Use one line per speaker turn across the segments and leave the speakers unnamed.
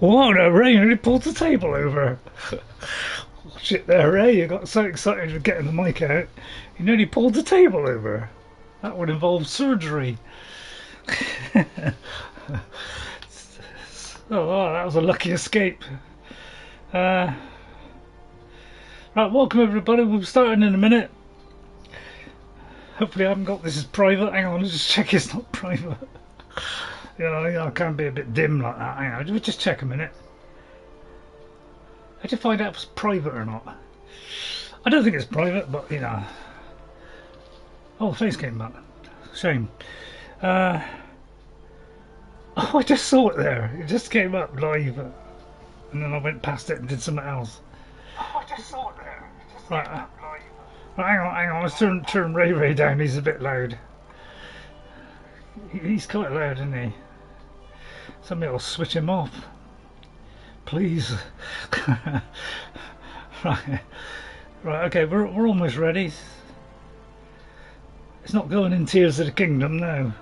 Whoa, no, Ray, you nearly pulled the table over. Shit there, Ray, you got so excited with getting the mic out, you nearly pulled the table over. That would involve surgery. Oh, that was a lucky escape. Right, welcome everybody, we'll be starting in a minute. Hopefully I haven't got this as private. Hang on, let's just check it's not private. Yeah, I can be a bit dim like that. Hang on, just check a minute. How'd you find out if it's private or not? I don't think it's private, but you know. Oh, face came back. Shame. Oh, I just saw it there. It just came up live, and then I went past it and did something else. Oh, I just saw it there. It just came up live. Right, hang on. Let's turn Ray down. He's a bit loud. He's quite loud, isn't he? Somebody will switch him off, please. Right. Okay. We're almost ready. It's not going in Tears of the Kingdom, no.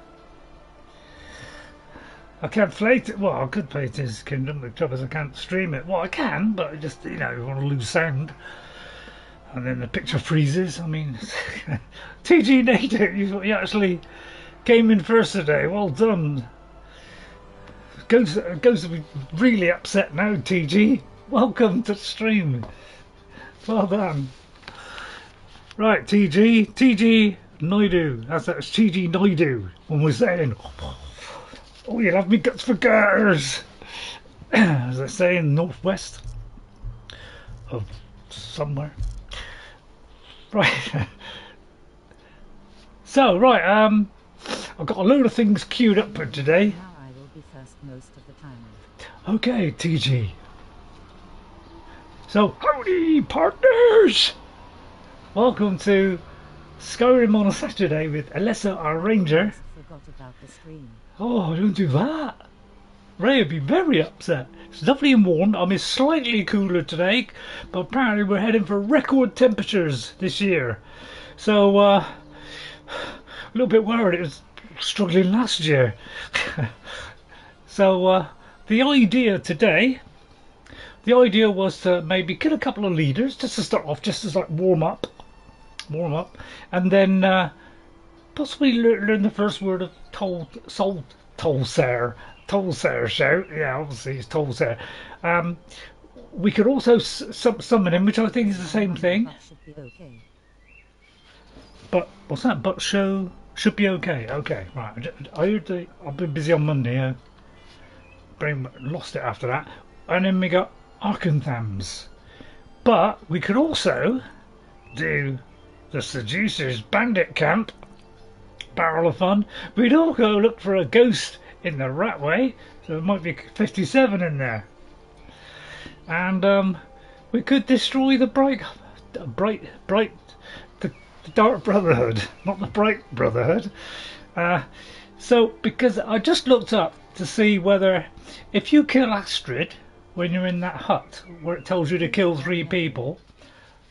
I can't play it. Well, I could play Tears of the Kingdom. The trouble is I can't stream it. Well, I can, but I just, you know, you want to lose sound. And then the picture freezes. I mean, TG Nader, you actually came in first today. Well done. Goes to be really upset now, TG. Welcome to the stream. Well done. Right, TG Naidu. That's TG Naidu. When we're saying, oh, you'll have me guts for garters. As they say in the northwest of somewhere. Right. So, right, I've got a load of things queued up for today.
Now I will be first most of the time.
Okay, TG. So, howdy, partners! Welcome to Skyrim on a Saturday with Elessa, our ranger.
Forgot about the stream.
Oh, don't do that. Ray would be very upset. It's lovely and warm. I mean, it's slightly cooler today, but apparently we're heading for record temperatures this year. So, a little bit worried. It was struggling last year. So, the idea today, was to maybe kill a couple of leaders just to start off, just as like warm up, and then possibly learn the first word of Tolser shout. Yeah, obviously it's Tolser. We could also summon him, which I think is the same thing.
That should be okay.
But what's that? But show should be okay. Okay, right. I've been busy on Monday. Brain lost it after that. And then we got Arkanthams. But we could also do the Seducer's Bandit Camp. Barrel of fun. We'd all go look for a ghost in the Ratway. So there might be 57 in there. And we could destroy the the Dark Brotherhood, not the Bright Brotherhood. So, because I just looked up to see whether if you kill Astrid when you're in that hut where it tells you to kill 3 people,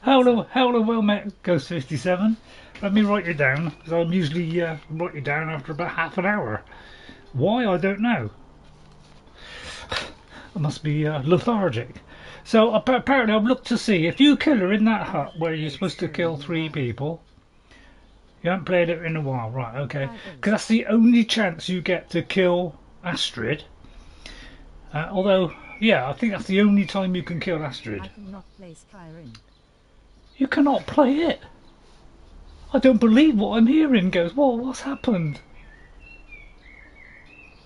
how well met Ghost 57. Let me write it down, because I'm usually write it down after about half an hour. Why, I don't know. I must be lethargic. So apparently I've looked to see if you kill her in that hut where you're supposed to kill 3 people. You haven't played it in a while, right? Okay, because that's the only chance you get to kill Astrid. Although, yeah, I think that's the only time you can kill Astrid.
I cannot play Skyrim.
You cannot play it. I don't believe what I'm hearing. Goes, well, what's happened?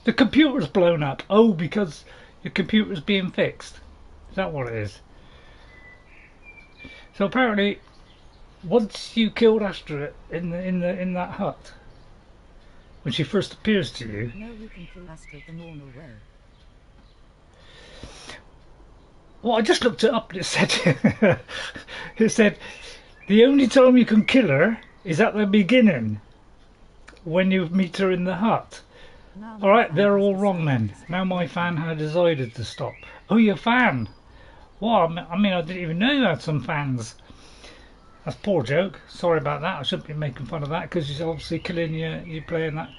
The computer's blown up. Oh, because your computer's being fixed. Is that what it is? So apparently, once you killed Astrid in that hut, when she first appears to you.
No, we can kill Astrid the normal way.
Well, I just looked it up and it said it said the only time you can kill her is at the beginning when you meet her in the hut. Alright, they're all wrong then. Now my fan had decided to stop. Oh, your fan? Well, I mean, I didn't even know you had some fans. That's a poor joke. Sorry about that. I shouldn't be making fun of that because you're obviously killing you playing that.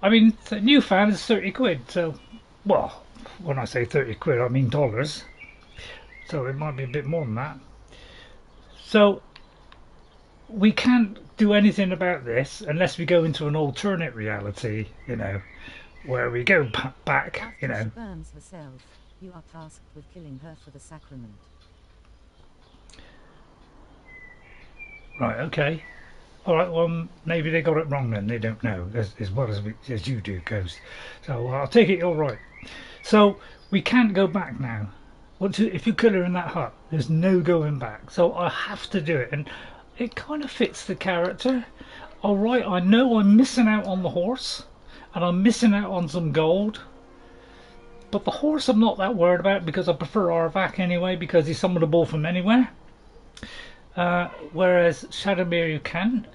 I mean, the new fan is 30 quid, so, well, when I say 30 quid, I mean dollars. So it might be a bit more than that. So we can't do anything about this unless we go into an alternate reality, you know, where we go back, you know.
After she burns herself, you are tasked with killing her for the sacrament.
Right, okay. Alright, well, maybe they got it wrong then. They don't know as well as you do, Ghost. So I'll take it you're right. So we can't go back now. If you kill her in that hut, there's no going back. So I have to do it. And it kind of fits the character. Alright, I know I'm missing out on the horse. And I'm missing out on some gold. But the horse I'm not that worried about because I prefer Arvak anyway, because he's summonable from anywhere. Whereas Shadowmere you can.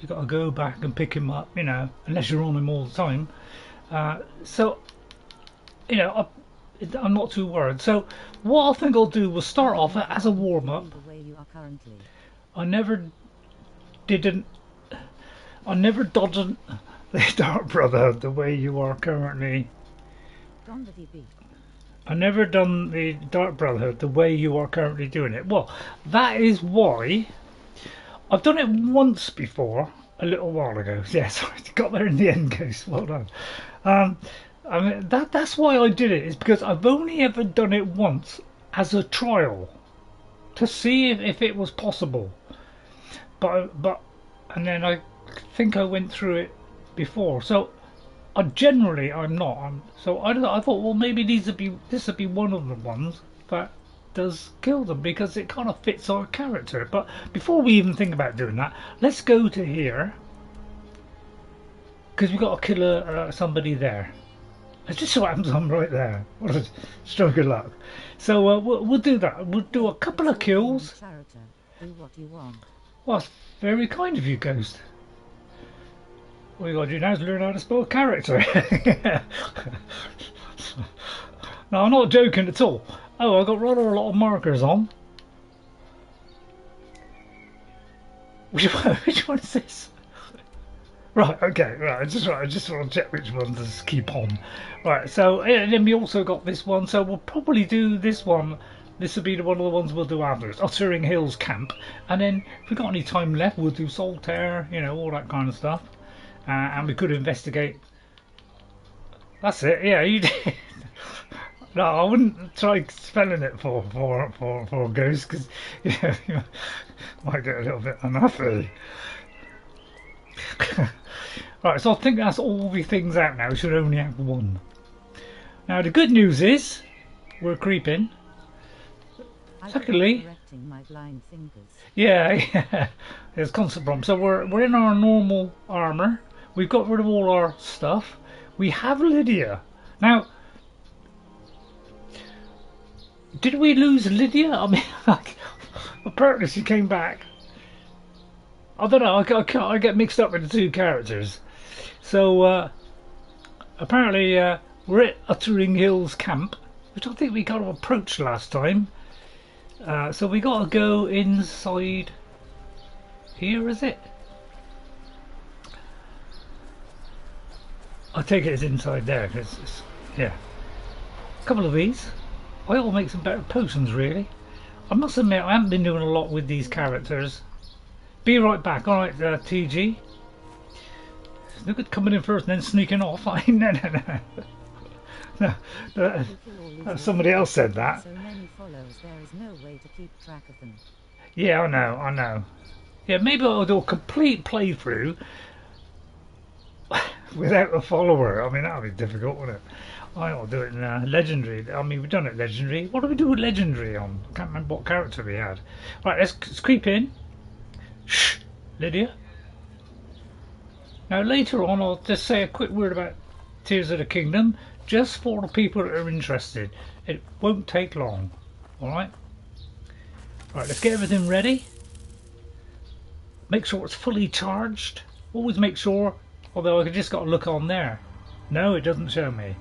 You've got to go back and pick him up, you know, unless you're on him all the time. So, you know, I'm not too worried. So what I think I'll do was start off as a warm-up. I never dodged the Dark Brotherhood the way you are currently. I never done the Dark Brotherhood the way you are currently doing it. Well, that is why I've done it once before, a little while ago. Yes, I got there in the end, Ghost. Well done. I mean, that's why I did it. Is because I've only ever done it once as a trial to see if it was possible. But and then I think I went through it before. So I'm not. So I thought, well, maybe this would be one of the ones that does kill them because it kind of fits our character. But before we even think about doing that, let's go to here because we've got to kill somebody there. It just so happens I'm right there. What a stroke of luck. So we'll do that. We'll do a couple of kills.
Do what you want.
Well, that's very kind of you, Ghost. All you got to do now is learn how to spell character. No, I'm not joking at all. Oh, I got rather a lot of markers on. Which one is this? Right, okay, right. I just want to check which one to keep on. Right, so and then we also got this one. So we'll probably do this one. This will be one of the ones we'll do after. It's Uttering Hills Camp, and then if we've got any time left, we'll do Solitaire. You know, all that kind of stuff. And we could investigate. That's it. Yeah, you did. No, I wouldn't try spelling it for Ghost because you know you might get a little bit unhappy. Right, so I think that's all the things out now. We should only have one. Now the good news is we're creeping. Secondly, yeah, there's constant problem. So we're in our normal armour. We've got rid of all our stuff. We have Lydia. Now, did we lose Lydia? I mean, like, apparently she came back. I don't know. I get mixed up with the two characters. So apparently we're at Uttering Hills Camp, which I think we kind of approached last time. So we got to go inside here, is it? I take it it's inside there because yeah. A couple of these. I ought to make some better potions, really. I must admit I haven't been doing a lot with these characters. Be right back. Alright, TG. It's no good coming in first and then sneaking off. No. Somebody else said that.
So many follows, there is no way to keep track of them.
Yeah, I know. Yeah, maybe I'll do a complete playthrough without a follower. I mean, that would be difficult, wouldn't it? I'll do it in Legendary. I mean, we've done it Legendary. What do we do with Legendary on? I can't remember what character we had. Right, let's creep in. Shh, Lydia. Now later on I'll just say a quick word about Tears of the Kingdom, just for the people that are interested. It won't take long. Alright? Right, let's get everything ready. Make sure it's fully charged. Always make sure, although I just got to look on there. No, it doesn't show me.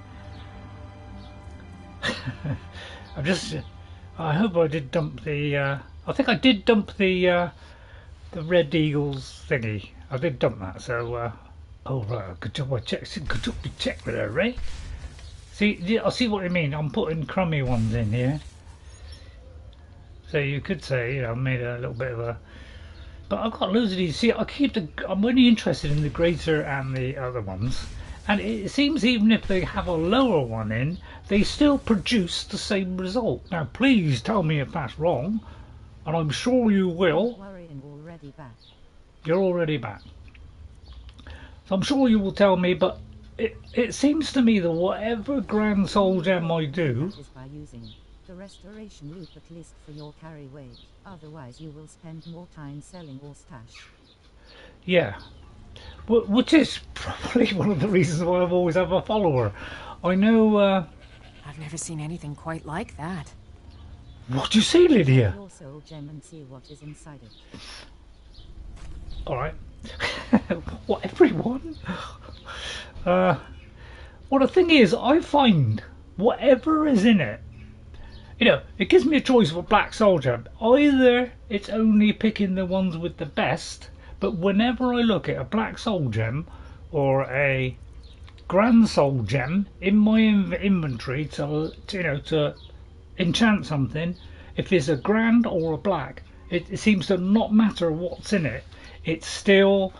I hope I did dump the I think I did dump the Red Eagles thingy. I did dump that, so oh right, good job I checked. Good job we checked with her, Ray. See, I see what you mean. I'm putting crummy ones in here. So you could say, you know, I made a little bit of a... But I've got loads of these. See, I'm only interested in the greater and the other ones. And it seems even if they have a lower one in, they still produce the same result. Now, please tell me if that's wrong. And I'm sure you will.
Don't worry, I'm already back.
You're already back. So I'm sure you will tell me, but it seems to me that whatever Grand Soul Gem I do...
That is by using the restoration loop at least for your carry weight. Otherwise you will spend more time selling or stash.
Yeah. Which is probably one of the reasons why I've always had a follower. I know...
I've never seen anything quite like that.
What do you say, Lydia?
Your soul gem and see what is inside it.
Alright. What, everyone? Well, the thing is, I find whatever is in it, you know, it gives me a choice of a black soul gem. Either it's only picking the ones with the best, but whenever I look at a black soul gem or a grand soul gem in my inventory to you know, to enchant something, if it's a grand or a black, it seems to not matter what's in it. It still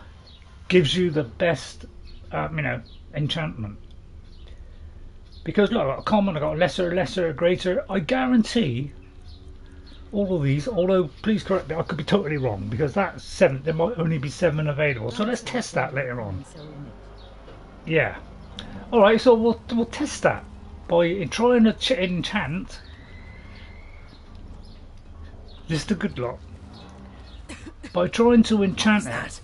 gives you the best, you know, enchantment. Because look, I've got a common, I've got a lesser, greater. I guarantee all of these, although please correct me, I could be totally wrong, because that's 7, there might only be 7 available. So let's test that later on. Yeah. Alright, so we'll test that by trying to enchant. This is the good lot. By trying to enchant it.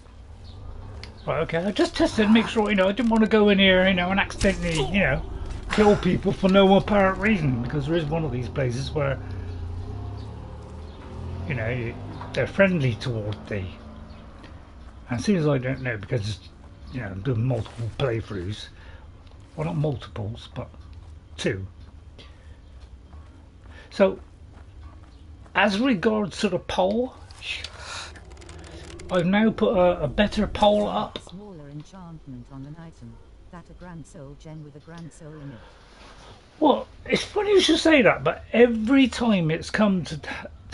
Right, okay, I just tested to make sure, you know, I didn't want to go in here, you know, and accidentally, you know, kill people for no apparent reason, because there is one of these places where, you know, they're friendly toward thee. And as soon as I don't know, because, you know, I'm doing multiple playthroughs, well, not multiples, but 2. So, as regards to the pole, I've now put a better pole up.
Smaller enchantment on an item. That a grand soul gem with a grand soul in it.
Well, it's funny you should say that, but every time it's come to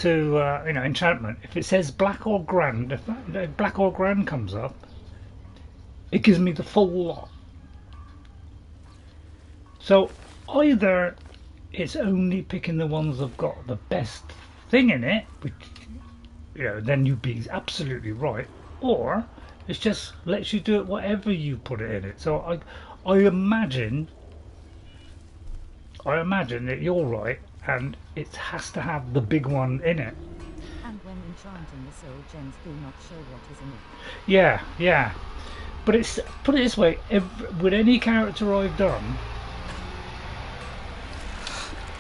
you know, enchantment, if it says black or grand, if that black or grand comes up, it gives me the full lot. So either it's only picking the ones that've got the best thing in it, which, you know, then you'd be absolutely right, or it just lets you do it whatever you put it in it. So I imagine that you're right, and it has to have the big one in it.
And when enchanting, the soul gems do not show what is in it.
Yeah, yeah. But it's, put it this way, with any character I've done,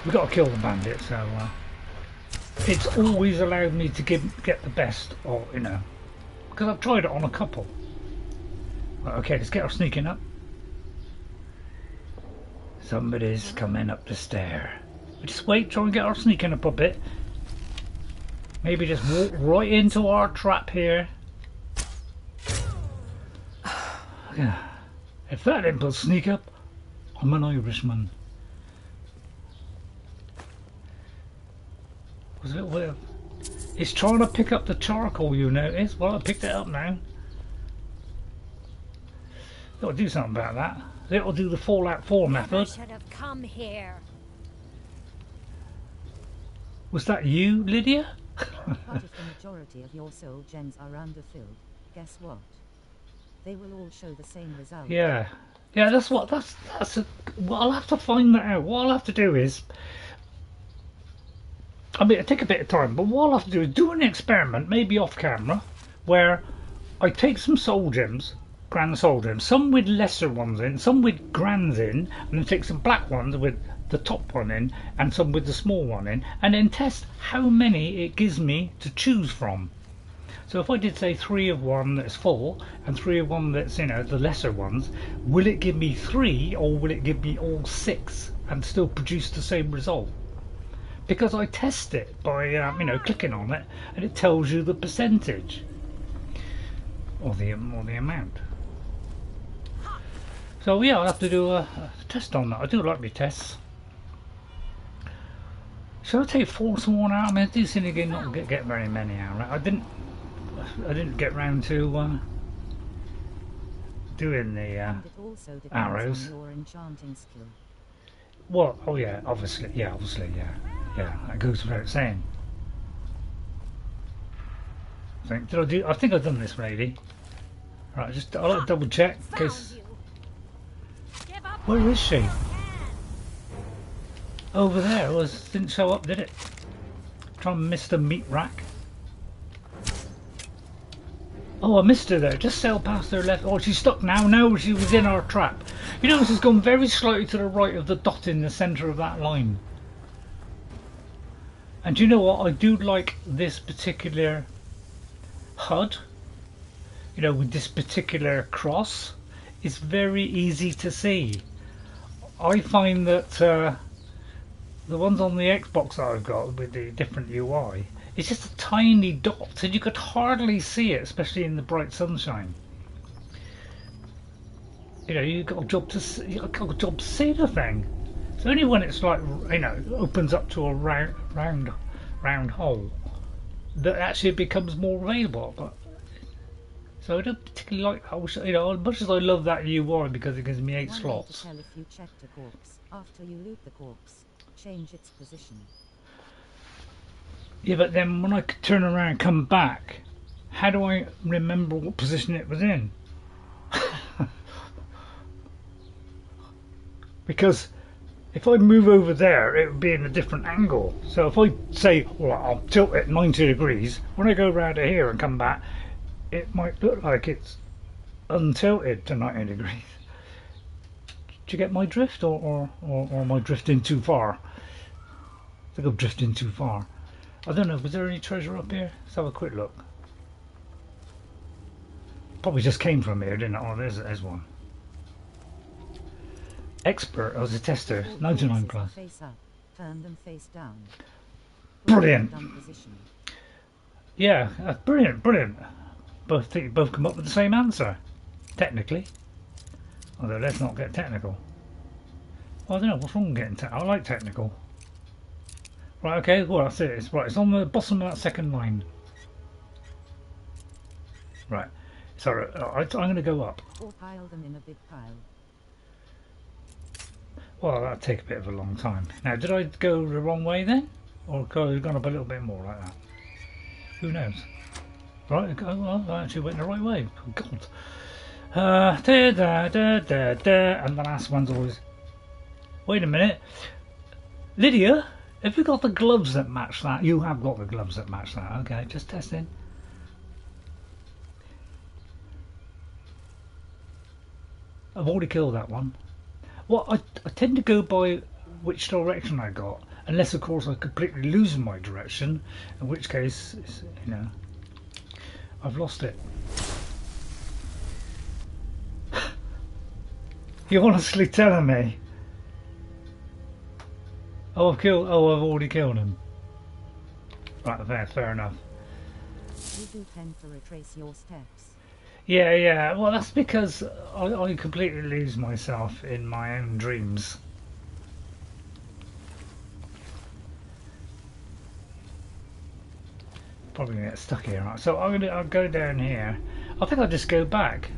we've got to kill the bandit, so it's always allowed me to get the best, or, you know, because I've tried it on a couple. Right, okay, let's get our sneaking up. Somebody's coming up the stair. Just wait, try and get our sneaking up a bit. Maybe just walk right into our trap here. If that didn't put sneak up, I'm an Irishman. Was it weird? It's trying to pick up the charcoal, you notice. Well, I picked it up now. Got to do something about that. It'll do the Fallout 4 method.
I should have come here.
Was that you, Lydia?
But if the majority of your soul gems are underfilled, guess what? They will all show the same result.
Yeah. Yeah, that's a, well, I'll have to find that out. What I'll have to do is, I mean, it'll take a bit of time, but what I'll have to do is do an experiment, maybe off camera, where I take some soul gems, grand soul gems, some with lesser ones in, some with grands in, and then take some black ones with the top one in, and some with the small one in, and then test how many it gives me to choose from. So if I did say 3 of one that's full, and 3 of one that's, you know, the lesser ones, will it give me 3, or will it give me all 6, and still produce the same result? Because I test it by, you know, clicking on it, and it tells you the percentage, or the amount. So yeah, I'll have to do a test on that. I do like my tests. Shall I take Forsworn out? I mean, I do seem to not get very many out. Right? I didn't get round to doing the arrows.
Your enchanting skill.
What? Oh yeah, obviously, yeah. That goes without saying. I think I've done this, lady. Right, I'll like double check in case. Where is she? Over there. Well, it didn't show up, did it? Try and miss the meat rack. Oh, I missed her there. Just sailed past her left. Oh, she's stuck now. No, she was in our trap. You notice she's gone very slightly to the right of the dot in the centre of that line. And do you know what? I do like this particular HUD. You know, with this particular cross. It's very easy to see. I find that the ones on the Xbox that I've got with the different UI, it's just a tiny dot and you could hardly see it, especially in the bright sunshine. You know, you've got a job to see the thing. It's only when it's like, you know, opens up to a round hole that actually it becomes more available. But so I don't particularly like, you know, as much as I love that UI because it gives me 8 slots.
Tell if you checked a corpse after you loot the corpse, change its position.
Yeah, but then when I turn around and come back, how do I remember what position it was in? Because if I move over there, it would be in a different angle. So if I say, well, I'll tilt it 90 degrees, when I go around to here and come back, it might look like it's untilted to 90 degrees. Do you get my drift, or am I drifting too far? I think I'm drifting too far. I don't know, was there any treasure up here? Let's have a quick look. Probably just came from here, didn't it? Oh, there's one. Expert, I was a tester, 99 plus.
Face up, turn them face down.
Brilliant. Yeah, brilliant. Both come up with the same answer, technically. Although let's not get technical. Well, I don't know what's wrong with getting technical. I like technical. Right, okay, well that's it. It's on the bottom of that second line. Right. Sorry, I'm going to go up.
Or pile them in a big pile.
Well, that'd take a bit of a long time. Now, did I go the wrong way then? Or could I have gone up a little bit more like that? Who knows? Right, well, I actually went the right way. Oh, God. And the last one's always... Wait a minute. Lydia, have you got the gloves that match that? You have got the gloves that match that. Okay, just testing. I've already killed that one. Well, I tend to go by which direction I got, unless of course I completely lose my direction, in which case, you know, I've lost it. You're honestly telling me? Oh, I've already killed him. Right, fair enough.
You do tend to retrace your steps.
Yeah. Well, that's because I completely lose myself in my own dreams. Probably gonna get stuck here, right? So I'll go down here. I think I'll just go back.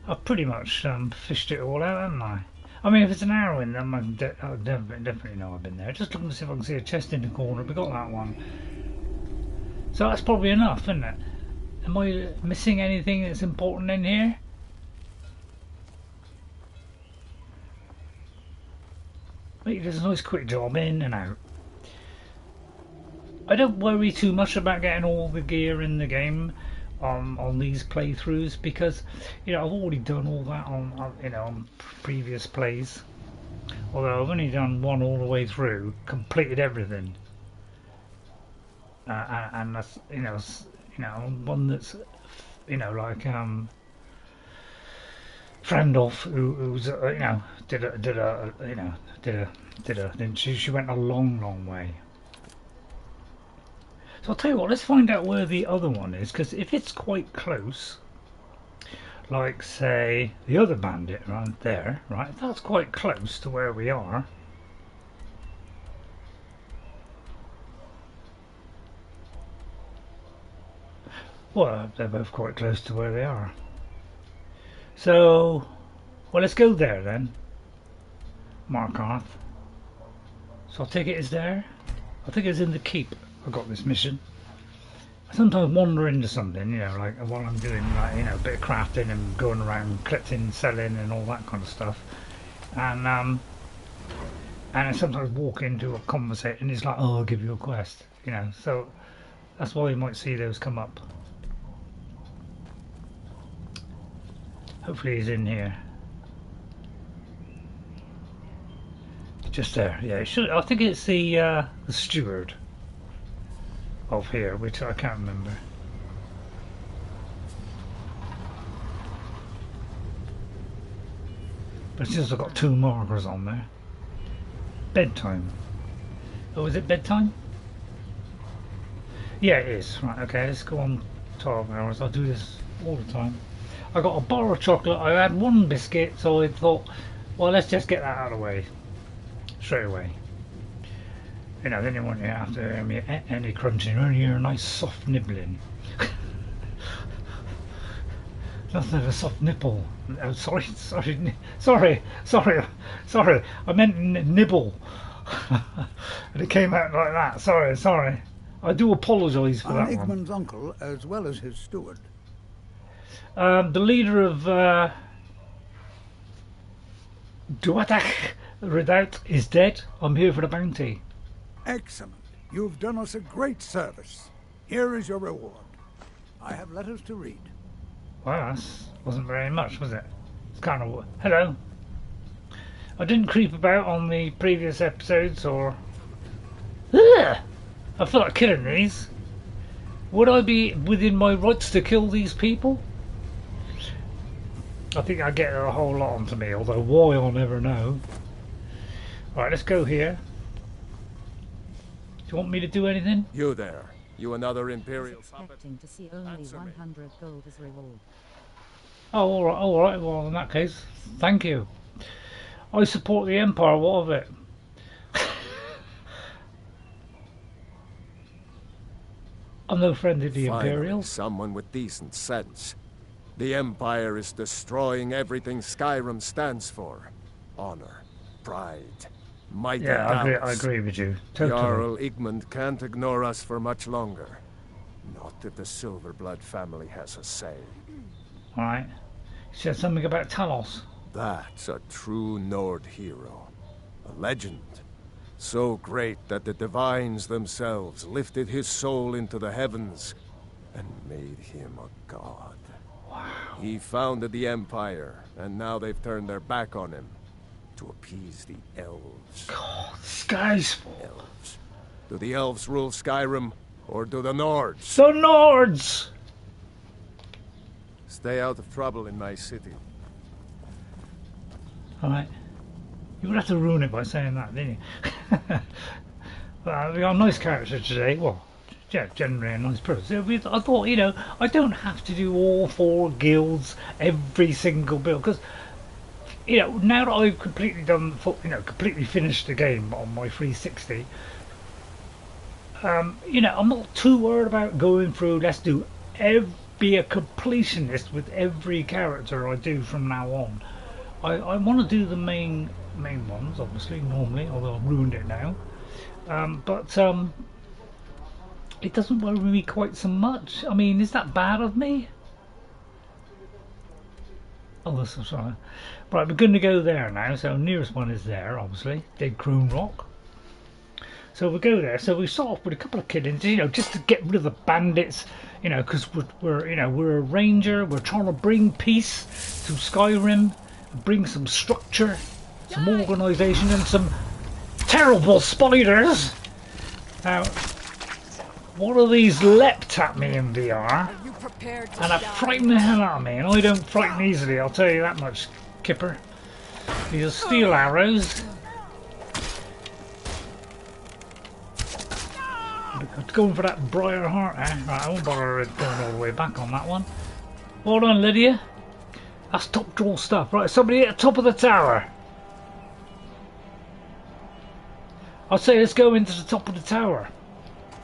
I've pretty much fished it all out, haven't I? I mean, if it's an arrow in them, I'll definitely know I've been there. Just looking to see if I can see a chest in the corner. We got that one. So that's probably enough, isn't it? Am I missing anything that's important in here? Wait, there's a nice quick job in and out. I don't worry too much about getting all the gear in the game on these playthroughs because, you know, I've already done all that on previous plays. Although I've only done one all the way through, completed everything, and that's one that's like Frandolf who's then she went a long way. So I'll tell you what, let's find out where the other one is, because if it's quite close, like, say, the other bandit right there, right? That's quite close to where we are. Well, they're both quite close to where they are. So, well, let's go there then. Markarth. So I'll take it is there. I think it's in the keep. I got this mission. I sometimes wander into something, you know, like while I'm doing, like, you know, a bit of crafting and going around collecting, selling, and all that kind of stuff. And I sometimes walk into a conversation, and it's like, oh, I'll give you a quest, you know. So that's why you might see those come up. Hopefully he's in here. Just there, yeah. It should. I think it's the steward of here, which I can't remember. But it's just I've got 2 markers on there. Bedtime. Oh, is it bedtime? Yeah, it is. Right, okay, let's go on 12 hours. I'll do this all the time. I got a bar of chocolate. I had 1 biscuit, so I thought, well, let's just get that out of the way straight away. You know, then you want you after any crunching, you only hear a nice soft nibbling. Nothing of a soft nipple. Oh, sorry. I meant nibble. And it came out like that. Sorry. I do apologise for that one.
Igmund's uncle, as well as his steward.
The leader of Druadach, Redoubt, is dead. I'm here for the bounty.
Excellent. You've done us a great service. Here is your reward. I have letters to read.
Well, that wasn't very much, was it? It's kind of... Hello. I didn't creep about on the previous episodes, or... Ugh! I feel like killing these. Would I be within my rights to kill these people? I think I get a whole lot onto me, although why I'll never know. Right, let's go here. Do you want me to do anything?
You there. You another Imperial puppet?
Expecting to see only 100 gold as reward.
Oh, alright, well in that case, thank you. I support the Empire, what of it? I'm no friend of the Imperials.
Someone with decent sense. The Empire is destroying everything Skyrim stands for. Honor, pride, mighty
Yeah, I agree with you. Totally.
Jarl Igmund can't ignore us for much longer. Not if the Silverblood family has a say.
Alright. You said something about Talos.
That's a true Nord hero. A legend. So great that the divines themselves lifted his soul into the heavens and made him a god.
Wow.
He founded the Empire, and now they've turned their back on him to appease the elves.
God, Sky's
Elves. Do the elves rule Skyrim, or do the Nords?
The Nords!
Stay out of trouble in my city.
Alright. You would have to ruin it by saying that, didn't you? We got a nice character today. Well, yeah, generally a nice person. I thought, you know, I don't have to do all 4 guilds, every single build, because, you know, now that I've completely completely finished the game on my 360, you know, I'm not too worried about going through, let's do be a completionist with every character I do from now on. I want to do the main ones, obviously, normally, although I've ruined it now. But it doesn't worry me quite so much. I mean, is that bad of me? Oh, that's sorry. Right, we're going to go there now. So nearest one is there, obviously, Dead Crone Rock. So we go there. So we start off with a couple of killings, you know, just to get rid of the bandits, you know, because we're a ranger. We're trying to bring peace to Skyrim, bring some structure, some organisation, and some terrible spiders. Now, one of these leapt at me in VR, and it frightened the hell out of me, and I don't frighten easily, I'll tell you that much, Kipper. These are steel arrows. Going for that briar heart, eh? Right, I won't bother going all the way back on that one. Hold on, Lydia. That's top draw stuff. Right, somebody at the top of the tower. I'd say let's go into the top of the tower.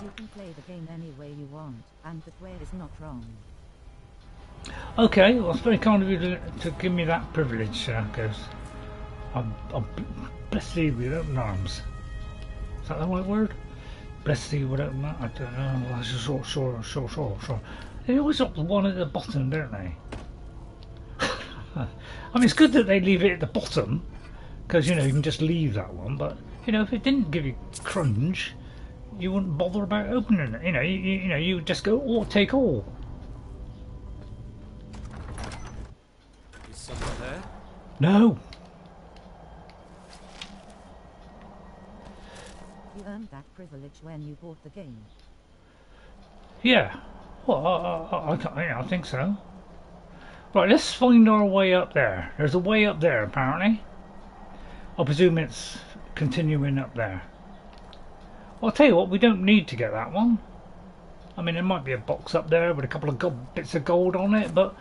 You can play the game any way you want, and that way is not wrong.
Okay, well, it's very kind of you to give me that privilege, Ghost. I'm blessed thee with open arms. Is that the right word? Blessed thee with open arms? I don't know. Well, sure. They always up the one at the bottom, don't they? I mean, it's good that they leave it at the bottom, because, you know, you can just leave that one, but, you know, if it didn't give you crunch, you wouldn't bother about opening it. You know, you would just go, or take all.
Is someone there?
No.
You earned that privilege when you bought the game.
Yeah. Well, I think so. Right, let's find our way up there. There's a way up there, apparently. I presume it's continuing up there. Well, I'll tell you what, we don't need to get that one. I mean, there might be a box up there with a couple of bits of gold on it, but...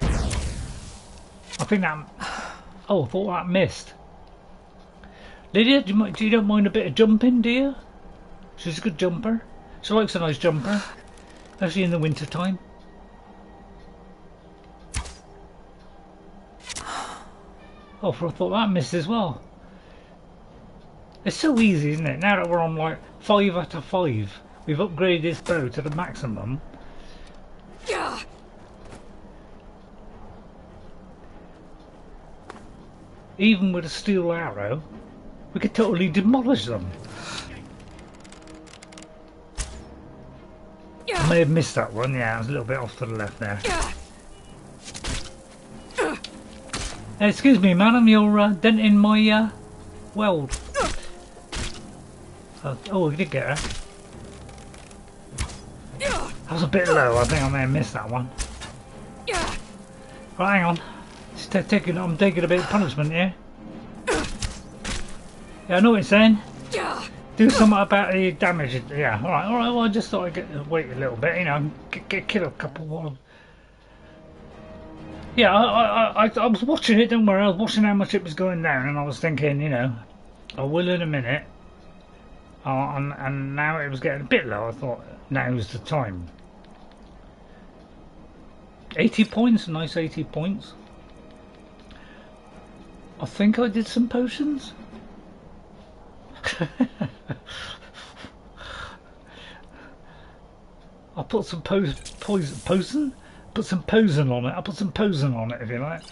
I think that... Oh, I thought that missed. Lydia, you don't mind a bit of jumping, do you? She's a good jumper. She likes a nice jumper. Especially in the winter time. Oh, I thought that missed as well. It's so easy, isn't it? Now that we're on like 5 out of 5, we've upgraded this bow to the maximum. Even with a steel arrow, we could totally demolish them. I may have missed that one, yeah, I was a little bit off to the left there. Excuse me, madam, you're denting my weld. Oh, we did get her. That was a bit low, I think I may have missed that one. Right, hang on. I'm taking a bit of punishment here. Yeah, I know what you're saying. Do something about the damage. Yeah, alright, well, I just thought I'd wait a little bit, you know, kill a couple more. Yeah, I was watching it, don't worry, I was watching how much it was going down, and I was thinking, you know, I will in a minute. And now it was getting a bit low, I thought, now's the time. 80 points, a nice 80 points. I think I did some potions. I put some poison? Put some poison on it. I put some poison on it, if you like.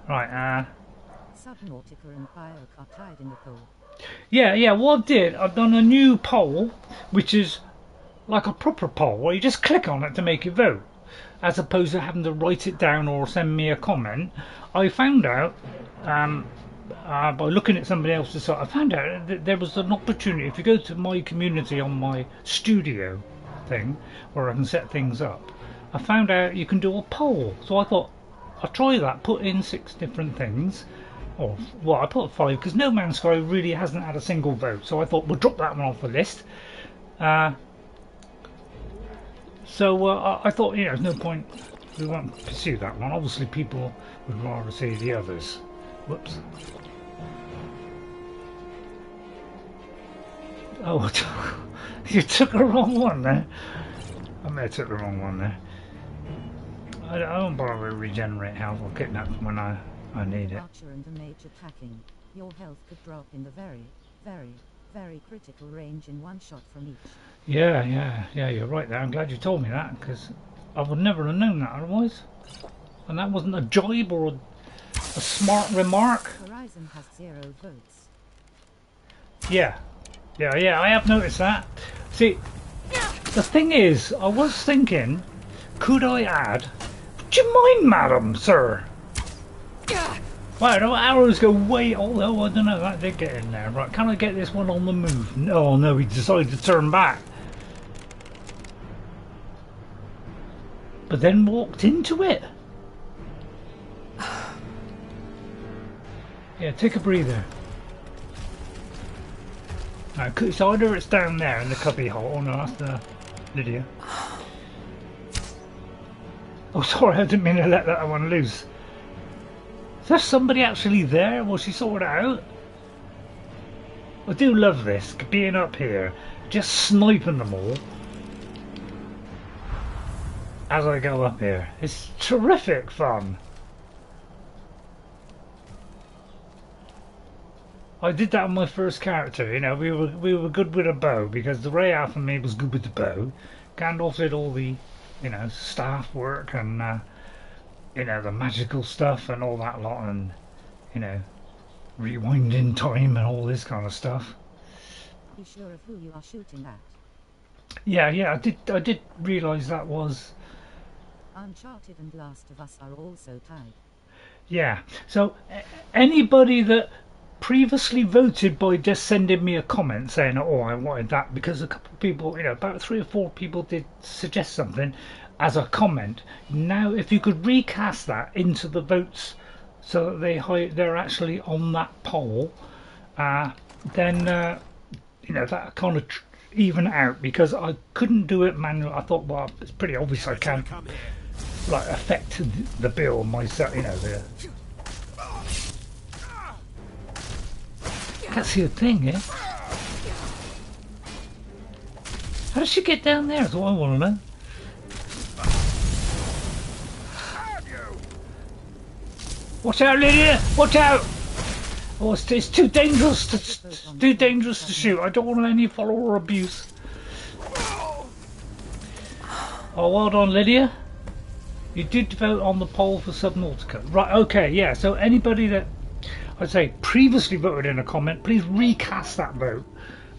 Right,
Subnautica and Bioc are tied in the poll.
Yeah, what I did, I've done a new poll, which is like a proper poll, where you just click on it to make your vote, as opposed to having to write it down or send me a comment. I found out, by looking at somebody else's site, I found out that there was an opportunity. If you go to my community on my studio thing, where I can set things up, I found out you can do a poll. So I thought, I'll try that, put in 6 different things. Or, well, I put 5 because No Man's Sky really hasn't had a single vote. So I thought, we'll drop that one off the list. So I thought, you know, there's no point, we won't pursue that one. Obviously people would rather see the others. Whoops. Oh, you took the wrong one there. I may have took the wrong one there. I don't bother to regenerate health or get that when I need it.
Archer and a mage attacking. Your health could drop in the very, very, very critical range in one shot from each.
Yeah, you're right there. I'm glad you told me that, because I would never have known that otherwise. And that wasn't a jibe or a smart remark.
Horizon has 0 votes.
Yeah, I have noticed that. See, the thing is, I was thinking, could I add... Would you mind, madam, sir? Wow, the arrows go way... Although, I don't know, that did get in there. Right, can I get this one on the move? Oh, no, he decided to turn back. But then walked into it. Yeah, take a breather. Right, so either it's down there in the cubby hole, or no, that's the... Lydia. Oh, sorry, I didn't mean to let that one loose. Is there somebody actually there? Will she sort it out? I do love this, being up here, just sniping them all as I go up here. It's terrific fun. I did that on my first character, you know, we were good with a bow because the Ray Alpha me was good with the bow. Gandalf did all the, you know, staff work and you know, the magical stuff and all that lot, and you know, rewinding time and all this kind of stuff.
Be sure of who you are shooting at.
Yeah, I did realise that was.
Uncharted and Last of Us are also tied.
Yeah, so anybody that previously voted by just sending me a comment saying, oh, I wanted that, because a couple of people, you know, about 3 or 4 people did suggest something as a comment. Now, if you could recast that into the votes so that they're actually on that poll, then you know, that kind of even out, because I couldn't do it manually. I thought, well, it's pretty obvious I can like affect the bill myself, you know. Can't see a thing, eh? How does she get down there? That's what I want to know. Watch out, Lydia! Watch out! Oh, it's too dangerous to shoot. I don't want any follower abuse. Oh, well done, Lydia. You did vote on the poll for Subnautica. Right, okay, yeah. So anybody that, I'd say, previously voted in a comment, please recast that vote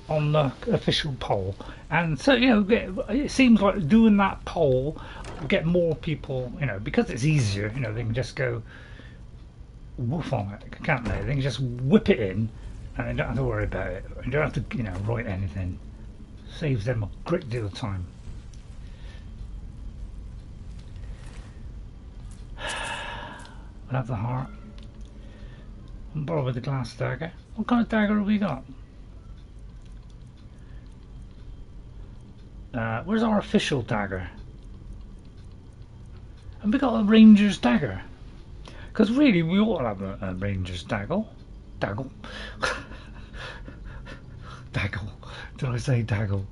on the official poll. And so, you know, it seems like doing that poll will get more people, you know, because it's easier, you know, they can just go woof on it, can't they? They can just whip it in and they don't have to worry about it. They don't have to, you know, write anything. Saves them a great deal of time. We'll have the heart. I'll borrow with the glass dagger. What kind of dagger have we got? Where's our official dagger? And we got a ranger's dagger. Because really, we ought to have a ranger's daggle. Daggle. Daggle. Did I say daggle?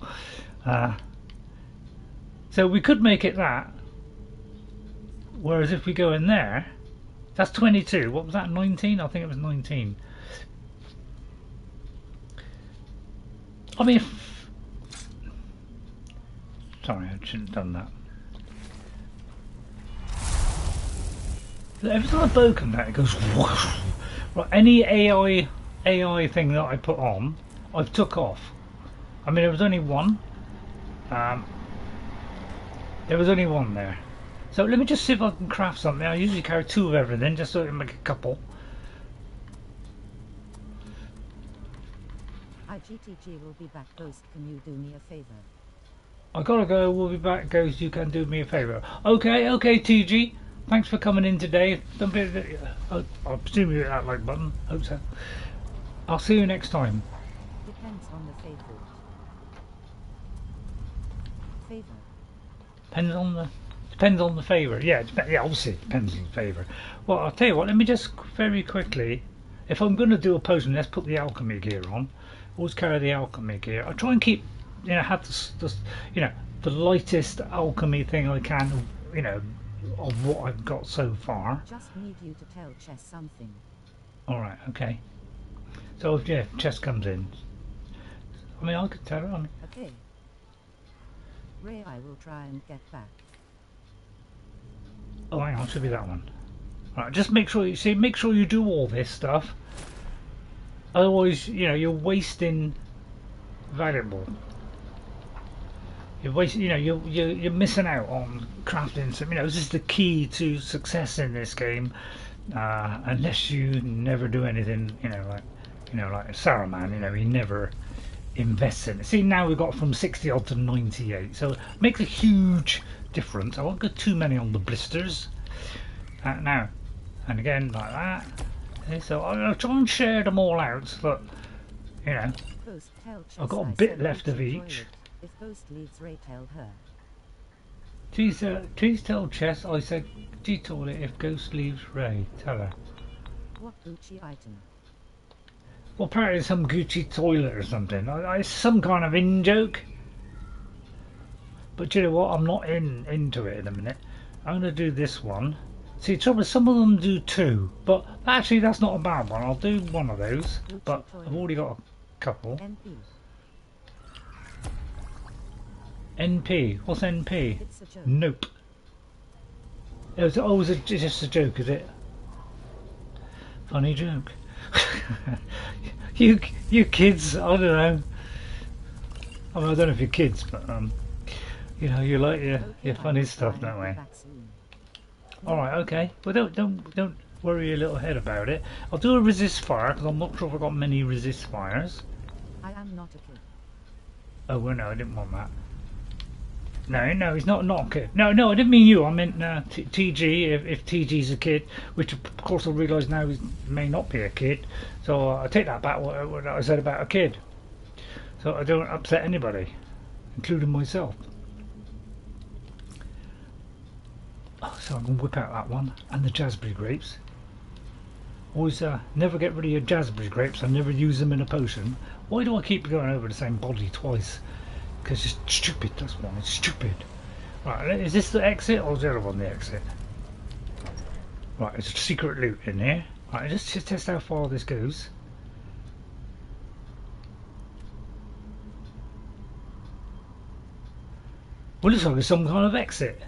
So we could make it that. Whereas if we go in there, that's 22. What was that, 19? I think it was 19. I mean, sorry, I shouldn't have done that. Every time I bow come down, it goes whoosh. Right, any AI thing that I put on, I've took off. I mean, there was only one. There was only one there. So let me just see if I can craft something. I usually carry 2 of everything, just so I can make a couple.
IGTG will be back. Ghost, can you do me a favour?
I gotta go. We'll be back. Ghost, you can do me a favour. Okay, TG. Thanks for coming in today. Don't be, I presume you hit that like button. Hope so. I'll see you next time.
Depends on the favour.
Depends on the favour. Yeah, yeah, obviously it depends on the favour. Well, I'll tell you what. Let me just very quickly. If I'm going to do a potion, let's put the alchemy gear on. Always carry the alchemy gear. I try and keep, you know, have the you know, the lightest alchemy thing I can, you know, of what I've got so far.
Just need you to tell Chess something.
Alright, okay. So if yeah, Chess comes in. I mean, I could tell her.
Okay. Ray, I will try and get back.
Oh, hang on, it should be that one. Right, just make sure you do all this stuff. Otherwise, you know, you're wasting valuable. You're wasting, you know, you're missing out on crafting some. You know, this is the key to success in this game. Unless you never do anything, you know, like Saruman. You know, he never invests in it. See, now we've got from 60 odd to 98, so it makes a huge difference. I won't go too many on the blisters. Now, and again like that. Okay, so I'll try and share them all out, but you know, I've got a bit left of each.
If Ghost leaves Ray, tell her.
Please tell Chess I said G-toilet if Ghost leaves Ray. Tell her.
What Gucci item?
Well, apparently some Gucci toilet or something. It's some kind of in-joke. But you know what? I'm not into it in a minute. I'm going to do this one. See, the trouble is some of them do two. But actually that's not a bad one. I'll do one of those.
Gucci
But
toilet.
I've already got a couple.
NP.
NP. What's NP?
It's a joke.
Nope. It's just a joke, is it? Funny joke. you kids, I don't know. I mean, I don't know if you're kids, but you know, you like your funny stuff, don't we? All right, okay. Well, don't worry your little head about it. I'll do a resist fire because I'm not sure if I've got many resist fires.
I am not a kid.
Oh well, no, I didn't want that. No, he's not a kid. No, I didn't mean you. I meant TG. If TG's a kid, which of course I realise now he may not be a kid. So I take that back. What I said about a kid. So I don't upset anybody, including myself. Oh, so I'm gonna whip out that one and the jazzberry grapes. Always never get rid of your jazzberry grapes. I never use them in a potion. Why do I keep going over the same body twice? Because it's stupid, that's one, it's stupid. Right, is this the exit or is the other one the exit? Right, there's a secret loot in here. Right, just to test how far this goes. Well, looks like there's some kind of exit.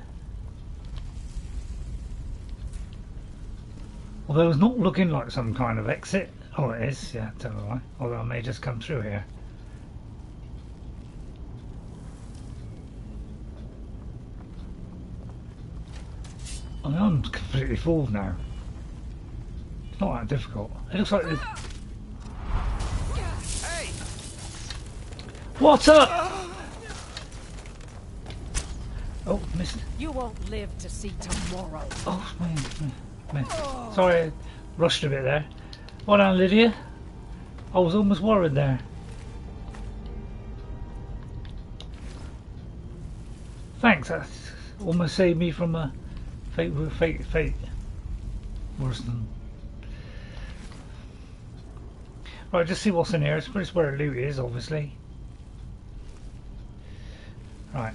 Although it's not looking like some kind of exit. Oh, it is, yeah, tell me why. Although I may just come through here. I mean, I'm completely fooled now. It's not that difficult. It looks like...
Hey!
What's up? Oh, missed.
You won't live to see tomorrow.
Oh, man. Sorry, I rushed a bit there. Well done, Lydia. I was almost worried there. Thanks, that almost saved me from a fate. Worse than... Right, just see what's in here. It's where the loot is, obviously. Right.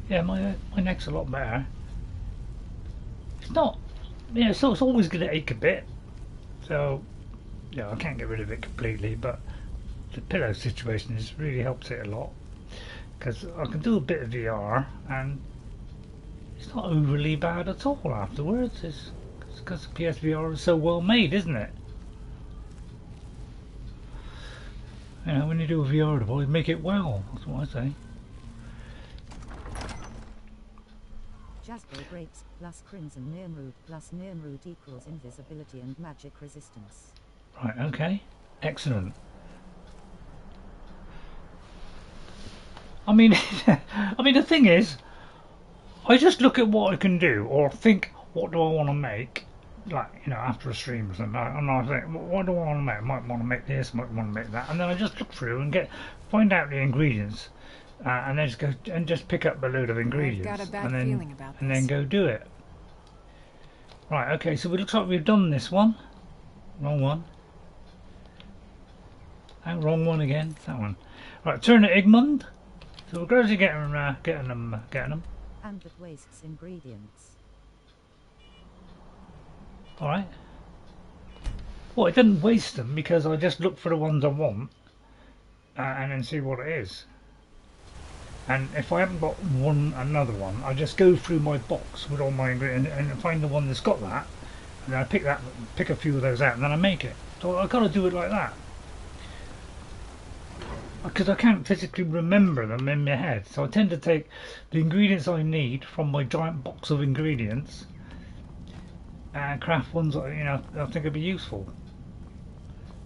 Yeah, my neck's a lot better. It's not... Yeah, so it's always going to ache a bit. So, yeah, I can't get rid of it completely, but the pillow situation really helps it a lot. Because I can do a bit of VR, and it's not overly bad at all afterwards. It's because the PSVR is so well made, isn't it? You know, when you do a VR device, make it well. That's what I say.
Jazzberry grapes plus crimson Nirnroot plus Nirnroot equals invisibility and magic resistance.
Right, okay. Excellent. I mean, the thing is, I just look at what I can do, or think, what do I want to make, like, you know, after a stream or something, and I think, what do I want to make? I might want to make this, might want to make that, and then I just look through and find out the ingredients, and then just go and just pick up a load of ingredients,
I've got a bad
and then
feeling about
and
this.
then go do it. Right, okay, so it looks like we've done this one. Wrong one. Oh, wrong one again. That one. Right, turn to Igmund. So we're gradually getting them.
And that wastes ingredients.
All right. Well, it didn't waste them because I just look for the ones I want, and then see what it is. And if I haven't got another one, I just go through my box with all my ingredients and find the one that's got that, and then I pick a few of those out, and then I make it. So I gotta do it like that. Because I can't physically remember them in my head, so I tend to take the ingredients I need from my giant box of ingredients and craft ones that, you know, I think would be useful.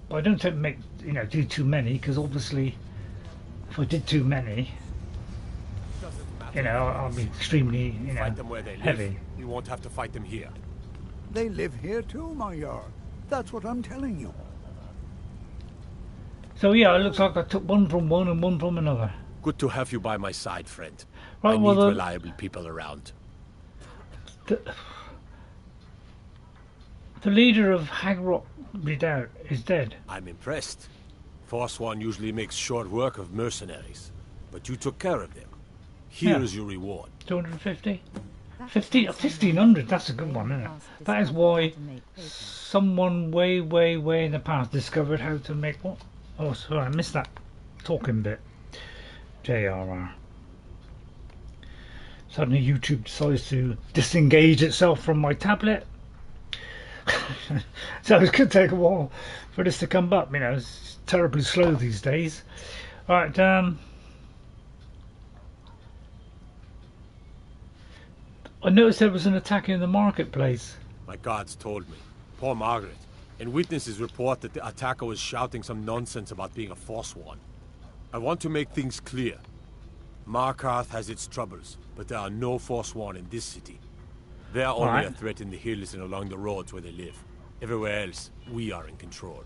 But I don't tend to make, you know, do too many, because obviously if I did too many, you know, I'll be extremely, you know,
Fight them where they
heavy.
live. You won't have to fight them here.
They live here too, my Jarl. That's what I'm telling you.
So yeah, it looks like I took one from one and one from another.
Good to have you by my side, friend.
Right,
I
well,
need reliable people around.
The leader of Redoubt is dead.
I'm impressed. Forsworn usually makes short work of mercenaries, but you took care of them. Here is your reward.
250? 1500, that's a good one, isn't it? That is why someone way, way, way in the past discovered how to make what? Oh, sorry, I missed that talking bit. JRR. Suddenly YouTube decides to disengage itself from my tablet. So it's going to take a while for this to come up, you know, it's terribly slow these days. Right, I noticed there was an attack in the marketplace.
My guards told me. Poor Margaret. And witnesses report that the attacker was shouting some nonsense about being a Forsworn. I want to make things clear. Markarth has its troubles, but there are no Forsworn in this city. They are only a threat in the hills and along the roads where they live. Everywhere else, we are in control.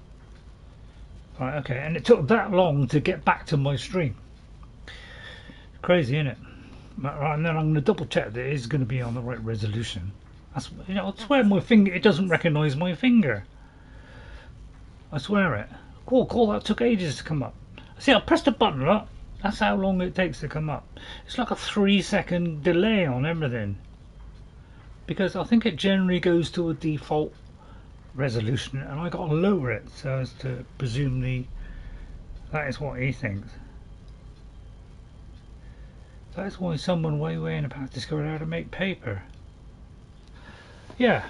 Right, okay, and it took that long to get back to my stream. Crazy, isn't it? Right, and then I'm going to double check that it is going to be on the right resolution. That's, you know, I swear my finger, it doesn't recognise my finger. I swear it. Cool, that took ages to come up. See, I pressed a button, look. That's how long it takes to come up. It's like a 3-second delay on everything. Because I think it generally goes to a default resolution, and I got to lower it so as to presumably that is what he thinks. That's why someone way in the past discovered how to make paper. Yeah.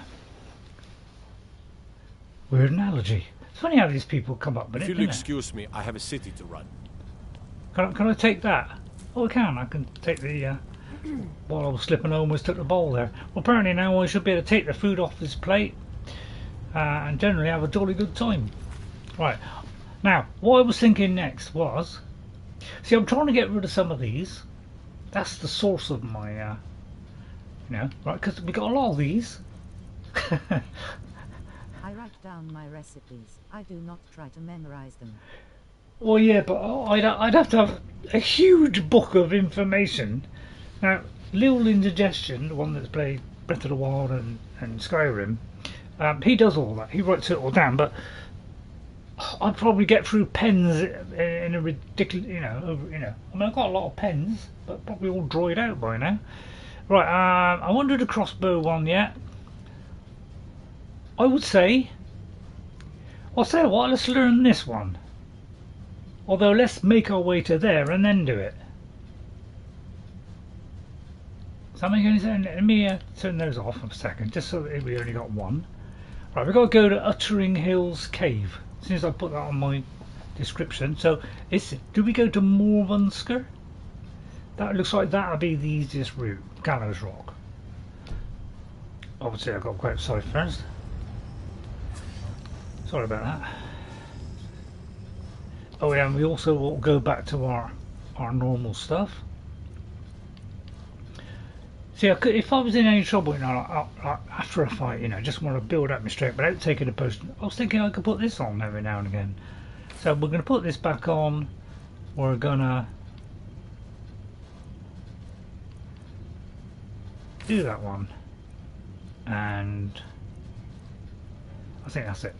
Weird analogy. It's funny how these people come up with it.
If you'll excuse me, I have a city to run.
Can I take that? Oh, I can. I can take the. While I was slipping, I almost took the bowl there. Well, apparently now I should be able to take the food off this plate and generally have a jolly good time. Right. Now, what I was thinking next was, see, I'm trying to get rid of some of these. That's the source of my, you know, right? Because we got a lot of these.
I write down my recipes. I do not try to memorize them.
Well, yeah, but I'd have to have a huge book of information. Now, Lil Indigestion, the one that's played Breath of the Wild and Skyrim, he does all that. He writes it all down, but I'd probably get through pens in a ridiculous, you know. I mean, I've got a lot of pens, but probably all dried out by now. Right, I won't do the crossbow one yet. I would say, I'll say what, let's learn this one. Although, let's make our way to there and then do it. Does that make any sense? Let me turn those off for a second, just so that we only got one. Right, we've got to go to Uttering Hills Cave. As soon as I put that on my description. So, do we go to Morvansker? That looks like that'll be the easiest route. Gallows Rock. Obviously, I've got to go outside first. Sorry about that. Oh yeah, and we also will go back to our normal stuff. See, if I was in any trouble, you know, like after a fight, you know, just want to build up my strength without taking a potion, I was thinking I could put this on every now and again. So we're going to put this back on. We're going to do that one. And I think that's it.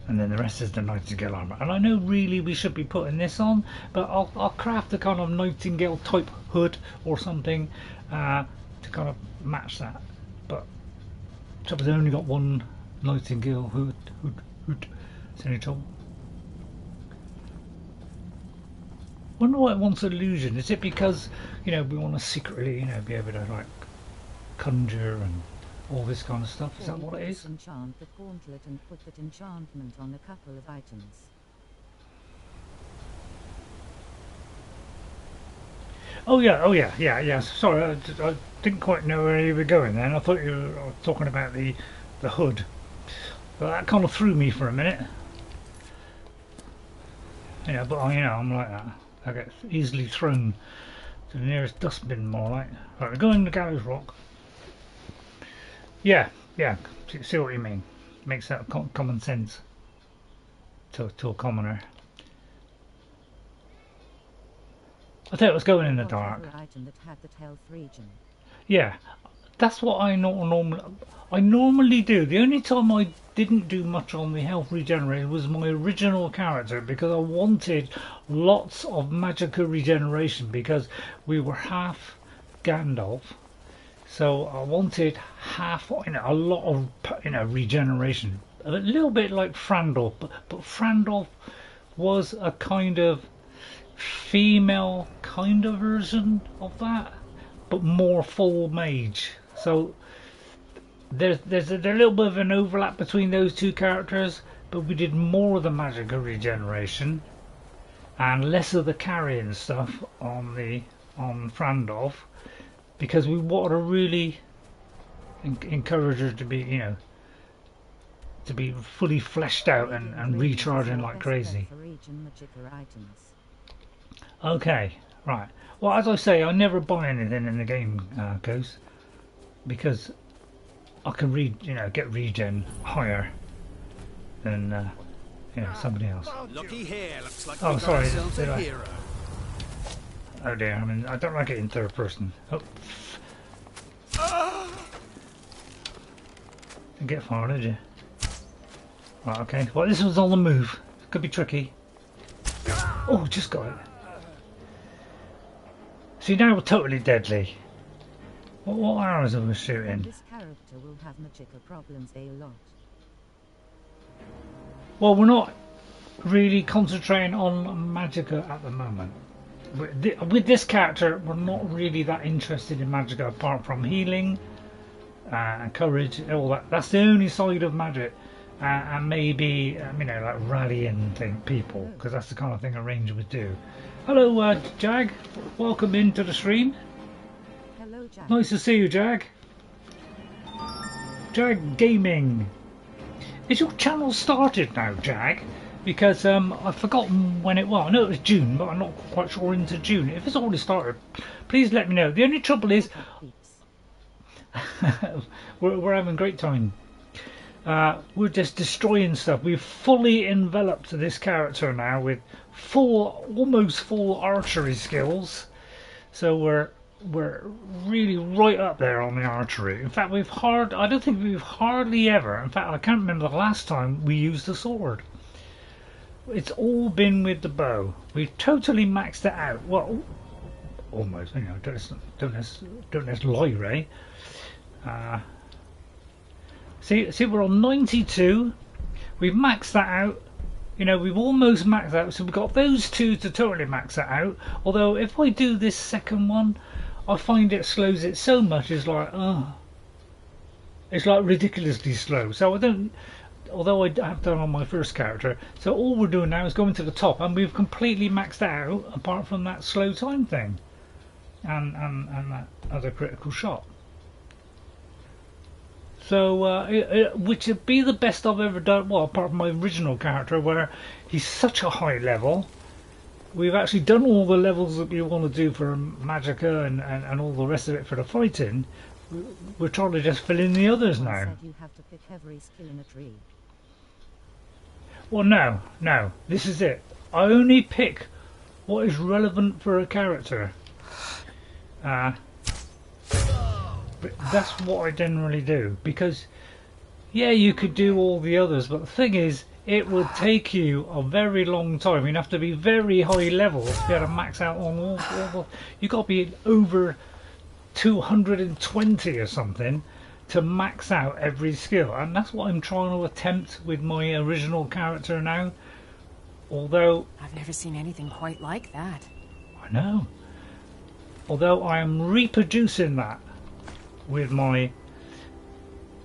And then the rest is the Nightingale armour. And I know really we should be putting this on, but I'll craft a kind of Nightingale type hood or something to kind of match that. But I've only got one Nightingale hood. Is any trouble? Wonder why it wants illusion. Is it because, you know, we want to secretly, you know, be able to like conjure and all this kind of stuff? Is that what it is?
Enchant the gauntlet and put that enchantment on a couple of items.
Oh yeah. Sorry, I didn't quite know where you were going then. I thought you were talking about the hood. But that kind of threw me for a minute. Yeah, but I'm like that. I get easily thrown to the nearest dustbin, more like. Right, we're going to Gallows Rock. Yeah, see what you mean. Makes that common sense to a commoner. I thought it was going in the
Whatever
dark.
item that had the health region.
Yeah, that's what I normally do. The only time I didn't do much on the health regeneration was my original character, because I wanted lots of magical regeneration, because we were half Gandalf, so I wanted half, a lot of, regeneration, a little bit like Frandalf, but Frandalf was a kind of female kind of version of that, but more full mage. So there's a little bit of an overlap between those two characters, but we did more of the magical regeneration and less of the carrying stuff on Frandalf, because we want to really encourage her to be, to be fully fleshed out and recharging like crazy. Okay, right. Well, as I say, I never buy anything in the game, Ghost, because I can get regen higher than somebody else.
Looky here, looks like
Oh,
we got
sorry.
ourselves
Did
a
I?
hero.
Oh dear. I mean, I don't like it in third person. Oh. Didn't get far, did you? Right. Okay. Well, this was on the move. Could be tricky. Oh, just got it. See, now we're totally deadly. What arrows are we shooting?
This character will have magical problems a lot.
Well, we're not really concentrating on magicka at the moment. With this character, we're not really that interested in magicka, apart from healing and courage and all that. That's the only side of magic. And maybe, like rallying people, because that's the kind of thing a ranger would do. Hello, Jag. Welcome into the stream.
Hello, Jag.
Nice to see you, Jag. Jag Gaming. Is your channel started now, Jag? Because I've forgotten when it was. I know it was June, but I'm not quite sure into June. If it's already started, please let me know. The only trouble is we're having a great time. We're just destroying stuff. We've fully enveloped this character now with almost full archery skills. So we're really right up there on the archery. In fact, I don't think we've hardly ever. In fact, I can't remember the last time we used a sword. It's all been with the bow. We've totally maxed it out. Well, almost. Don't let's lie, Ray. See, we're on 92. We've maxed that out. We've almost maxed out. So we've got those two to totally max that out. Although, if I do this second one, I find it slows it so much. It's like ridiculously slow. So I don't. Although I have done on my first character. So all we're doing now is going to the top, and we've completely maxed that out. Apart from that slow time thing, and that other critical shot. So, which would be the best I've ever done, well, apart from my original character, where he's such a high level. We've actually done all the levels that we want to do for magicka and all the rest of it for the fighting. We're trying to just fill in the others now.
Said you have to pick every skill in a tree.
Well, no, this is it. I only pick what is relevant for a character. But that's what I generally do, because yeah, you could do all the others, but the thing is, it would take you a very long time. You'd have to be very high level to be able to max out on all the. You've got to be over 220 or something to max out every skill, and that's what I'm trying to attempt with my original character now. Although
I've never seen anything quite like that.
I know. Although I am reproducing that with my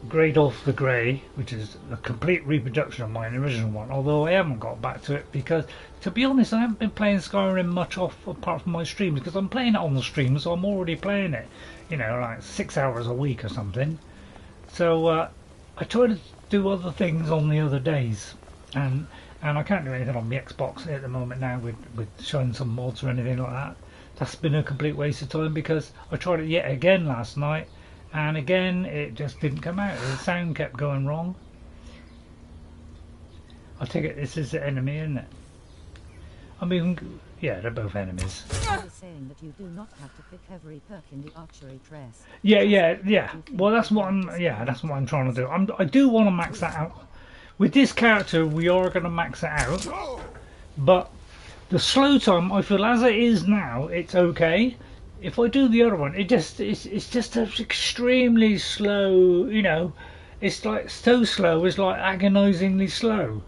Redoubt the Grey, which is a complete reproduction of my original one, although I haven't got back to it because, to be honest, I haven't been playing Skyrim much apart from my streams, because I'm playing it on the stream, so I'm already playing it, like 6 hours a week or something. So I try to do other things on the other days, and I can't do anything on the Xbox at the moment now with showing some mods or anything like that. That's been a complete waste of time, because I tried it yet again last night, and again it just didn't come out. The sound kept going wrong. I take it this is the enemy, isn't it? I mean, Yeah, they're both enemies.
I was saying that you do not have to pick every perk in the archery crest.
Yeah. Well, that's what I'm trying to do. I do want to max that out. With this character, we are going to max it out. But the slow time, I feel as it is now, it's okay. If I do the other one, it's just extremely slow. You know, it's like so slow. It's like agonisingly slow.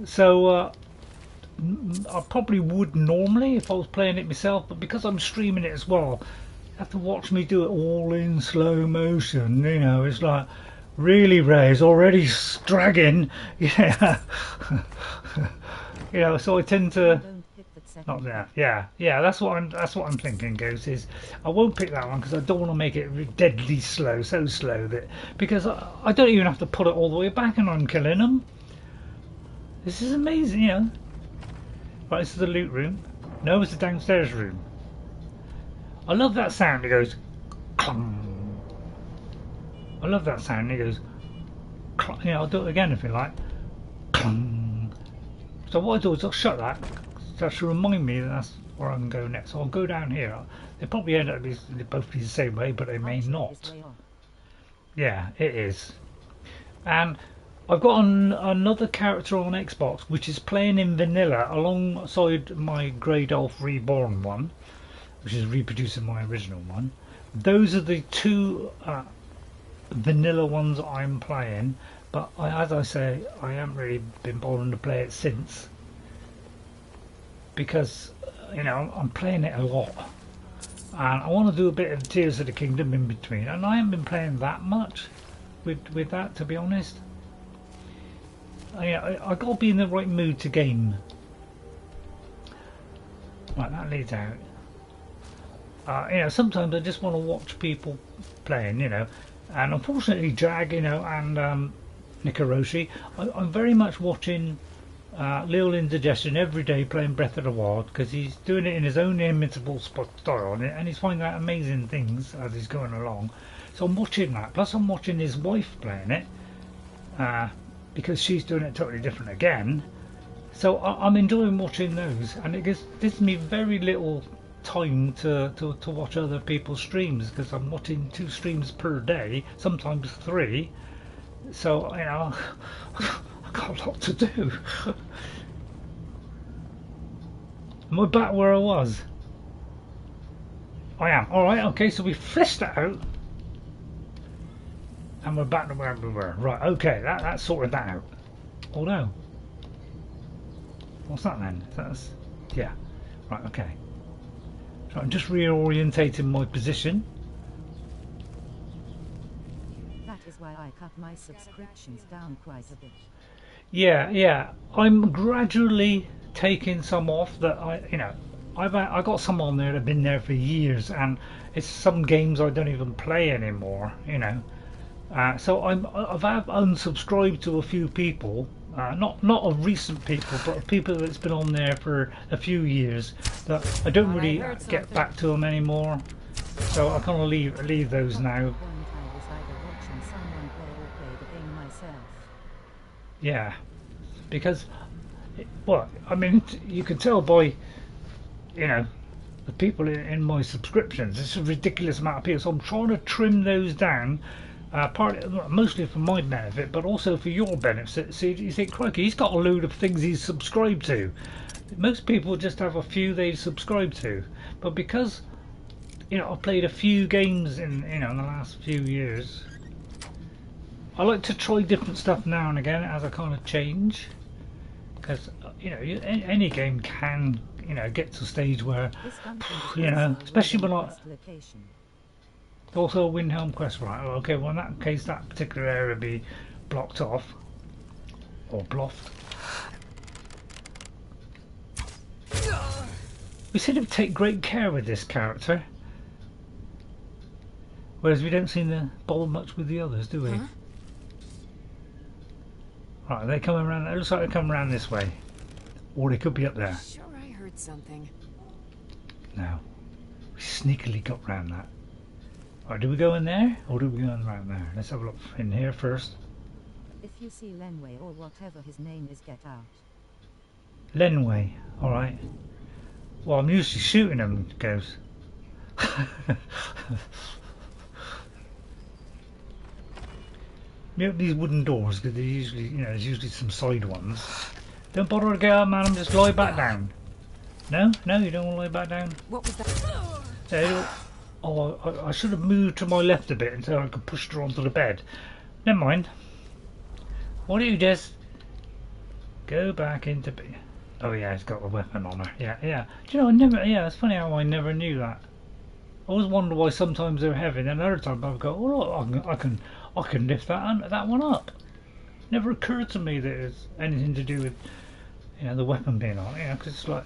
So. I probably would normally if I was playing it myself, but because I'm streaming it as well, you have to watch me do it all in slow motion. You know, it's like, really, Ray, it's already dragging. Yeah. You know, so I tend to not that. Yeah. That's what I'm thinking. Goes is I won't pick that one because I don't want to make it deadly slow, so slow that because I don't even have to put it all the way back and I'm killing them. This is amazing, you know. Right, this is the loot room. No, it's the downstairs room. I love that sound. It goes. Clung. I love that sound. It goes. Clung. Yeah, I'll do it again if you like. Clung. So what I do is I'll shut that. That should remind me that that's where I can go next. So I'll go down here. They probably end up both be the same way, but they may not. Yeah, it is. And I've got another character on Xbox which is playing in vanilla alongside my Grey Elf Reborn one, which is reproducing my original one. Those are the two vanilla ones I'm playing, but as I say, I haven't really been bothering to play it since because you know I'm playing it a lot and I want to do a bit of Tears of the Kingdom in between, and I haven't been playing that much with that, to be honest. I got to be in the right mood to game. Right, that leads out. You know, sometimes I just want to watch people playing, you know, and unfortunately Jag, you know, and Nikaroshi, I'm very much watching Lil Indigestion every day playing Breath of the Wild because he's doing it in his own inimitable style and he's finding out amazing things as he's going along. So I'm watching that. Plus I'm watching his wife playing it. Because she's doing it totally different again, so I'm enjoying watching those, and it gives me very little time to watch other people's streams because I'm watching 2 streams per day, sometimes 3. So you know, I got a lot to do. Am I back where I was? I am. All right. Okay. So we fleshed that out. And we're back to where we were. Right, okay, that sorted that out. Oh no. What's that then? That's, yeah. Right, okay. So I'm just reorientating my position.
That is why I cut my subscriptions down quite a bit.
Yeah. I'm gradually taking some off that I got some on there that have been there for years, and it's some games I don't even play anymore, you know. So I've unsubscribed to a few people, not of recent people, but of people that's been on there for a few years that I don't really get back to them anymore. So I kind of leave those now. Yeah, because well, I mean, you can tell by you know the people in my subscriptions. It's a ridiculous amount of people, so I'm trying to trim those down. Mostly for my benefit, but also for your benefit. So you think, crikey, he's got a load of things he's subscribed to. Most people just have a few they subscribe to, but because you know I've played a few games in in the last few years, I like to try different stuff now and again as I kind of change, because you know any game can get to a stage where especially when I. Also a Windhelm quest, right? Okay, well in that case that particular area would be blocked off or bluffed. We seem to take great care with this character, whereas we don't seem to bother much with the others, do we?
Huh?
Right, are they coming around? It looks like they're coming around this way, or they could be up there.
Sure, I heard something.
No, we sneakily got round that. Right, do we go in there, or do we go around there? Let's have a look in here first.
If you see Lenway or whatever his name is, get out.
Lenway, alright. Well, I'm usually shooting them, Ghost. Mute these wooden doors because they're usually, you know, there's usually some side ones. Don't bother to get up, man. Just lie back down. No, no, you don't want to lie back down.
What was that?
There, oh, I should have moved to my left a bit until I could push her onto the bed. Never mind. Why don't you just go back into bed? Oh yeah, he's got a weapon on her. Yeah, yeah. Do you know, I never. Yeah, it's funny how I never knew that. I always wonder why sometimes they're heavy, and then other times I've got, oh, I can lift that one up. Never occurred to me that it's anything to do with, you know, the weapon being on. Yeah, because it's like,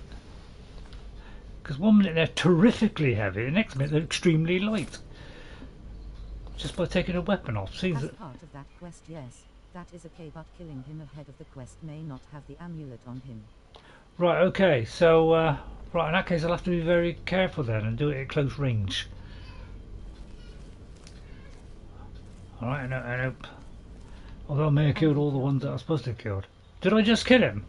because one minute they're terrifically heavy, the next minute they're extremely light. Just by taking a weapon off. Seems
As
that.
part of that quest, yes, that is okay, but killing him ahead of the quest may not have the amulet on him.
Right. Okay. So, right. In that case, I'll have to be very careful then and do it at close range. All right. I know. Although I may have killed all the ones that I was supposed to have killed. Did I just kill him?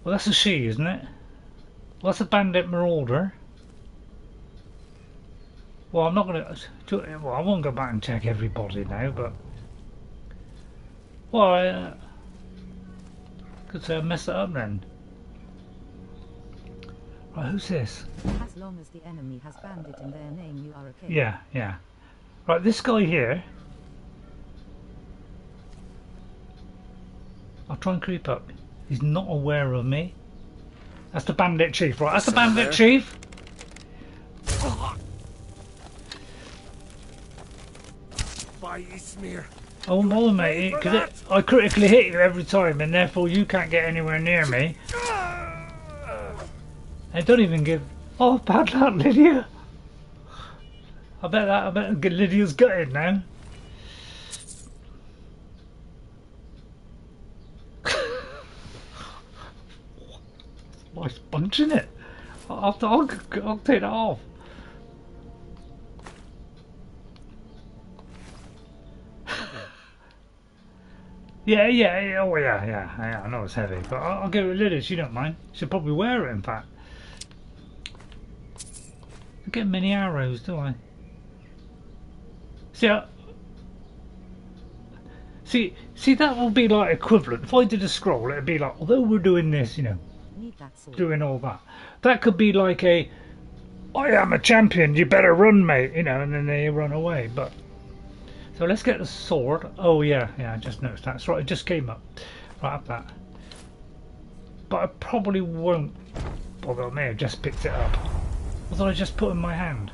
Well, that's a she, isn't it? Well, that's a bandit marauder. Well, I'm not going to... Well, I won't go back and check everybody now, but... Well, I could say I messed it up then. Right, who's this?
As long as the enemy has bandit in their name, you are okay.
Yeah, yeah. Right, this guy here... I'll try and creep up. He's not aware of me. That's the bandit chief, right? That's the bandit chief!
By Ismir.
Oh, well, mate, because I critically hit you every time, and therefore you can't get anywhere near me. I don't even give. Oh, bad luck, Lydia. I bet Lydia's gutted now. Nice bunch, isn't it? I'll take that off. Yeah, oh yeah, I know it's heavy, but I'll give it a Lydia, she don't mind. She'll probably wear it, in fact. I get many arrows, do I? See, that will be like equivalent. If I did a scroll, it'd be like, although we're doing this, you know,
Need that sword.
doing all that. That could be like a, I am a champion, you better run, mate, you know, and then they run away, but... So let's get the sword. Oh yeah, I just noticed that. That's right, it just came up. Right up that. But I probably won't, although I may have just picked it up. What did I just put in my hand?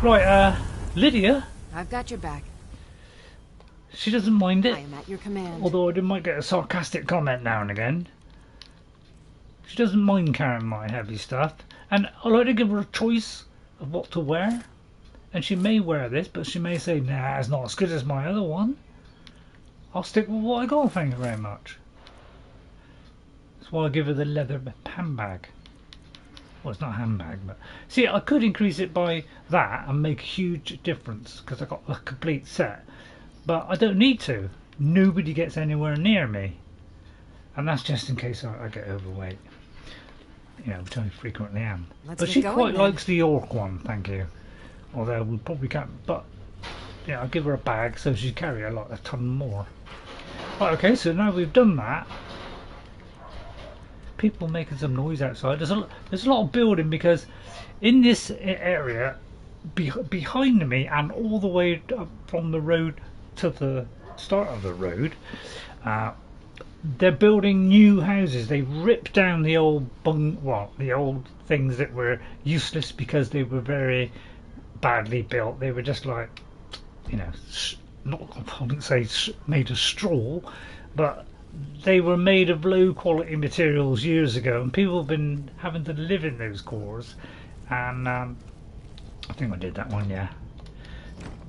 Right, Lydia.
I've got your back.
She doesn't mind it.
I am at your command.
Although I might get a sarcastic comment now and again. She doesn't mind carrying my heavy stuff. And I like to give her a choice of what to wear. And she may wear this, but she may say, nah, it's not as good as my other one. I'll stick with what I got, thank you very much. That's why I give her the leather handbag. Well, it's not a handbag, but... See, I could increase it by that and make a huge difference, because I got a complete set. But I don't need to. Nobody gets anywhere near me. And that's just in case I get overweight. You know, which I frequently am.
Let's
But
get
she
going,
quite
then.
likes the orc one, thank you. Although we probably can't, but yeah, I'll give her a bag so she carry a ton more. Right, okay, so now we've done that. People making some noise outside. There's a lot of building because in this area, behind me and all the way up from the road to the start of the road, they're building new houses. They ripped down the old the old things that were useless because they were very badly built. They were just like, you know, I wouldn't say made of straw, but they were made of low quality materials years ago, and people have been having to live in those cores. And I think I did that one, yeah.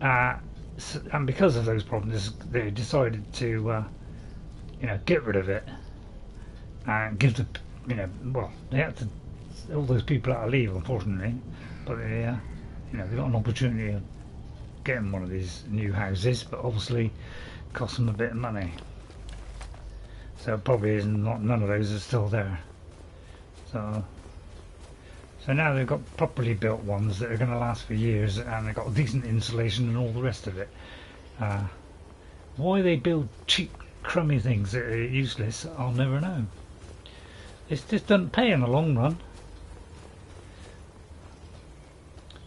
And because of those problems, they decided to, you know, get rid of it and give the, you know, well, they had to, all those people had to leave, unfortunately, but they, you know, they got an opportunity of getting one of these new houses, but obviously cost them a bit of money. So probably none of those are still there. So now they've got properly built ones that are going to last for years, and they've got decent insulation and all the rest of it. Why they build cheap, crummy things that are useless, I'll never know. It just doesn't pay in the long run.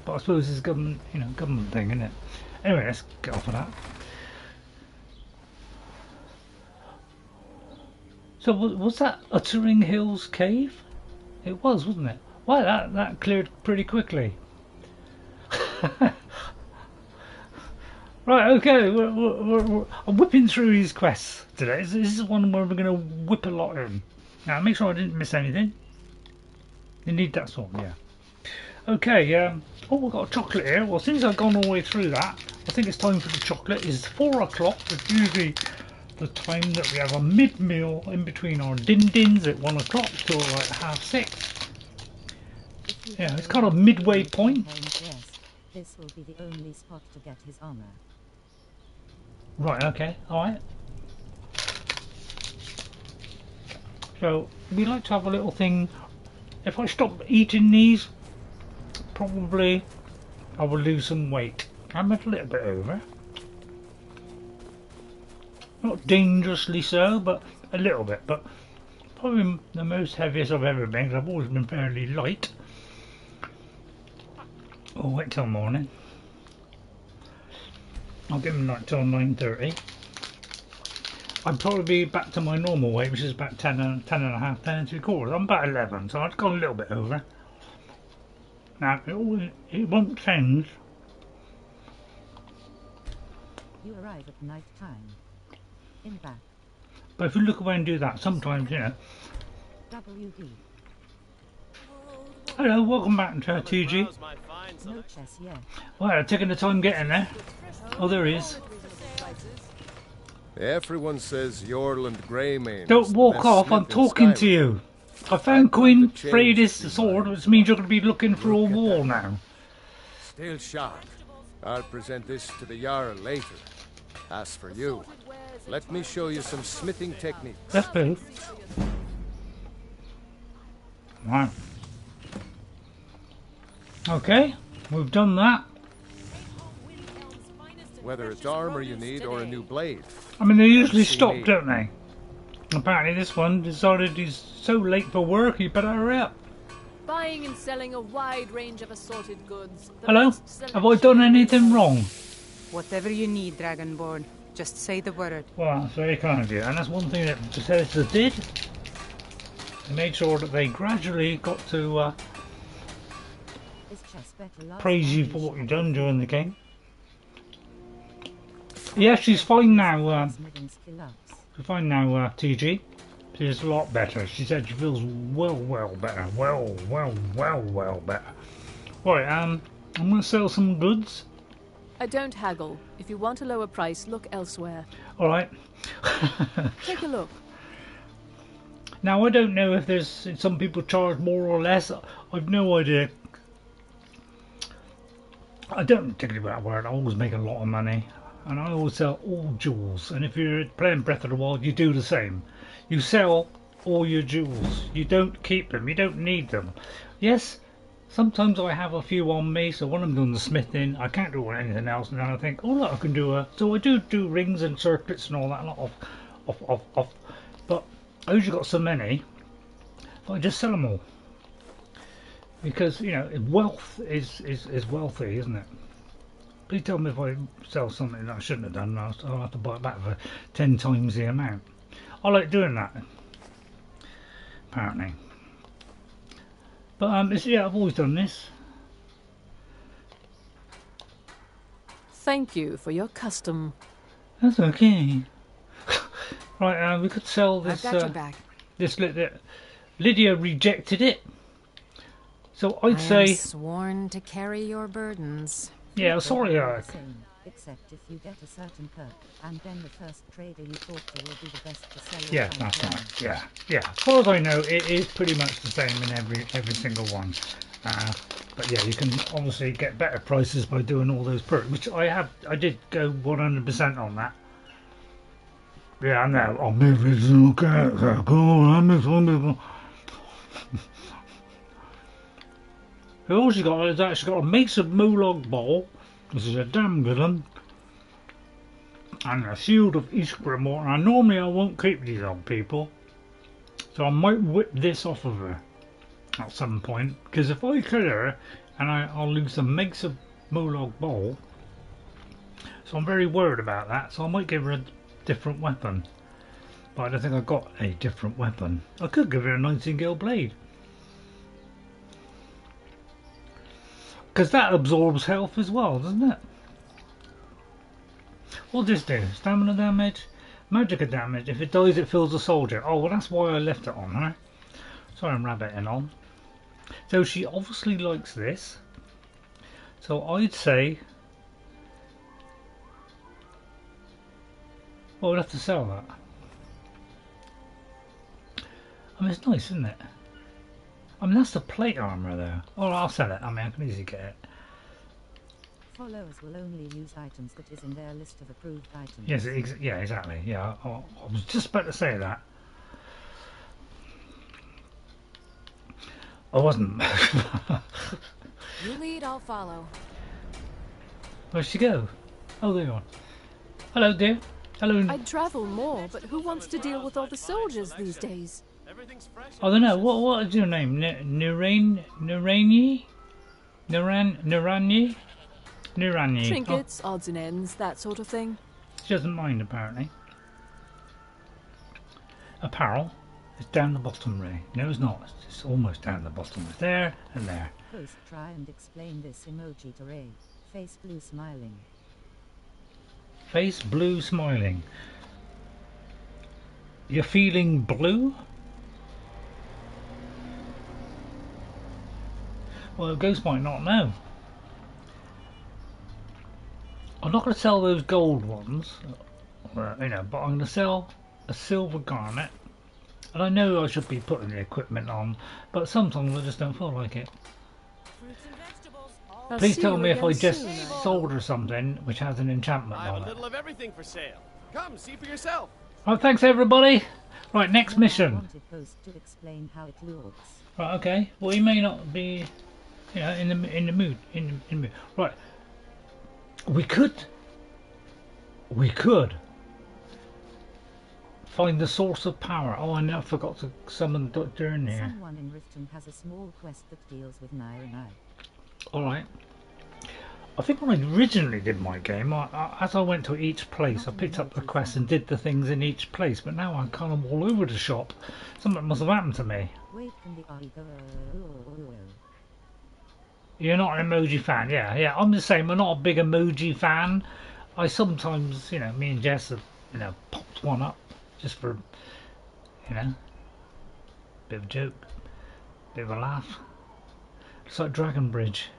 But I suppose it's a government, government thing, isn't it? Anyway, let's get off of that. So was that Uttering Hills cave? It was, wasn't it? Wow, that cleared pretty quickly. Right, okay, I'm whipping through these quests today. This is one where we're going to whip a lot in. Now, make sure I didn't miss anything. You need that sort, yeah. Okay, oh, we've got a chocolate here. Well, since I've gone all the way through that, I think it's time for the chocolate. It's 4 o'clock. It's usually the time that we have a mid-meal in between our din-dins at 1 o'clock till like 6:30. Yeah, it's kind of midway point.
Yes, this will be the only spot to get his armor.
Right, okay, alright. So, we like to have a little thing. If I stop eating these, probably I will lose some weight. I'm a little bit over. Not dangerously so, but a little bit. But probably the most heaviest I've ever been, because I've always been fairly light. Oh, wait till morning. I'll give them like till 9:30. I'd probably be back to my normal weight, which is about 10 and a half, 10 and 3/4. I'm about 11, so I've gone a little bit over. Now, it won't change.
You arrive at night time. In back.
But if you look away and do that, sometimes,
WD.
Hello, welcome back to TG.
No chess yet.
Well, taking the time getting there. Oh, there he is.
Everyone says Jarl and Greymane.
Don't walk off, I'm talking to you. I found Queen Freydis' sword, which means you're going to be looking for a wall now.
Still sharp. I'll present this to the Jarl later. As for you, let me show you some smithing techniques.
Let's go. Right. Okay, we've done that.
Whether it's armor you need or a new blade.
I mean, they usually stop, don't they? Apparently this one decided he's so late for work, he better hurry up.
Buying and selling a wide range of assorted goods.
Hello? Have I done anything wrong?
Whatever you need, Dragonborn. Just say the word.
Well, that's very kind of you. And that's one thing that Bethesda did. They made sure that they gradually got to praise you for what you've done during the game. Yeah, she's fine now. She's fine now, TG. She's a lot better. She said she feels well better. Well better. Right, I'm going to sell some goods.
I don't haggle. If you want a lower price, look elsewhere.
Alright.
Take a look.
Now, I don't know if there's some people charge more or less. I've no idea. I don't particularly that word. I always make a lot of money. And I always sell all jewels. And if you're playing Breath of the Wild, you do the same. You sell all your jewels. You don't keep them. You don't need them. Yes, sometimes I have a few on me. So when I'm doing the smithing, I can't do anything else. And then I think, oh look, I can do so I do rings and circlets and all that. Not off. But I usually got so many, I just sell them all. Because, wealth is wealthy, isn't it? Please tell me if I sell something that I shouldn't have done. I'll have to buy it back for 10 times the amount. I like doing that, apparently. But yeah, I've always done this.
Thank you for your custom.
That's okay. Right, we could sell this.
I've got your back.
This Lydia rejected it, so I'd
I
say.
am sworn to carry your burdens.
Yeah, sorry, Eric.
Except if you get a certain perk, and then the first trader you talk to will be the best to sell.
Yeah, that's right. Yeah. As far as I know, it is pretty much the same in every single one. But yeah, you can obviously get better prices by doing all those perks, which I did go 100% on that. Yeah, I know. I'll move this little character. Go on, this one. All she got is actually got a Mace of Molog Ball. This is a damn good one. And a Shield of Ishgrimmar. And normally I won't keep these on people. So I might whip this off of her at some point. Because if I kill her and I'll lose the Mace of Molog Ball. So I'm very worried about that. So I might give her a different weapon. But I don't think I've got a different weapon. I could give her a Nightingale Blade. Because that absorbs health as well, doesn't it? What's this do? Stamina damage? Magicka damage. If it dies, it fills a soldier. Oh, well, that's why I left it on her. Sorry, I'm rabbiting on. So she obviously likes this. So I'd say... well, we'll have to sell that. I mean, it's nice, isn't it? I mean, that's the plate armor though. Oh, I'll sell it. I mean, I can easily get it.
Followers will only use items that is in their list of approved items.
Yes, yeah, exactly. Yeah, I was just about to say that. I wasn't.
You lead, I'll follow.
Where'd she go? Oh, there you are. Hello, dear. Hello.
I'd travel more, but who wants to deal with all the soldiers these days?
I don't know. What is your name? Nirani?
Trinkets, odds and ends, that sort of thing.
She doesn't mind, apparently. Apparel is down the bottom, Ray. No, it's not. It's almost down the bottom. It's there and there.
Post try and explain this emoji to Ray. Face blue smiling.
Face blue smiling. You're feeling blue? Well, Ghost might not know. I'm not going to sell those gold ones, you know, but I'm going to sell a silver garnet. And I know I should be putting the equipment on, but sometimes I just don't feel like it. Please tell me if I just sold her something which has an enchantment
I have
on
a
it.
little of everything for sale. Come, see for yourself.
Right, thanks everybody. Right, next mission.
Wanted Post to explain how it looks.
Right, okay. Well, he may not be, you know, in the mood. In the mood. Right. We could find the source of power. Oh, I never forgot to summon Doctor in here.
Someone in Riften has a small quest that deals with Nai.
Alright. I think when I originally did my game, as I went to each place, I picked up the quests and did the things in each place, but now I'm kind of all over the shop. Something must have happened to me.
Wait, can the eye go?
You're not an emoji fan? Yeah, I'm the same. I'm not a big emoji fan. I sometimes, you know, me and Jess have, you know, popped one up just for, you know, bit of a joke, bit of a laugh. It's like Dragon Bridge.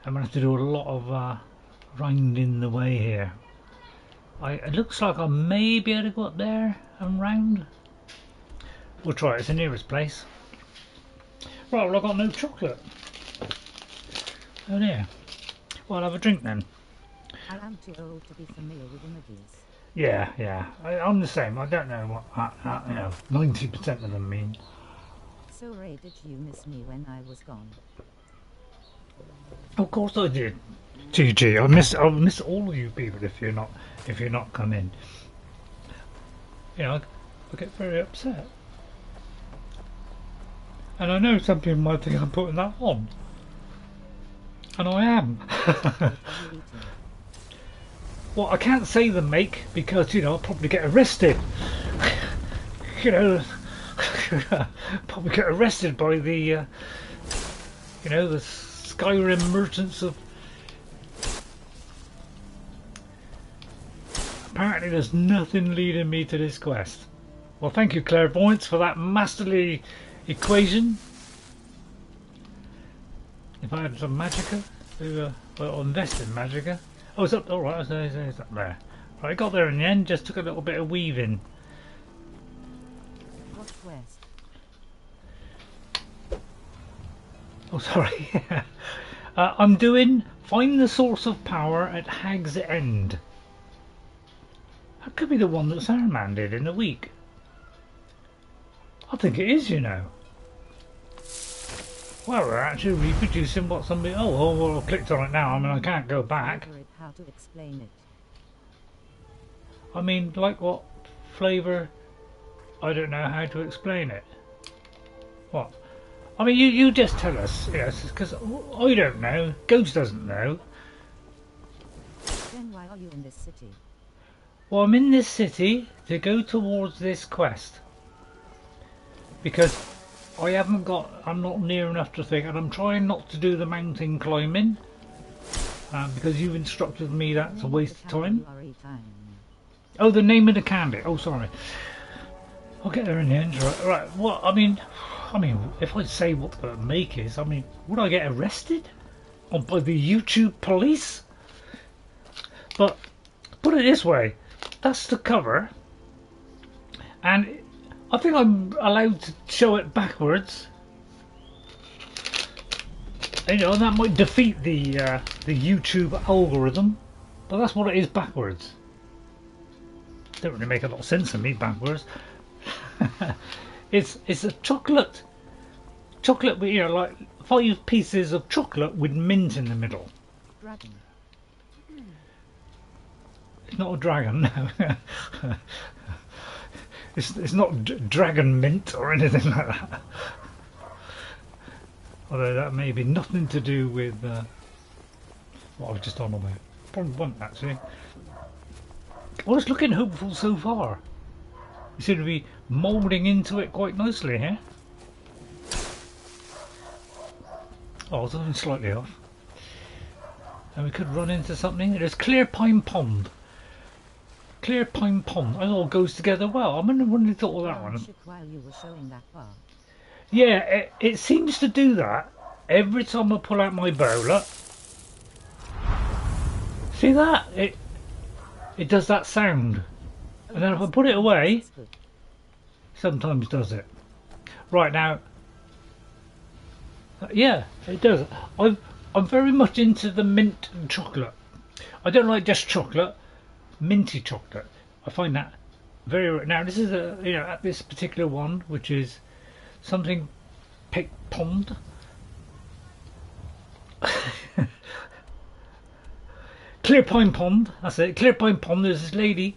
I'm going to have to do a lot of rounding the way here. It looks like I may be able to go up there and round. We'll try it. It's the nearest place. Right, well, I've got no chocolate. Oh dear. Well, I'll have a drink then.
I am too old to be familiar with images.
Yeah. I'm the same. I don't know what, you know, 90% of them mean.
So Ray, did you miss me when I was gone?
Of course I did. GG. I miss all of you people if you're not coming. You know, I get very upset. And I know some people might think I'm putting that on. And I am. Well, I can't say the make because, you know, I'll probably get arrested. You know, probably get arrested by the, you know, the Skyrim merchants of... Apparently there's nothing leading me to this quest. Well, thank you, Clairvoyance, for that masterly equation. If I had some magicka, I'll invest in magicka. Oh, it's up. All right, it's up there. Right, I got there in the end. Just took a little bit of weaving.
What quest?
Oh, sorry. I'm doing find the source of power at Hag's End. That could be the one that Saruman did in the week. I think it is, you know. Well, we're actually reproducing what somebody... Oh, well, I clicked on it now. I mean, I can't go back.
How to explain it?
I mean, like what flavour? I don't know how to explain it. What? I mean, you just tell us, yes, because I don't know. Ghost doesn't know.
Then why are you in this city?
Well, I'm in this city to go towards this quest. Because I'm not near enough to think, and I'm trying not to do the mountain climbing. Because you've instructed me that's a waste of time. Oh, the name of the candy. Oh, sorry. I'll get there in the end. Right. What? I mean, if I say what the make is, I mean, would I get arrested? Or by the YouTube police? But put it this way, that's the cover, and I think I'm allowed to show it backwards. You know, that might defeat the YouTube algorithm, but that's what it is backwards. Don't really make a lot of sense to me backwards. It's a chocolate with, you know, like 5 pieces of chocolate with mint in the middle.
Dragon.
It's not a dragon, no. It's not dragon mint or anything like that. Although that may be nothing to do with what I was just on about. Probably won't actually. Well, it's looking hopeful so far. You seem to be moulding into it quite nicely here. Oh, it's only slightly off. And we could run into something. There's Clearpine Pond. Clearpine Pond. It all goes together well. I wonder when they thought of that one.
While you were showing that bar.
Yeah, it seems to do that every time I pull out my bow. Look. See that? It does that sound. And then if I put it away, sometimes does it. Right now, yeah, it does. I'm very much into the mint and chocolate. I don't like just chocolate, minty chocolate. I find that very. Now this is at this particular one, which is something Pick Pond. Clearpine Pond, that's it. Clearpine Pond. There's this lady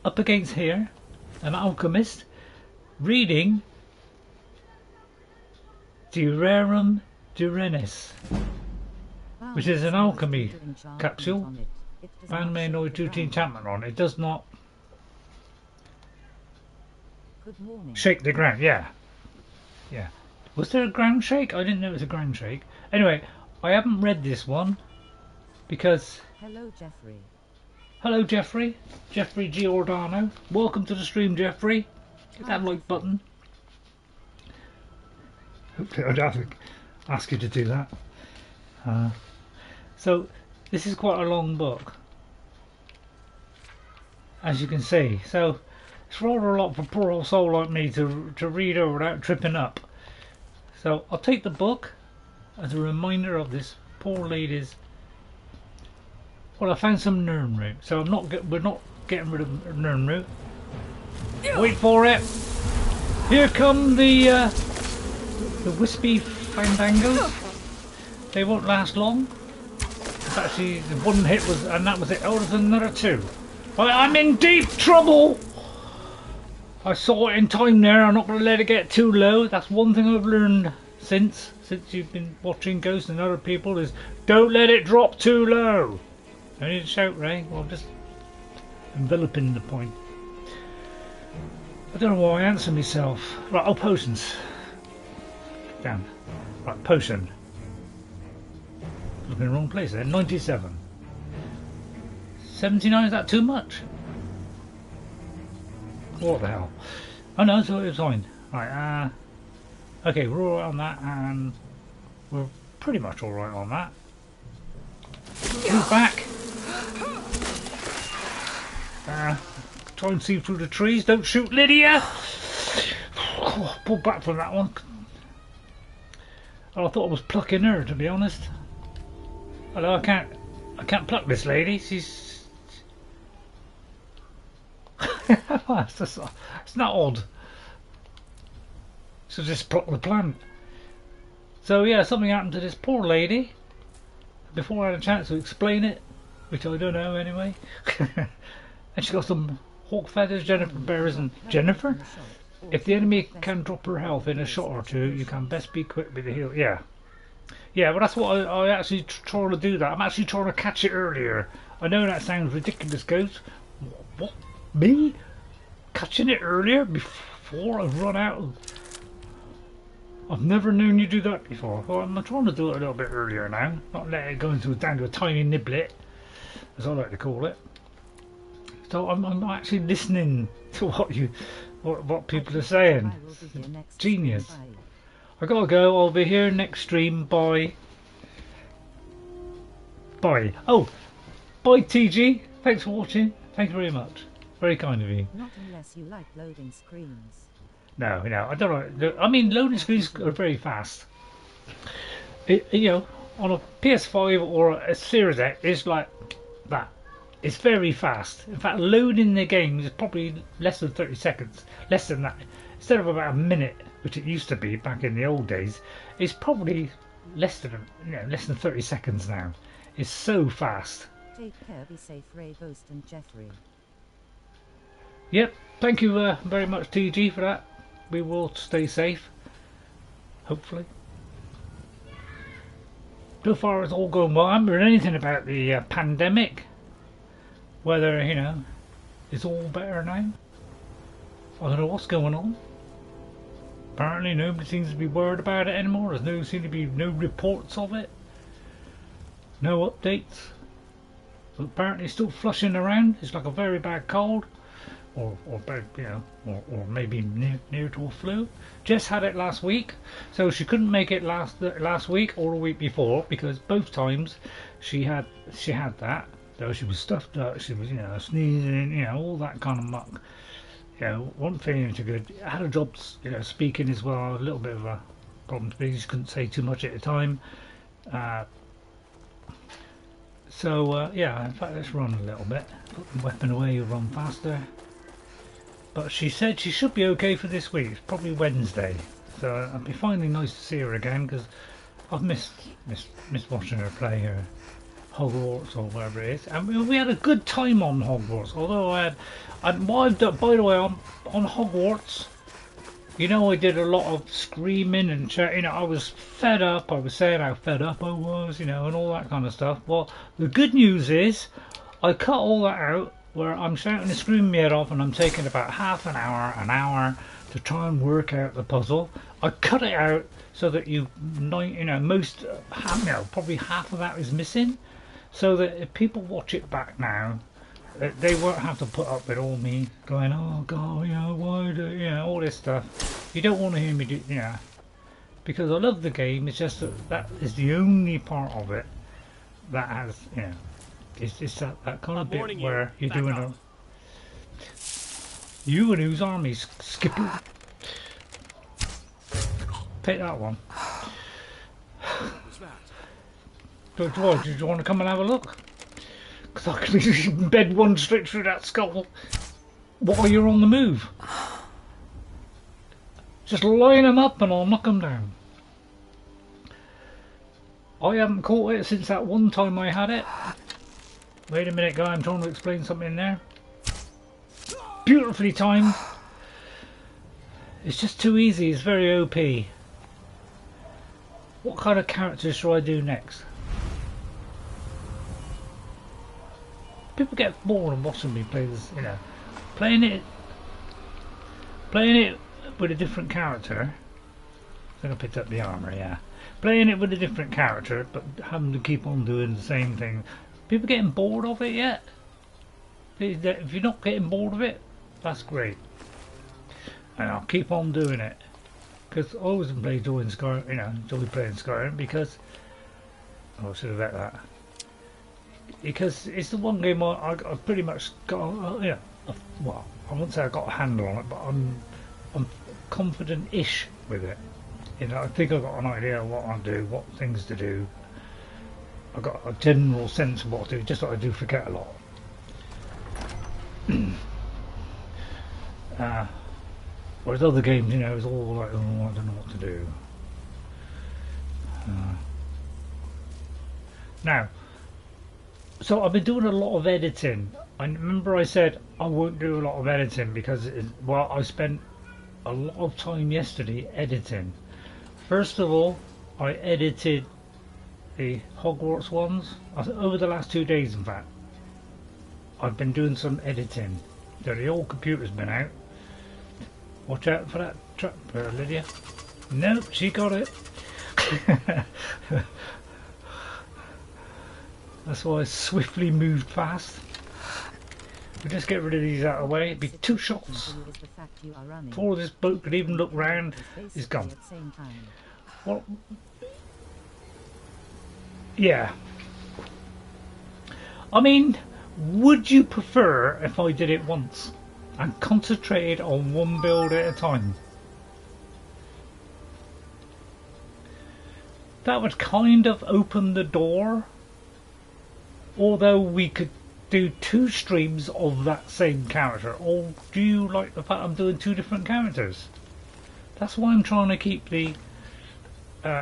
up against here, an alchemist, reading Durarum Durenis, which is an alchemy capsule. Band may annoy 2 enchantment on it. It does not shake the ground. Yeah. Was there a ground shake? I didn't know it was a ground shake. Anyway, I haven't read this one because.
Hello, Jeffrey.
Hello, Jeffrey. Jeffrey Giordano. Welcome to the stream, Jeffrey. Hit that like button. Hopefully I don't have to ask you to do that. So, this is quite a long book, as you can see. So, it's rather a lot for a poor old soul like me to read over without tripping up. So, I'll take the book as a reminder of this poor lady's. Well, I found some Nirnroot, so we're not getting rid of Nirnroot. Wait for it. Here come the wispy fandangos. They won't last long. It's actually the one hit was, and that was it. Oh, there's another 2. I'm in deep trouble. I saw it in time there. I'm not going to let it get too low. That's one thing I've learned since you've been watching Ghosts and other people is don't let it drop too low. I need to shout, Ray. Well, I'm just enveloping the point. I don't know why I answer myself. Right, oh, potions. Damn. Right, potion. Looking in the wrong place there. 97. 79, is that too much? What the hell? Oh no, so it's fine. Right, okay, we're alright on that, and we're pretty much alright on that. Move back. Try and see through the trees. Don't shoot Lydia. Pull back from that one. Oh, I thought I was plucking her, to be honest. Hello, I can't pluck this lady. She's. It's not odd. So just plot the plan. So yeah, something happened to this poor lady before I had a chance to explain it, which I don't know anyway. And she got some hawk feathers, Jennifer berries, and Jennifer. If the enemy can drop her health in a shot or two, you can best be quick with the heal. Yeah. Yeah, but that's what I actually trying to do that. I'm actually trying to catch it earlier. I know that sounds ridiculous, Ghost. What? Me? Catching it earlier? Before I've run out? I've never known you do that before. Well, I'm trying to do it a little bit earlier now. Not let it go down to a tiny niblet, as I like to call it. So I'm actually listening to what people are saying. Genius. I gotta go. I'll be here next stream. Bye. Bye. Oh, bye TG. Thanks for watching. Thank you very much. Very kind of you.
Not unless you like loading screens.
No, I don't know. I mean, loading screens are very fast. You know, on a PS5 or a Series X, it's like that. It's very fast. In fact, loading the game is probably less than 30 seconds. Less than that. Instead of about a minute, which it used to be back in the old days, it's probably less than 30 seconds now. It's so fast.
Take care, be safe, Ray, Ghost, and Jeffrey.
Yep. Thank you very much, TG, for that. We will stay safe. Hopefully. So far, it's all going well. I haven't heard anything about the pandemic. Whether, you know, it's all better now. I don't know what's going on. Apparently nobody seems to be worried about it anymore. There's no seem to be no reports of it. No updates. But apparently it's still flushing around. It's like a very bad cold. Or you know, or maybe near to a flu. Jess had it last week, so she couldn't make it last week or the week before because both times she had that. So she was stuffed up. She was, you know, sneezing, you know, all that kind of muck. You know, wasn't feeling too good. I had a job, you know, speaking as well. A little bit of a problem to me. Just couldn't say too much at a time. Yeah. In fact, let's run a little bit. Put the weapon away. You'll run faster. But she said she should be okay for this week. It's probably Wednesday, so it'd be finally nice to see her again because I've missed watching her play her Hogwarts or whatever it is. And we had a good time on Hogwarts. Although I've done, by the way, on Hogwarts, you know, I did a lot of screaming and chatting. You know, I was fed up. I was saying how fed up I was, you know, and all that kind of stuff. Well, the good news is I cut all that out. Where I'm shouting and screaming my head off and I'm taking about half an hour to try and work out the puzzle. I cut it out so that probably half of that is missing, so that if people watch it back now, they won't have to put up with all me going, oh god, you know, why do, you know, all this stuff. You don't want to hear me do, you know, because I love the game. It's just that is the only part of it that has, you know. It's that kind of bit where you're doing a... You and whose armies, Skipper? Take that one. Did you want to come and have a look? Because I can bed one straight through that skull while you're on the move. Just line them up and I'll knock them down. I haven't caught it since that one time I had it. Wait a minute, guy, I'm trying to explain something there. Beautifully timed. It's just too easy, it's very OP. What kind of characters should I do next? People get bored of watching me play this, you know. Playing it with a different character. I think I picked up the armour, yeah. Playing it with a different character, but having to keep on doing the same thing. People getting bored of it yet? If you're not getting bored of it, that's great. And I'll keep on doing it. Because I always enjoy Skyrim, you know, enjoy playing Skyrim because... Oh, I should have let that. Because it's the one game I pretty much got, yeah, well, I won't say I got a handle on it, but I'm confident-ish with it. You know, I think I've got an idea of what I'll do, what things to do. I've got a general sense of what to do, just like I do forget a lot. Whereas other games, you know, it's all like, oh, I don't know what to do. Now, so I've been doing a lot of editing. I remember I said I won't do a lot of editing because, well, I spent a lot of time yesterday editing. First of all, I edited the Hogwarts ones. Over the last 2 days, in fact, I've been doing some editing. So the old computer's been out. Watch out for that trap, Lydia. Nope, she got it. That's why I swiftly moved fast. We'll just get rid of these out of the way. It'd be 2 shots. Before this boat could even look round, he's gone. Well, yeah. I mean, would you prefer if I did it once and concentrated on one build at a time? That would kind of open the door. Although we could do 2 streams of that same character. Or do you like the fact I'm doing 2 different characters? That's why I'm trying to keep the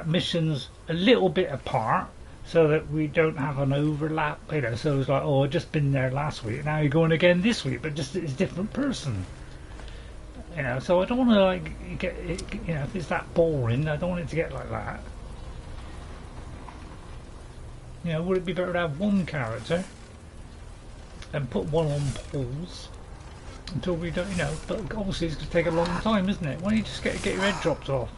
missions a little bit apart, so that we don't have an overlap, you know. So it's like, oh, I've just been there last week, now you're going again this week, but just it's a different person, you know. So I don't want to like get it, you know, if it's that boring, I don't want it to get like that. You know, would it be better to have one character and put one on pause until we don't, you know? But obviously it's going to take a long time, isn't it? Why don't you just get your head dropped off?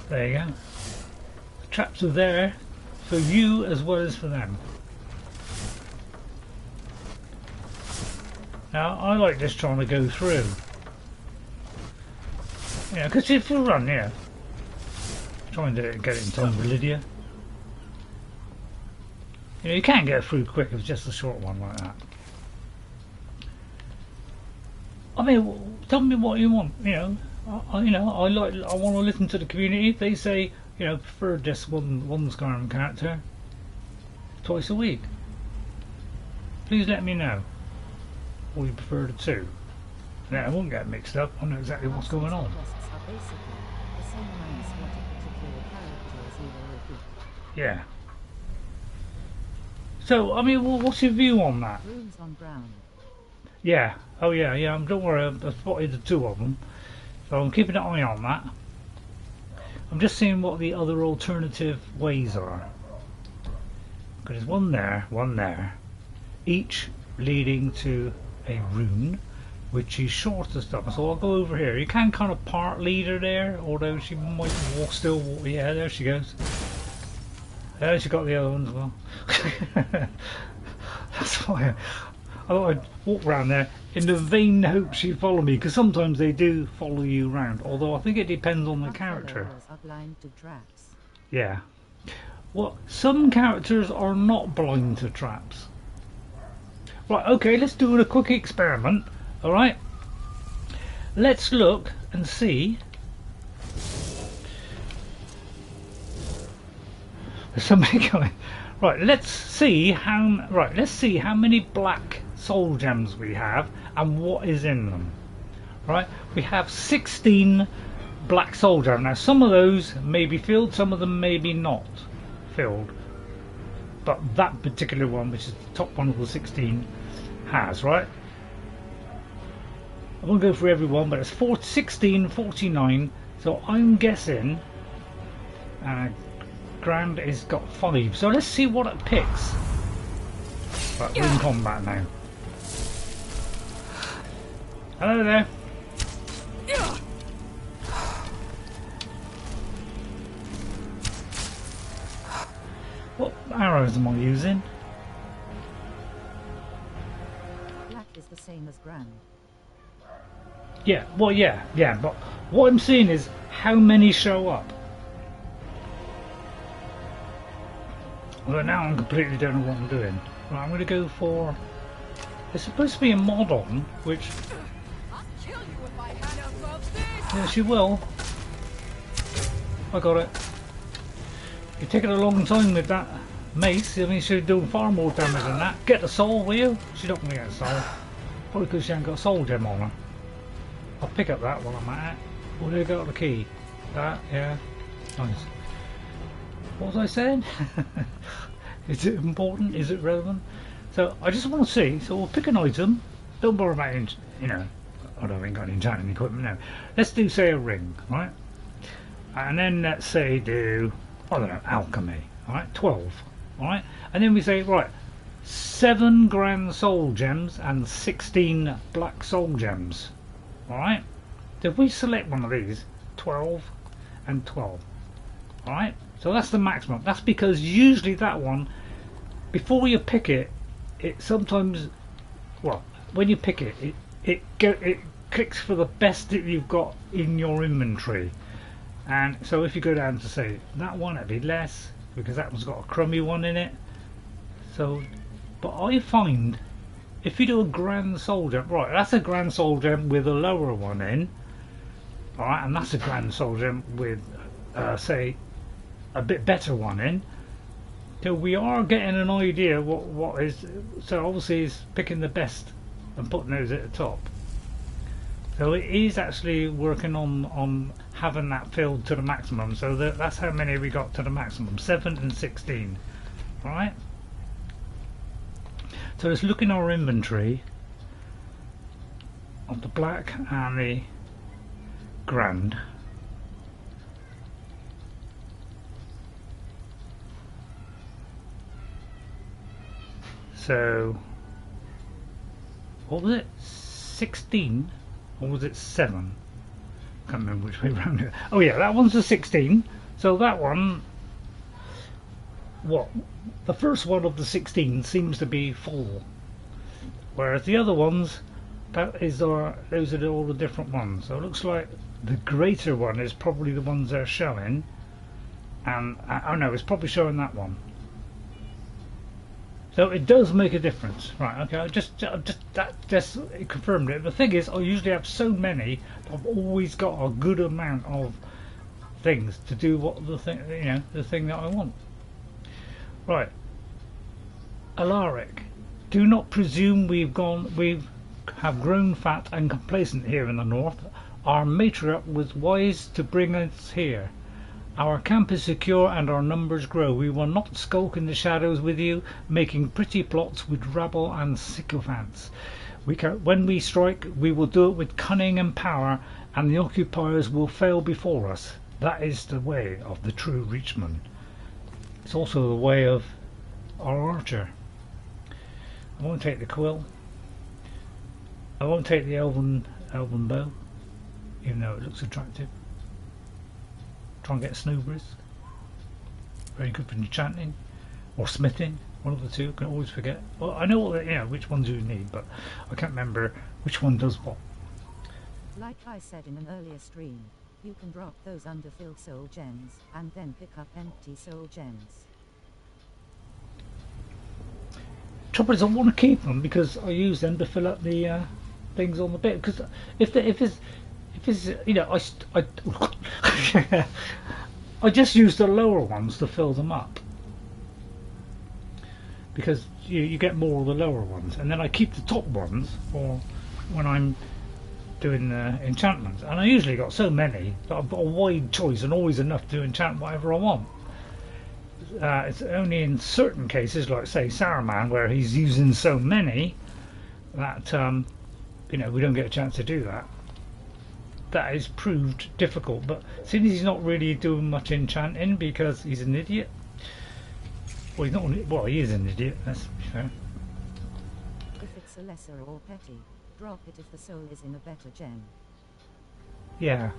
There you go. The traps are there for you as well as for them. Now I like just trying to go through. You know, because if you run, you know, trying to get it in time with Lydia. You know, you can't get through quick if it's just a short one like that. I mean, tell me what you want. You know, I want to listen to the community. If they say, you know, prefer just one Skyrim character twice a week, please let me know. Or you prefer the 2. Now I won't get mixed up. I know exactly what's going on. Yeah. So, I mean, what's your view on that? Yeah. Oh, yeah, yeah. Don't worry, I've spotted the 2 of them. So I'm keeping an eye on that. I'm just seeing what the other alternative ways are. Because there's one there. Each leading to a rune, which is short of stuff. So I'll go over here. You can kind of part leader there, although she might still walk. Yeah, there she goes. There she got the other one as well. That's why I thought I'd walk around there in the vain hope she'd follow me, because sometimes they do follow you around, although I think it depends on the character. Yeah. Well, some characters are not blind to traps. Right, okay, let's do a quick experiment. Alright? Let's look and see. There's somebody going. Right, let's see how many black soul gems we have and what is in them. Right, we have 16 black soul gems. Now some of those may be filled, some of them may be not filled, but that particular one, which is the top one of the 16, has, right? I won't go through everyone, but it's 16, 49, so I'm guessing Grand has got 5, so let's see what it picks. Right, we're in combat now. Hello there. What arrows am I using?
Black is the same as Grand.
Yeah, well, yeah, but what I'm seeing is how many show up. Well, now I'm completely don't know what I'm doing. Right, I'm going to go for. There's supposed to be a mod on, which.
I'll kill you if I had above this.
Yeah, she will. I got it. You're taking a long time with that mace. I mean, she's doing far more damage than that. Get the soul, will you? She's not going to get a soul. Probably because she hasn't got a soul gem on her. I'll pick up that while I'm at it. Where do I got the key? That, yeah. Nice. What was I saying? Is it important? Is it relevant? So I just want to see. So we'll pick an item. Don't worry about it, you know. I don't think got any enchanting equipment now. Let's do, say, a ring, right? And then let's say do, I don't know, alchemy, alright? 12, alright? And then we say, right, 7 grand soul gems and 16 black soul gems, alright? So if we select one of these, 12 and 12, alright? So that's the maximum. That's because usually that one, before you pick it, it sometimes, well, when you pick it, it clicks for the best that you've got in your inventory. And so if you go down to say that one, it'd be less because that one's got a crummy one in it. So, but I find if you do a grand soul gem, right, that's a grand soul gem with a lower one in, alright, and that's a grand soul gem with say a bit better one in. So we are getting an idea what is, so obviously it's picking the best and putting those at the top. So it is actually working on having that filled to the maximum. So that's how many we got to the maximum, 7 and 16. Alright? So let's look in our inventory of the black and the grand. So what was it? 16? Or was it 7? Can't remember which way round it. Oh yeah, that one's a 16. So that one, what? The first one of the 16 seems to be full, whereas the other ones, those are all the different ones. So it looks like the greater one is probably the ones they're showing, and oh no, it's probably showing that one. So it does make a difference, right? Okay, I just confirmed it. The thing is, I usually have so many, I've always got a good amount of things to do what the thing, you know, the thing that I want. Right, Alaric, do not presume we have grown fat and complacent here in the north. Our matriarch was wise to bring us here. Our camp is secure and our numbers grow. We will not skulk in the shadows with you, making pretty plots with rabble and sycophants. When we strike, we will do it with cunning and power, and the occupiers will fail before us. That is the way of the true Reachman. It's also the way of our archer. I won't take the quill. I won't take the elven bow, even though it looks attractive. Try and get a snowbrisk. Very good for enchanting or smithing. One of the two. Can always forget. Well, I know what, you know, which ones you need, but I can't remember which one does what.
Like I said in an earlier stream, you can drop those underfilled soul gems and then pick up empty soul gems.
Trouble is, I want to keep them because I use them to fill up the things on the bit. Because if it's you know, I just use the lower ones to fill them up because you get more of the lower ones, and then I keep the top ones for when I'm doing enchantments. And I usually got so many that I've got a wide choice and always enough to enchant whatever I want. It's only in certain cases, like say Saruman, where he's using so many that you know, we don't get a chance to do that. That is proved difficult, but since he's not really doing much enchanting because he's an idiot. Well, he's not. Well, he is an idiot. That's fair.
If it's a lesser or petty, drop it if the soul is in a better gem.
Yeah.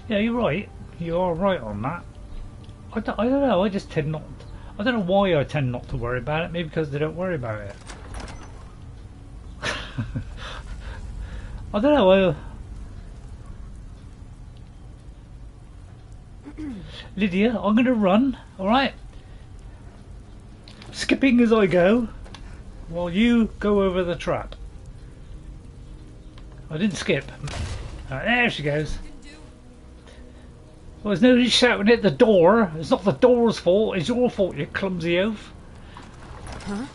Yeah, you're right. You are right on that. I don't know. I just tend not. I don't know why I tend not to worry about it. Maybe because they don't worry about it. I don't know. Lydia, I'm going to run. All right. Skipping as I go, while you go over the trap. I didn't skip. There she goes. Well, there's nobody shouting at the door. It's not the door's fault. It's your fault, you clumsy oaf.
Huh?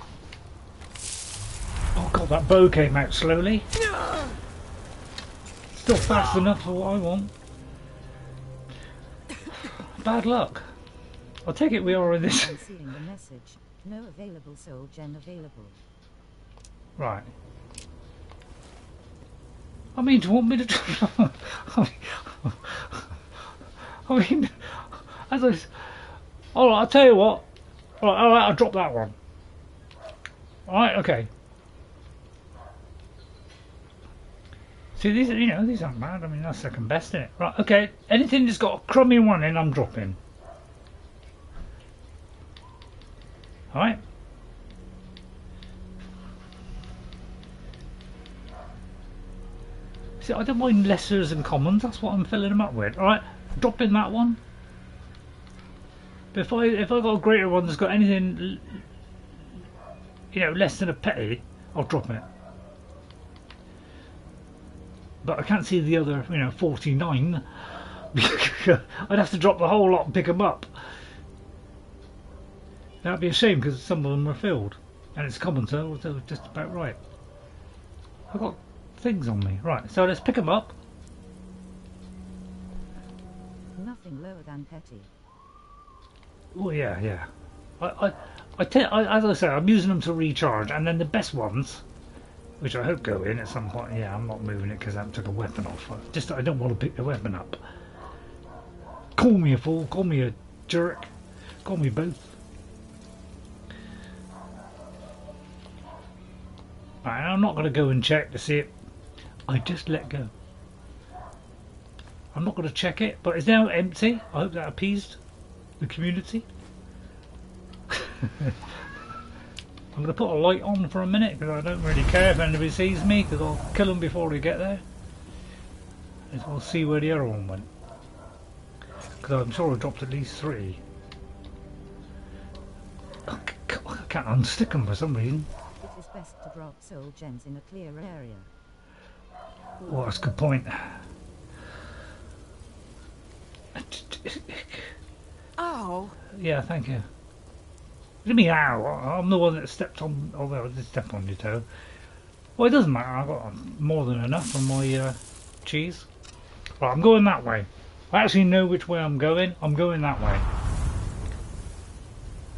Oh God, that bow came out slowly. Still fast enough for what I want. Bad luck. I'll take it we are in this.
I'm seeing the message. No available soul gem available.
Right. I mean, do you want me to... I mean, as I... Alright, I'll tell you what. Alright, I'll drop that one. Alright, okay. See, these, you know, these aren't bad. I mean, that's second best, isn't it? Right, okay. Anything that's got a crummy one in, I'm dropping. Alright. See, I don't mind lessers and commons. That's what I'm filling them up with. Alright, dropping that one. But if I got a greater one that's got anything, you know, less than a petty, I'll drop it. But I can't see the other, you know, 49. I'd have to drop the whole lot and pick them up. That'd be a shame because some of them are filled, and it's common, so just about right. I've got things on me, right? So let's pick them up.
Nothing lower than petty.
Oh yeah, yeah. As I say, I'm using them to recharge, and then the best ones, which I hope go in at some point. Yeah, I'm not moving it because I haven't took a weapon off. I don't want to pick the weapon up. Call me a fool, call me a jerk, call me both. Right, I'm not going to go and check to see it. I just let go. I'm not going to check it, but it's now empty. I hope that appeased the community. I'm going to put a light on for a minute because I don't really care if anybody sees me, because I'll kill them before they get there. And we'll see where the other one went, because I'm sure I dropped at least 3. I can't unstick them for some reason.
It is best to drop soul gems in a clear area.
Oh, that's a good point.
Oh.
Yeah, thank you. What do you mean, ow? I'm the one that stepped on... Although I did step on your toe. Well, it doesn't matter. I've got more than enough on my cheese. Right, I'm going that way. I actually know which way I'm going. I'm going that way.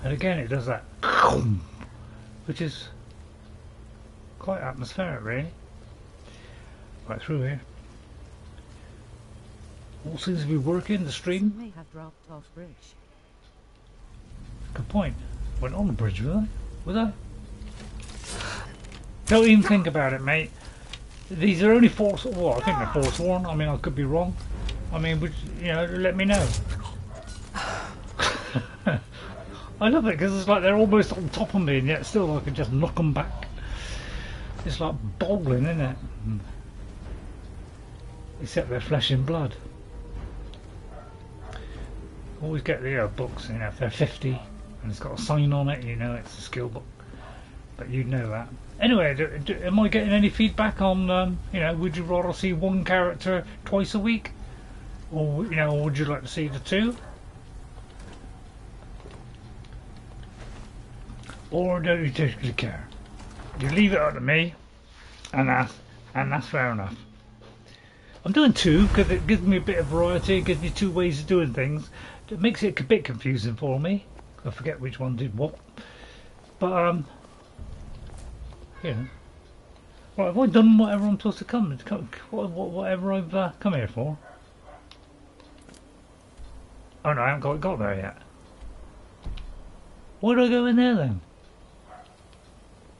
And again, it does that. Which is quite atmospheric, really. Right through here. All seems to be working, the stream.
May have dropped off bridge.
Good point. Went on the bridge, was I? Don't even think about it, mate. These are only force. Well, I think they're forsworn. I mean, I could be wrong. I mean, you know, let me know. I love it because it's like they're almost on top of me, and yet still I can just knock them back. It's like bowling, isn't it? Except they're flesh and blood. Always get the books, you know, if they're 50 and it's got a sign on it, you know it's a skill book. But you'd know that. Anyway, am I getting any feedback on, you know, would you rather see one character twice a week? Or, you know, or would you like to see the 2? Or don't you particularly care? You leave it up to me, and that's fair enough. I'm doing 2 because it gives me a bit of variety, it gives me 2 ways of doing things. It makes it a bit confusing for me. I forget which one did what. But, you know. Right, have I done whatever I'm supposed to come? Whatever I've come here for? Oh no, I haven't got there yet. Why did I go in there then?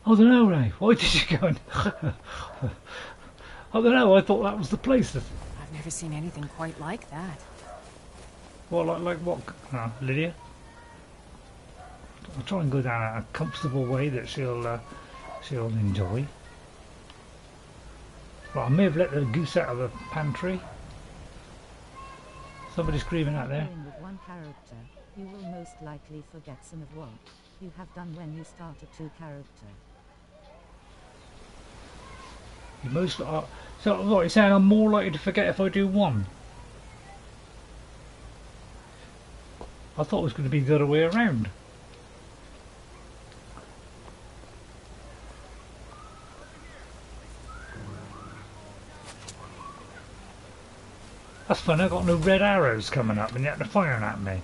I don't know, Ray. Why did you go in? I don't know, I thought that was the place.
I've never seen anything quite like that.
Well, like what? Lydia? I'll try and go down a comfortable way that she'll enjoy. Right, I may have let the goose out of the pantry. Somebody's screaming out there.
With one character, you will most likely forget some of what you have done when you start a 2 character.
You most so what you're saying? I'm more likely to forget if I do 1. I thought it was going to be the other way around. fun. I got no red arrows coming up and yet they're firing at me.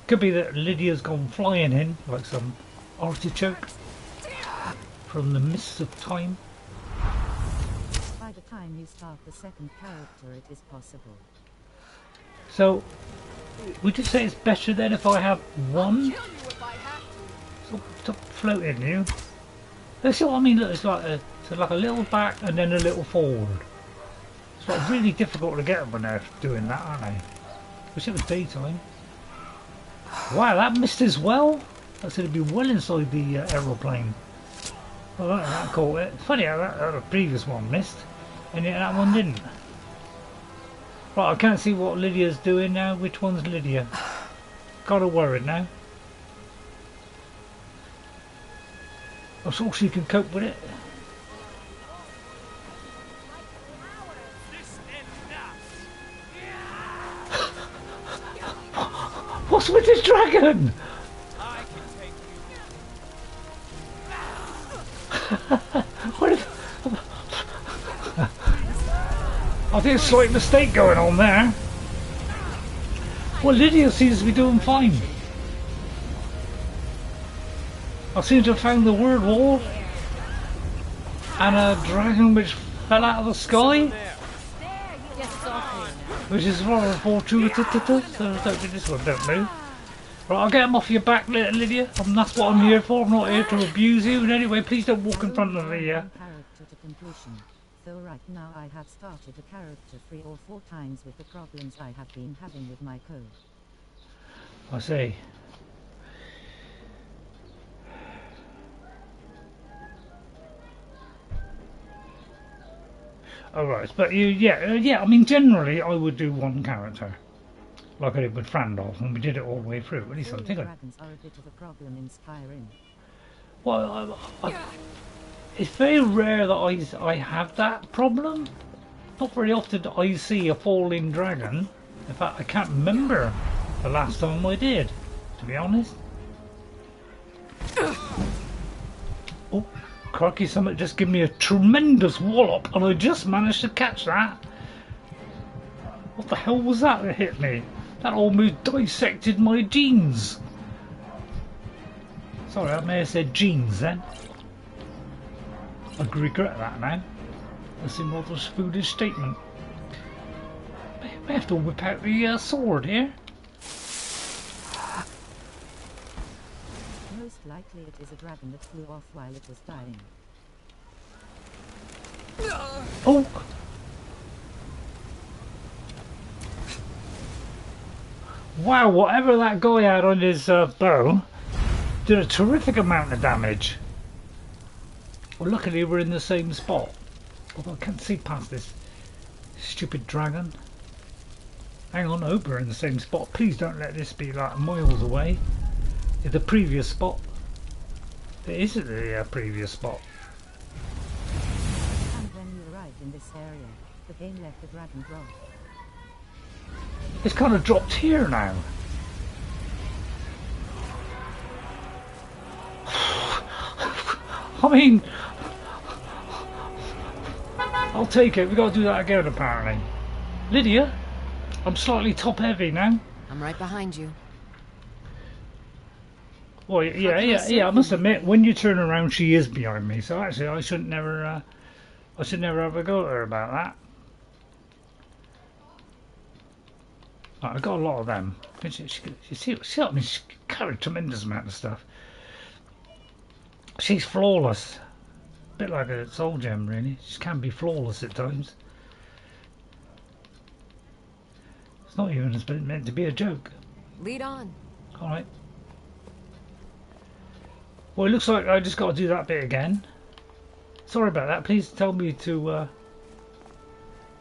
Could be that Lydia's gone flying in like some artichoke from the mists of time.
By the time you start the second character, it is possible.
So, would you say it's better then if I have one? Stop floating, you. That's what I mean. Look, it's like a little back and then a little forward. It's like really difficult to get them when they're doing that, aren't they? Wish it was daytime. Wow, that missed as well. That's going to be well inside the aeroplane. Oh, that caught it. Funny how that the previous one missed, and yet that one didn't. Right, I can't see what Lydia's doing now. Which one's Lydia? Got her worried now. I'm sure she can cope with it. What's with this dragon? What is... I think it's a slight mistake going on there. Well, Lydia seems to be doing fine. I seem to have found the word wall and a dragon which fell out of the sky, which is rather fortuitous, so I don't think this one don't move. Right, I'll get him off your back, Lydia. That's what I'm here for. I'm not here to abuse you in any way. Please don't walk in front of the
character to completion. Though right now I have started the character 3 or 4 times with the problems I have been having with my code.
I see. Alright, but yeah, I mean generally I would do one character. Like I did with Frandolf, and we did it all the way through. At least I think
dragons are a bit of a problem in Skyrim.
Well, it's very rare that I have that problem. Not very often do I see a falling dragon. In fact, I can't remember the last time I did, to be honest. Oh, crikey, something just gave me a tremendous wallop, and I just managed to catch that. What the hell was that hit me? That almost dissected my jeans. Sorry, I may have said jeans then. I regret that now. That's a rather foolish statement. I have to whip out the sword here.
Most likely it is a dragon that flew off while it was dying.
Oh! Wow, whatever that guy had on his bow did a terrific amount of damage. Well, luckily we're in the same spot. Although I can't see past this stupid dragon. Hang on, I hope we're in the same spot. Please don't let this be like miles away. The previous spot. It is the previous spot.
And when you arrived in this area, the game let the dragon drop.
It's kind of dropped here now. I mean, I'll take it. We've got to do that again apparently. Lydia, I'm slightly top heavy now.
I'm right behind you.
Well, yeah. I must admit, when you turn around, she is behind me. So actually, I should never have a go at her about that. Right, I got a lot of them. She carried a tremendous amount of stuff. She's flawless. A bit like a soul gem, really. She can be flawless at times. It's not even meant to be a joke.
Lead on.
Alright. Well, it looks like I just got to do that bit again. Sorry about that. Please tell me to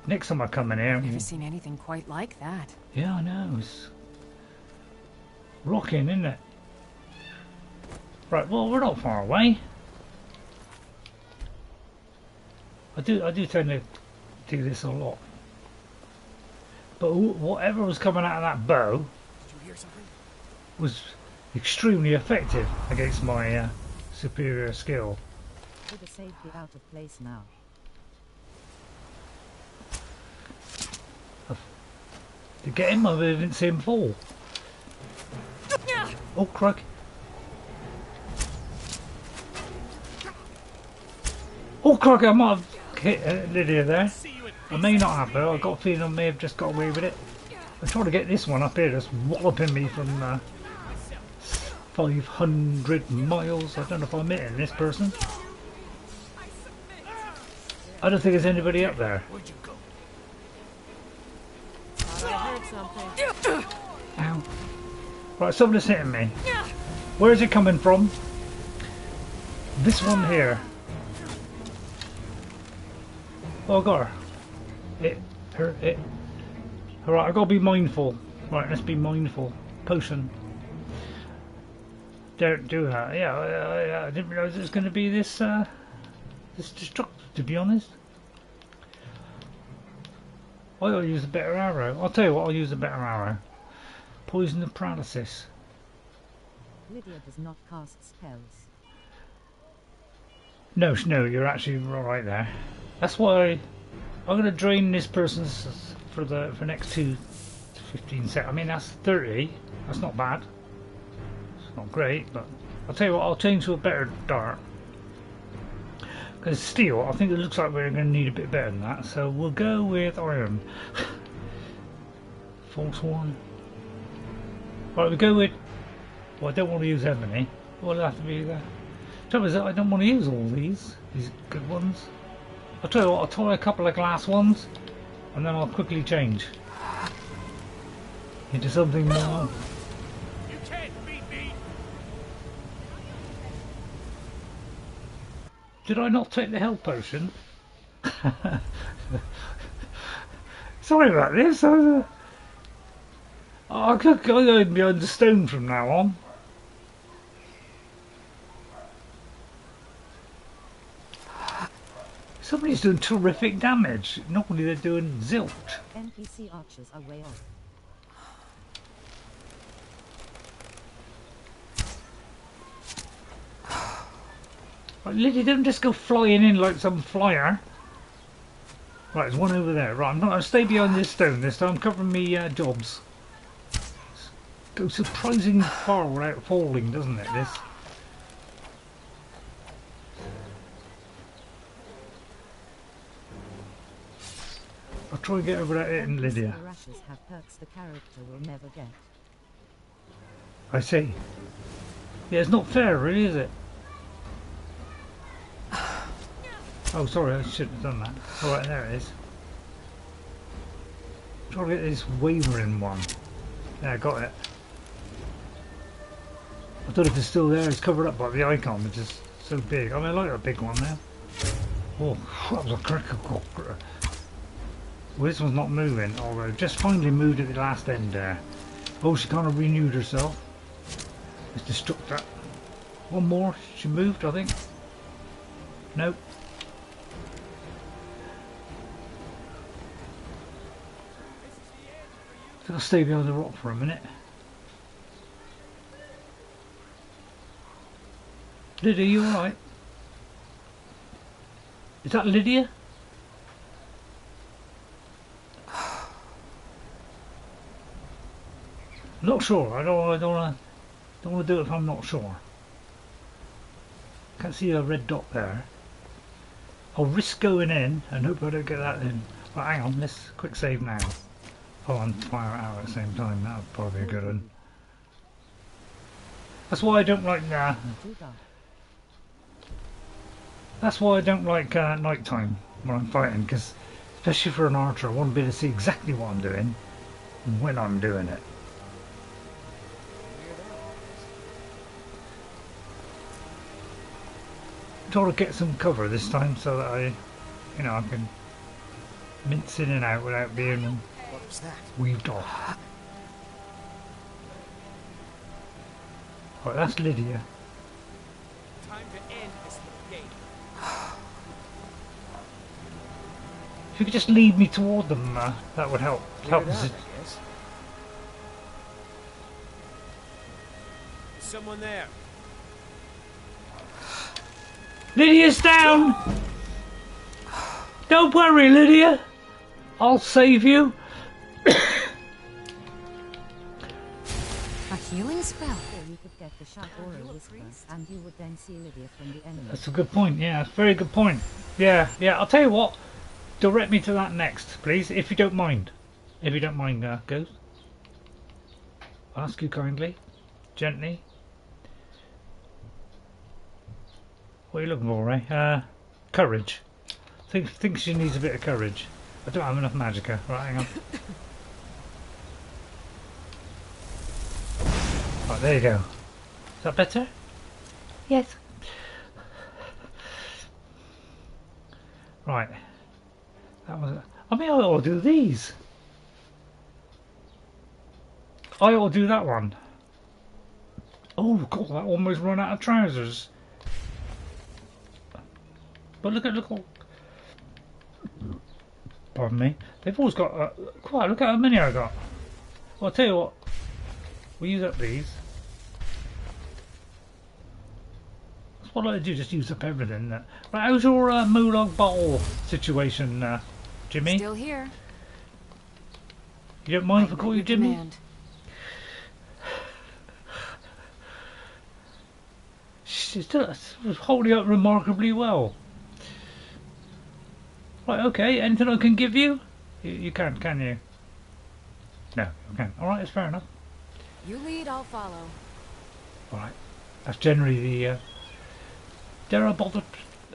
next time I come in here.
I've never seen anything quite like that.
Yeah, I know. It's rocking, isn't it? Right, well, we're not far away. I do tend to do this a lot. But whatever was coming out of that bow was extremely effective against my superior skill.
With the safety out of place now.
To get him, I didn't see him fall. Oh, crikey. Oh, crikey, I might have hit Lydia there. I may not have though, I've got a feeling I may have just got away with it. I'm trying to get this one up here just walloping me from 500 miles. I don't know if I'm hitting this person. I don't think there's anybody up there.
Where'd you go?
Thought I heard something.
Ow. Right, somebody's hitting me. Where is it coming from? This one here. Oh, I got her. It. Alright, I've got to be mindful. Right, let's be mindful. Potion. Don't do that. Yeah, I didn't realise it was going to be this destructive, to be honest. I'll use a better arrow. I'll tell you what, I'll use a better arrow. Poison and paralysis.
Lydia does not cast spells.
No, you're actually right there. That's why I'm going to drain this person's for next 2 to 15 seconds. I mean, that's 30. That's not bad. It's not great, but I'll tell you what, I'll change to a better dart. Because steel, I think it looks like we're going to need a bit better than that. So we'll go with iron. False one. Right, we'll go with... Well, I don't want to use ebony. Well, it'll have to be there. Trouble is that I don't want to use all these good ones. I'll tell you what, I'll try a couple of glass ones and then I'll quickly change into something more.
You can't beat me.
Did I not take the health potion? Sorry about this. I could go behind the stone from now on. Somebody's doing terrific damage. Normally they're doing zilch.
NPC archers are way off.
Right, Lydia, don't just go flying in like some flyer. Right, there's one over there. Right, I'm not going to stay behind this stone this time. I'm covering me jobs. Go surprisingly far without falling, doesn't it, this? I'll try and get over that hit in Lydia.
The rushes have perks the character will never get.
I see. Yeah, it's not fair, really, is it? Oh, sorry, I shouldn't have done that. Alright, there it is. Try to get this wavering one. Yeah, I got it. I don't know if it's still there. It's covered up by the icon, which is so big. I mean, I like a big one now. Oh, that was a critical. Well, this one's not moving, although just finally moved at the last end there. Oh, she kind of renewed herself. Let's destruct that. One more. She moved, I think. Nope. I think I'll stay behind the rock for a minute. Lydia, you alright? Is that Lydia? Not sure. I don't want to do it if I'm not sure. Can't see a red dot there. I'll risk going in and hope I don't get that in. But hang on, let's quick save now. Oh, and fire it out at the same time. That would probably be a good one. That's why I don't like that's why I don't like night time when I'm fighting, because especially for an archer, I want to be able to see exactly what I'm doing and when I'm doing it. Try to get some cover this time so that I can mince in and out without being weaved off. Right, that's Lydia.
Time to end this game.
If you could just lead me toward them, that would help.
There's someone there.
Lydia's down! Don't worry, Lydia. I'll save you.
healing spell.
Or you could get the sharp aura whisper, and you would then see Lydia from the enemy.
That's a good point. Yeah, that's a very good point. Yeah, yeah. I'll tell you what. Direct me to that next, please, if you don't mind. If you don't mind, Ghost. I'll ask you kindly, gently. What are you looking for, Ray? Courage. Think she needs a bit of courage. I don't have enough magicka. Right, hang on. Right, there you go. Is that better? Yes. Right. That was. I mean, I ought to do these. I ought to do that one. Oh, God, that almost run out of trousers. But look all. Pardon me. They've always got quite. Look at how many I got. Well, I'll tell you what. We'll use up these. That's what I do. Just use up everything. Right, how's your Molag bottle situation, Jimmy?
Still here.
You don't mind if I call you Jimmy?
Command.
She's still holding up remarkably well. Right, okay, anything I can give you? You can't, can you? No, you can't. Alright, that's fair enough.
You lead, I'll follow.
Alright, that's generally the... Dare I bother...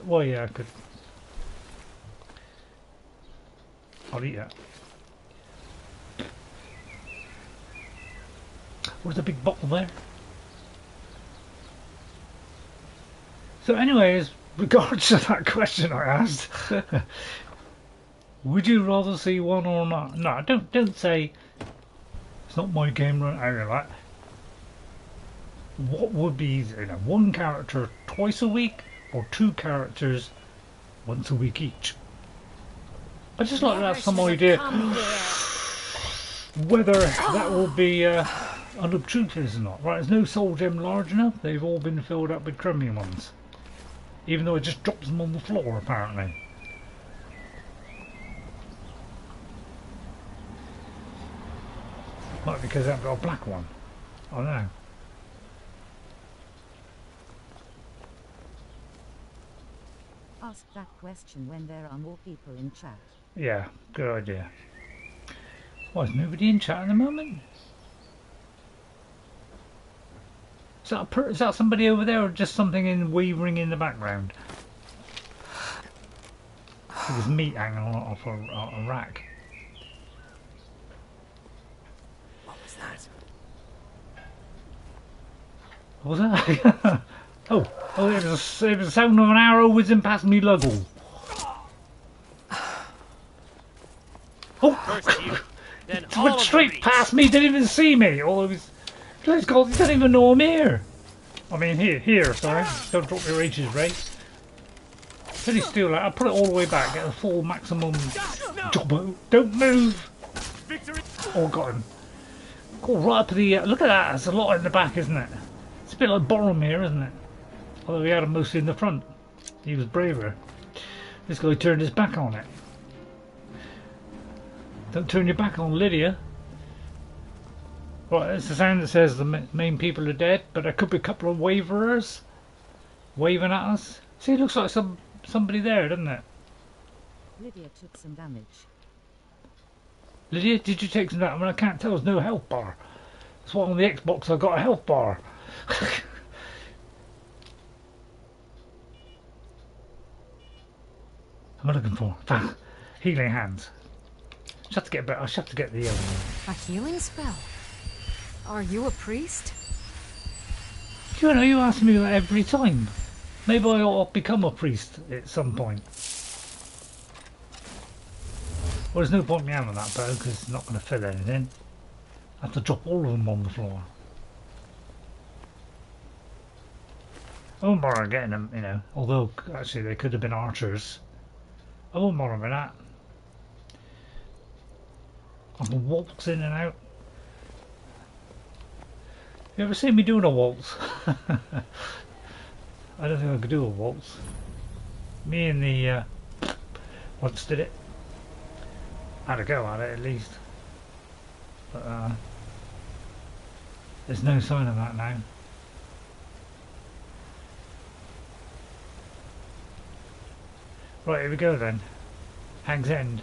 Well, yeah, I could... I'll eat that. Where's the big bottle there? So anyways, regards to that question I asked, would you rather see one or not? No, don't say it's not my game run out like that. What would be easier, one character twice a week or two characters once a week each? I just like to have some idea whether that will be unobtrusive or not. Right, there's no soul gem large enough. They've all been filled up with crummy ones. Even though it just drops them on the floor, apparently. Might be because I've got a black one. I don't know.
Ask that question when there are more people in chat.
Yeah, good idea. Why is nobody in chat at the moment? Is that somebody over there or just something in wavering in the background? There's meat hanging off a rack.
What was that?
What was that? oh, it was the sound of an arrow whizzing past me luggle. Oh!
First you, then
It
all
went
of the
straight
reach.
past me, didn't even see me. All it was... Let's go, he doesn't even know I'm here. I mean, here, sorry. Don't drop your H's, Ray. Pretty still, I'll put it all the way back, get the full maximum jobbo. Don't move!
Victory.
Oh, got him. Go right up to the... look at that, there's a lot in the back, isn't it? It's a bit like Boromir, isn't it? Although he had him mostly in the front. He was braver. This guy turned his back on it. Don't turn your back on Lydia. Right, it's the sound that says the main people are dead, but there could be a couple of waverers waving at us. See, it looks like somebody there, doesn't it?
Lydia took some damage.
Lydia, did you take some damage? I mean, I can't tell, there's no health bar. That's why on the Xbox I've got a health bar. What am I looking for? Healing hands. I should have to get better. I should have to get the
A healing spell? Are you a priest?
Do you know, you ask me that every time. Maybe I ought to become a priest at some point. Well, there's no point in me having that bow because it's not going to fill anything. I have to drop all of them on the floor. I won't bother getting them, although actually they could have been archers. I won't bother with that. I can waltz in and out. You ever seen me doing a waltz? I don't think I could do a waltz. Me and the once did it. Had a go at it at least. But There's no sign of that now. Right, here we go then. Hag's End.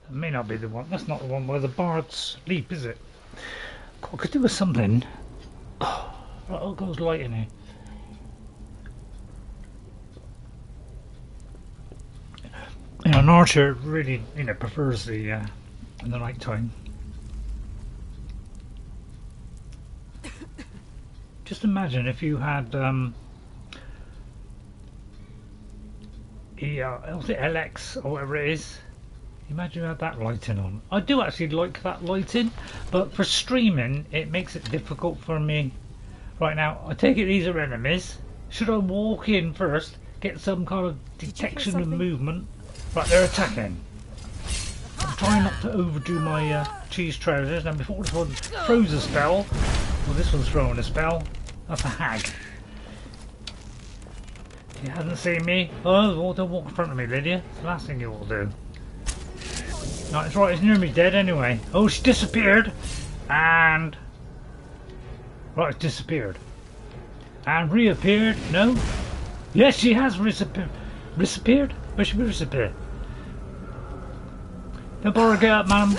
That may not be the one. That's not the one where the bards leap, is it? God, I could do with something. Oh, right, goes light in here. You know, an archer really, prefers the in the night time. Just imagine if you had was it LX or whatever it is. Imagine you had that lighting on. I do actually like that lighting, but for streaming it makes it difficult for me. Right now, I take it these are enemies. Should I walk in first, get some kind of detection of movement? Right, they're attacking. I'm trying not to overdo my cheese trousers. Now before this one throws a spell, well this one's throwing a spell. That's a hag. He hasn't seen me. Oh, don't walk in front of me, Lydia. It's the last thing you will do. No, it's right, it's near me dead anyway. Oh, she disappeared. And... right, it's disappeared. And reappeared. No? Yes, she has disappeared. Where should we disappear? Don't bother, get up, madam.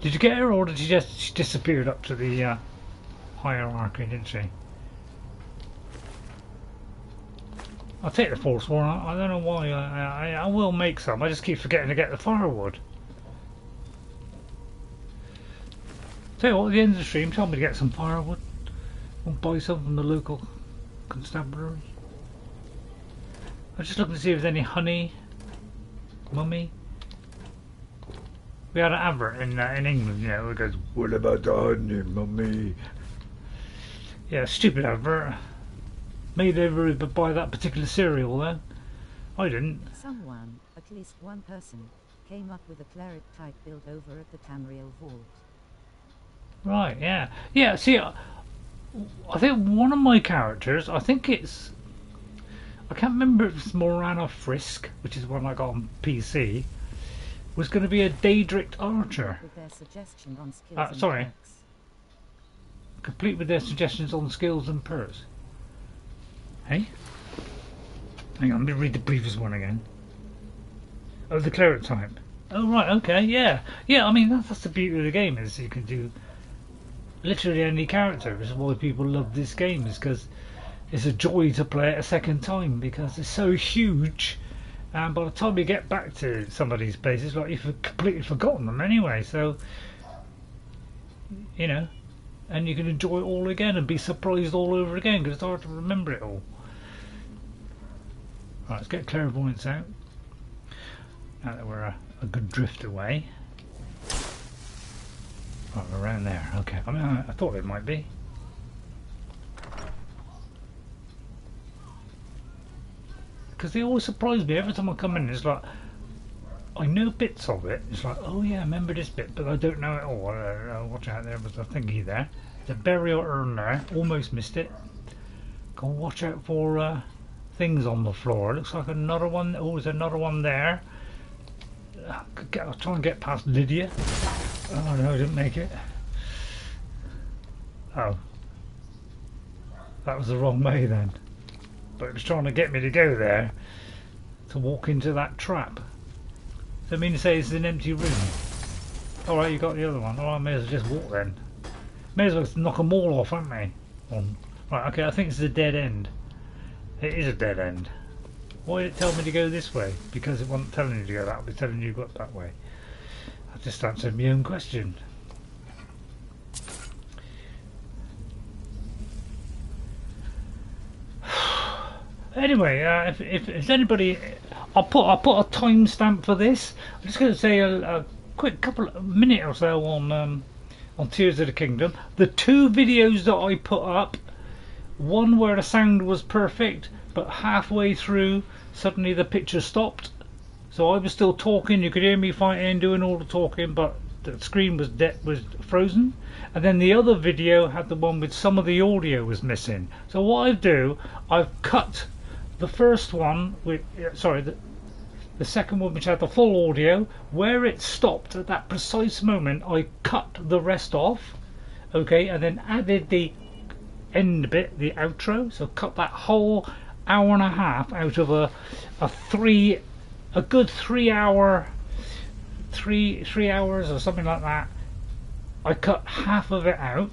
Did you get her, or did she disappeared up to the hierarchy, didn't she? I'll take the false one. I don't know why. I will make some. I just keep forgetting to get the firewood. Tell you what, at the end of the stream, tell me to get some firewood. I'll buy some from the local constabulary. I was just looking to see if there's any honey, mummy. We had an advert in England, where it goes, "What about the honey, mummy?" Yeah, stupid advert. Made over by that particular cereal, though. I didn't.
Someone, at least one person, came up with a cleric type build over at the Tamriel Vault.
Right, yeah. Yeah, see, I think one of my characters, I think it's... I can't remember if it's Morana Frisk, which is one I got on PC, was going to be a Daedric Archer.
With their suggestions on skills and
sorry.
perks.
Complete with their suggestions on skills and perks. Hey? Hang on, let me read the previous one again. Oh, the cleric type. Oh, right, okay, yeah. Yeah, I mean, that's the beauty of the game, is you can do literally any character. This is why people love this game, is because it's a joy to play it a second time, because it's so huge, and by the time you get back to some of these places, like, you've completely forgotten them anyway, so, and you can enjoy it all again and be surprised all over again, because it's hard to remember it all. Right, let's get clairvoyance out. Now that we're a good drift away. Right, we're around there. Okay, I mean, I thought it might be. Because they always surprise me every time I come in. It's like, I know bits of it. It's like, oh yeah, I remember this bit, but I don't know it all. Watch out, there was a thingy there. The burial urn there. Almost missed it. Go watch out for things on the floor. Looks like another one. Oh, there's another one there. I'll try and get past Lydia. Oh no, I didn't make it. Oh. That was the wrong way then. But it was trying to get me to go there to walk into that trap. So I mean to say it's an empty room. Alright, you got the other one. Alright, I may as well just walk then. May as well knock them all off, haven't we? Right, okay, I think it's a dead end. It is a dead end. Why did it tell me to go this way? Because it wasn't telling you to go that way, it was telling you to go that way. I just answered my own question. Anyway, if anybody, I'll put a timestamp for this. I'm just going to say a quick minute or so on Tears of the Kingdom. The two videos that I put up, one where the sound was perfect, but halfway through suddenly the picture stopped. So I was still talking, you could hear me fighting, doing all the talking, but the screen was frozen. And then the other video had the one with some of the audio was missing. So what I do, I've cut the first one with the second one which had the full audio. Where it stopped at that precise moment, I cut the rest off, okay, and then added the end bit, the outro. So cut that whole hour and a half out of a good 3 hours or something like that. I cut half of it out,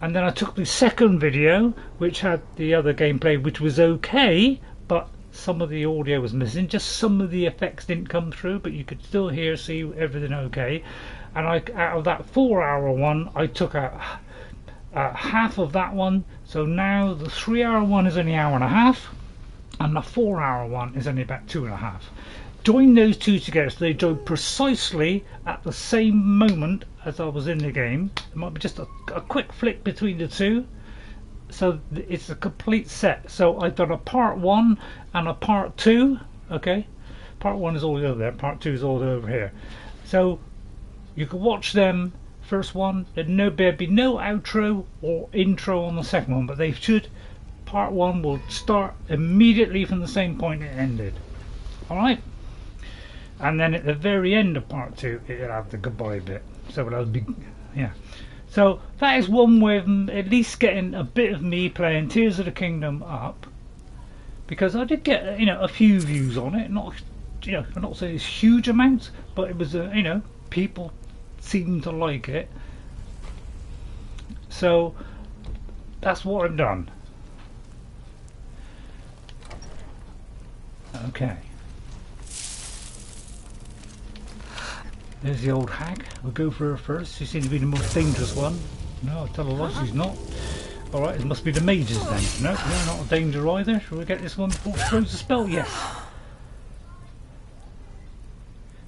and then I took the second video which had the other gameplay, which was okay, but some of the audio was missing, just some of the effects didn't come through, but you could still see everything okay. And out of that 4 hour one, I took out half of that one, so now the 3 hour one is only an hour and a half, and the 4 hour one is only about 2.5. Join those two together, so they join precisely at the same moment as I was in the game. There might be just a quick flick between the two, so it's a complete set. So I've done a part 1 and a part 2. Okay, part 1 is all over there, part 2 is all over here, so you can watch them. First one, there'd be no outro or intro on the second one, but they should. Part 1 will start immediately from the same point it ended. Alright? And then at the very end of part 2, it'll have the goodbye bit. So it'll be, yeah. So that is one way of at least getting a bit of me playing Tears of the Kingdom up, because I did get, a few views on it. Not, I'm not saying it's huge amounts, but it was, people seem to like it. So that's what I've done. Okay. There's the old hag. We'll go for her first. She seems to be the most dangerous one. No, I'll tell her what, she's not. Alright, it must be the mages then. No, they're not a danger either. Shall we get this one before she throws the spell? Yes.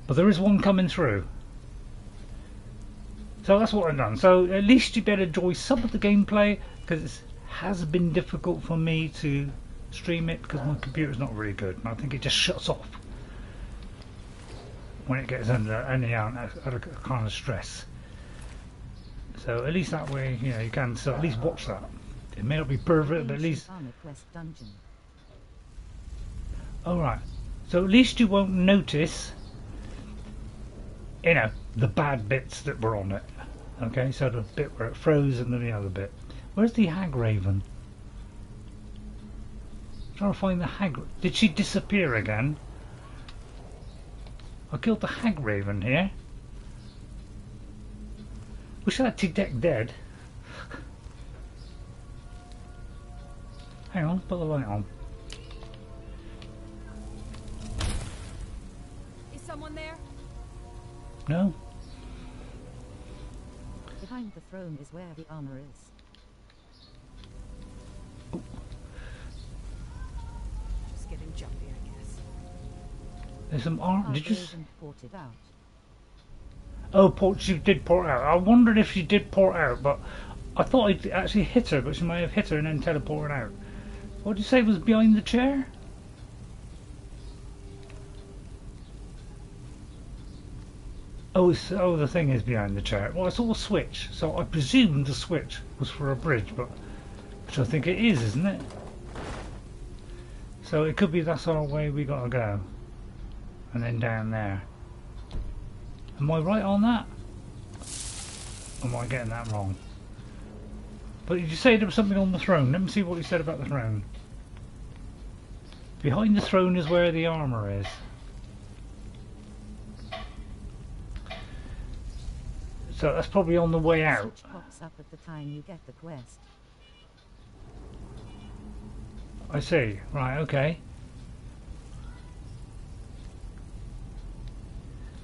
But there is one coming through. So that's what I've done. So at least you better enjoy some of the gameplay, because it has been difficult for me to stream it because my computer's not very good. I think it just shuts off when it gets under any kind of stress. So at least that way, you can still at least watch that. It may not be perfect, but at least. Alright, so at least you won't notice, the bad bits that were on it. Okay, so the bit where it froze and then the other bit. Where's the hag raven? I'm trying to find the hag. Did she disappear again? I killed the hag raven here. Wish I had T-Deck dead. Hang on, put the light on.
Is someone there?
No.
Behind the throne is where the armor is.
Oh.
Just getting jumpy, I guess.
There's some armor. Did you?
Ported out.
Oh, she did port out. I wondered if she did port out, but I thought I'd actually hit her, but she might have hit her and then teleported out. What did you say was behind the chair? Oh, the thing is behind the chair. Well, I saw a switch, so I presumed the switch was for a bridge, but which I think it is, isn't it? So it could be that's our way we gotta go, and then down there. Am I right on that? Or am I getting that wrong? But did you say there was something on the throne? Let me see what he said about the throne. Behind the throne is where the armor is. So that's probably on the way out.
Pops up at the time you get the quest.
I see. Right, okay.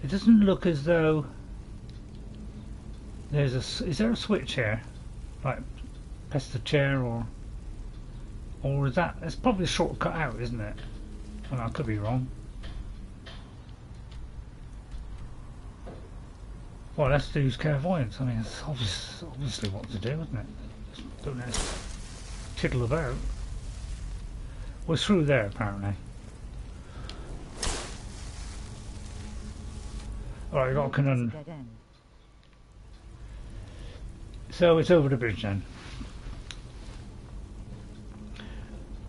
It doesn't look as though there's a. Is there a switch here? Like, press the chair, or is that? It's probably a shortcut out, isn't it? Well, I could be wrong. Well, let's do clairvoyance. I mean, it's obviously what to do, isn't it? Just don't let us tiddle about. Well, it's through there, apparently. Alright, I got a conundrum. So it's over the bridge then.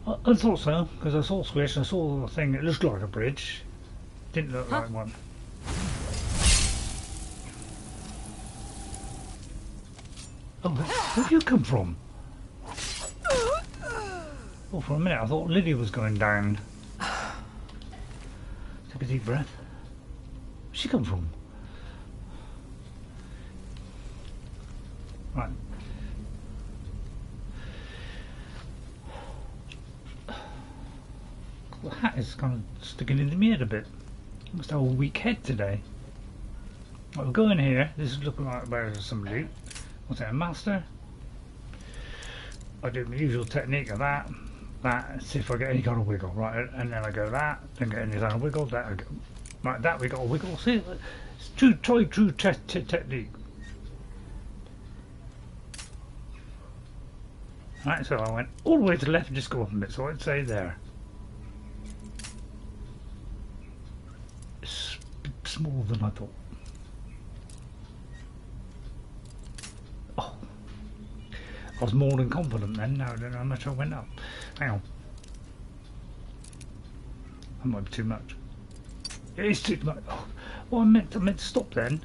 I thought so, because I saw Swish, I saw the thing, it looked like a bridge. Didn't look like one. Oh, where'd you come from? Oh, for a minute I thought Lily was going down. Take a deep breath. Where'd she come from? Right. The hat is kind of sticking into me head a bit. Must have a weak head today. Right, we'll go in here. This is looking like there's some loot. What's that, a master? I do my usual technique of that, see if I get any kind of wiggle, right, and then I go that, then get any kind of wiggle, that I go, right, that we got a wiggle, see, it's true technique. Right, so I went all the way to the left and just go up a bit, so I'd say there. It's a bit smaller than I thought. Oh, I was more than confident then, now I don't know how much I went up. Hang on. That might be too much. It is too much. Oh, well, I meant to stop then.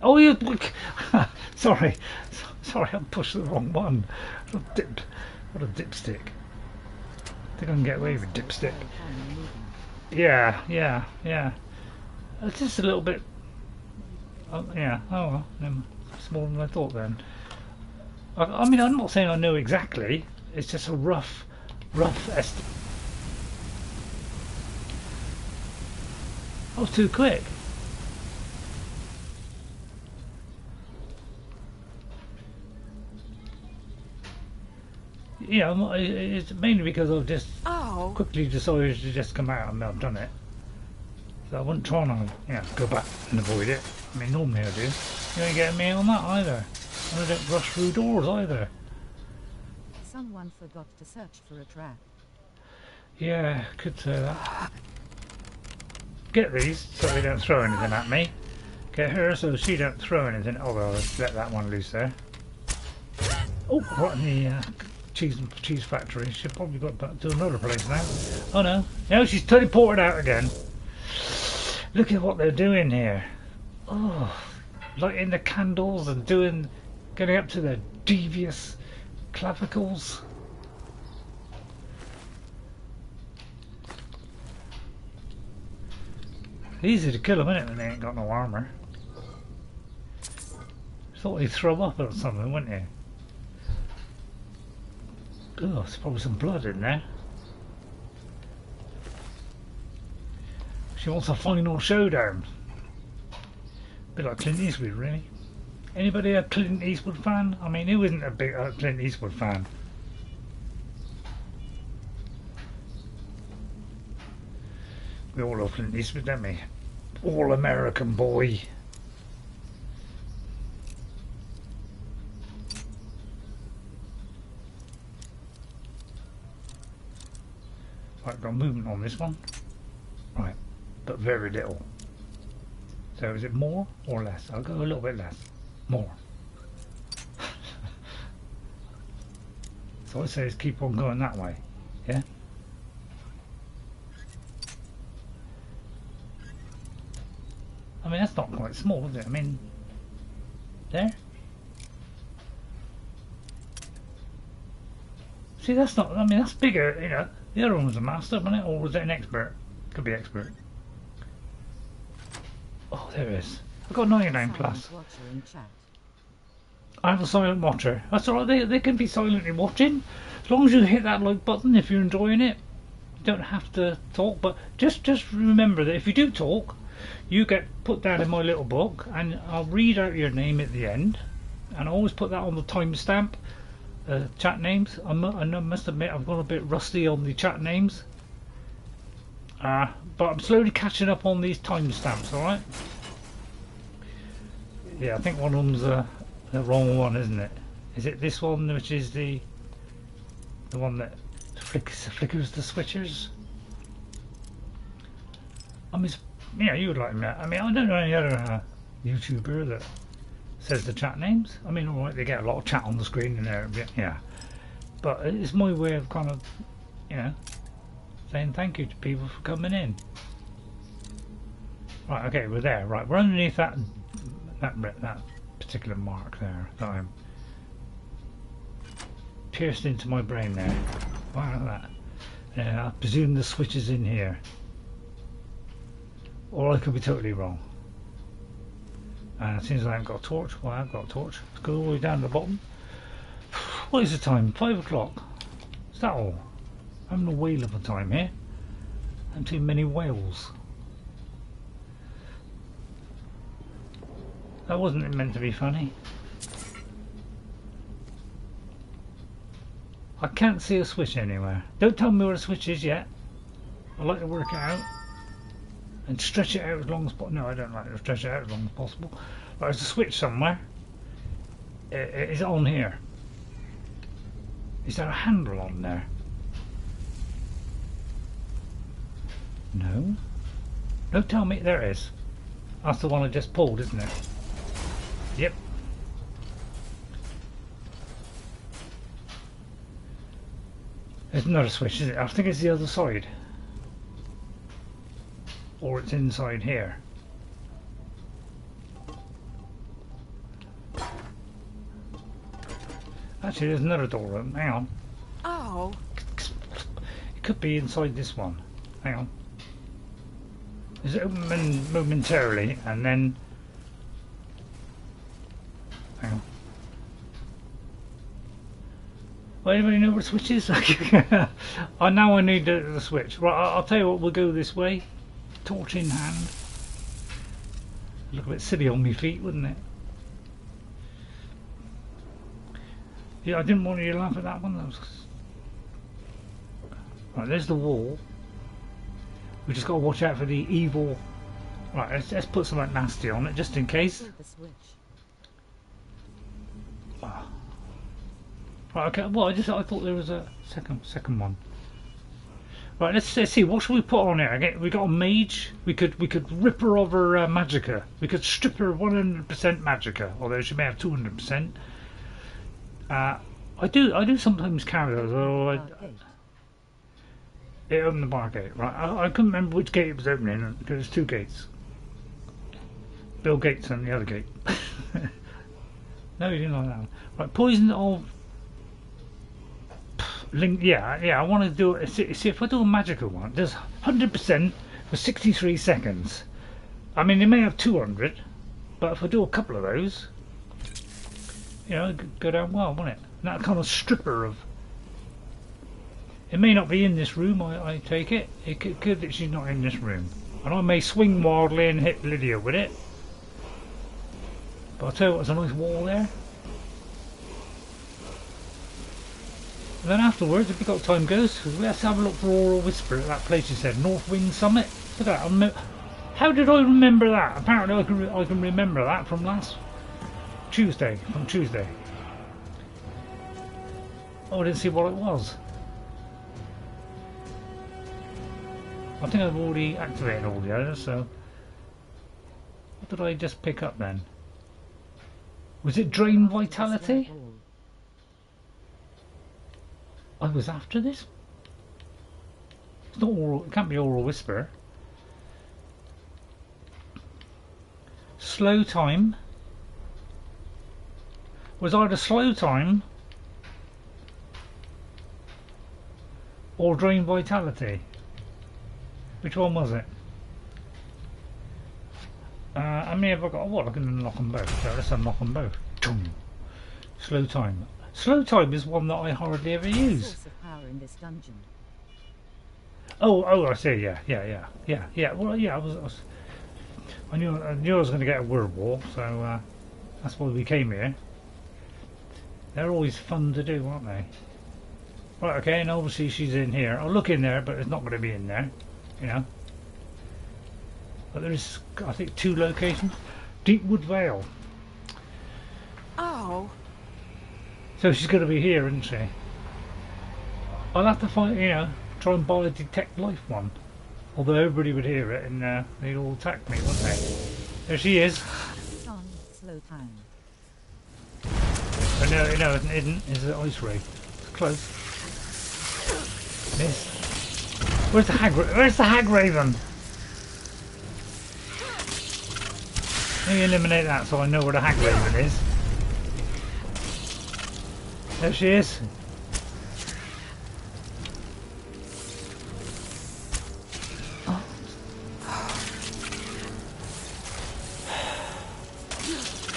Oh, you. Sorry, I pushed the wrong one. What a dipstick. I think I can get away with dipstick. Yeah. It's just a little bit. Oh, yeah. Oh well, smaller than I thought then. I mean, I'm not saying I know exactly. It's just a rough estimate. I was too quick. Yeah, it's mainly because I've just quickly decided to just come out and I've done it. So I wasn't trying to, go back and avoid it. I mean, normally I do. You ain't getting me on that either. And I don't rush through doors either.
Someone forgot to search for a trap.
Yeah, could say that. Get these so they don't throw anything at me. Get her so she don't throw anything. Although I'll let that one loose there. Oh, right in the cheese factory. She's probably got back to another place now. Oh no. No, she's teleported out again. Look at what they're doing here. Oh, lighting the candles and getting up to their devious clavicles. Easy to kill them, isn't it, when they ain't got no armour? Thought he'd throw up or something, wouldn't he? Oh, there's probably some blood in there. She wants a final showdown. A bit like Clint Eastwood, really. Anybody a Clint Eastwood fan? I mean, who isn't a big Clint Eastwood fan? We all love Clint Eastwood, don't we? All American boy. Right, got movement on this one. Right, but very little. So is it more or less? I'll go a little bit less. More. So I say is keep on going that way. Yeah? I mean, that's not quite small, is it? I mean, there? See, that's not, I mean, that's bigger, you know. The other one was a master, wasn't it? Or was it an expert? Could be expert. Oh, there it is. I've got 99 plus. I'm a silent watcher. That's alright, they can be silently watching. As long as you hit that like button if you're enjoying it. You don't have to talk, but just remember that if you do talk, you get put down in my little book and I'll read out your name at the end. And I always put that on the timestamp. Chat names. I must admit I've got a bit rusty on the chat names. But I'm slowly catching up on these timestamps, alright? Yeah, I think one of them's the wrong one, isn't it? Is it this one, which is the one that flickers the switchers? I mean, yeah, you would like that. I mean, I don't know any other YouTuber that says the chat names. I mean, alright, they get a lot of chat on the screen in there, yeah. But it's my way of kind of, you know, saying thank you to people for coming in. Right, okay, we're there. Right, we're underneath that particular mark there that I'm pierced into my brain there. Wow, look at that. I presume the switch is in here. Or I could be totally wrong. And as soon as I haven't got a torch, well, I haven't got a torch. Let's go all the way down to the bottom. What is the time? 5 o'clock. Is that all? I'm having a whale of a time here. I'm too many whales. That wasn't meant to be funny. I can't see a switch anywhere. Don't tell me where the switch is yet. I like to work it out and stretch it out as long as possible. No, I don't like to stretch it out as long as possible. But there's a switch somewhere. Is it on here? Is there a handle on there? No. Don't tell me there is. That's the one I just pulled, isn't it? Yep. There's another switch, is it? I think it's the other side. Or it's inside here. Actually, there's another door open. Hang on.
Oh.
It could be inside this one. Hang on. It's open momentarily, and then... Hang on. Well, anybody know where the switch is? Oh, now I need the switch. Right, I'll tell you what, we'll go this way. Torch in hand. Look a bit silly on my feet, wouldn't it? Yeah, I didn't want you to laugh at that one. That was... Right, there's the wall. We just got to watch out for the evil. Right, let's put something nasty on it just in case. Right, okay. Well, I thought there was a second one. Right, let's see. What should we put on here? Okay, we got a mage. We could rip her of her magicka. We could strip her 100% magicka, although she may have 200%. I do sometimes carry those. It opened the bar gate. Right, I couldn't remember which gate it was opening because there's 2 gates. Bill Gates and the other gate. No, you didn't like that one. Right, poison of. Link, yeah, I want to do it. See, if I do a magical one, there's 100% for 63 seconds. I mean, they may have 200, but if I do a couple of those, you know, it'd go down well, wouldn't it? And that kind of stripper of. It may not be in this room, I take it. It could that she's not in this room. And I may swing wildly and hit Lydia with it. But I'll tell you what, there's a nice wall there. And then afterwards, if you've got time, goes, let's have a look for Oral Whisper at that place you said, North Wind Summit. Look at that. How did I remember that? Apparently I can remember that from Tuesday. Oh, I didn't see what it was. I think I've already activated all the others, so... What did I just pick up then? Was it Drain Vitality? I was after this? It's not oral, it can't be Oral Whisper. Slow time. Was either slow time or Drain Vitality. Which one was it? I may have got what? I can unlock them both. So let's unlock them both. Slow time. Slow time is one that I hardly ever use.
Source of power in this dungeon.
Oh, I see. Yeah. Well, yeah. I knew I was going to get a word wall, so that's why we came here. They're always fun to do, aren't they? Right. Okay. And obviously she's in here. I'll look in there, but it's not going to be in there. You know. But there is, I think, 2 locations. Deepwood Vale.
Oh.
So she's going to be here, isn't she? I'll have to find, you know, try and buy a detect life one. Although everybody would hear it and they'd all attack me, wouldn't they? There she is.
Sun, slow time.
Oh, no, it isn't. It's an ice ray. It's close. Miss. Where's the hag raven? Let me eliminate that so I know where the Hag Raven is. There she is.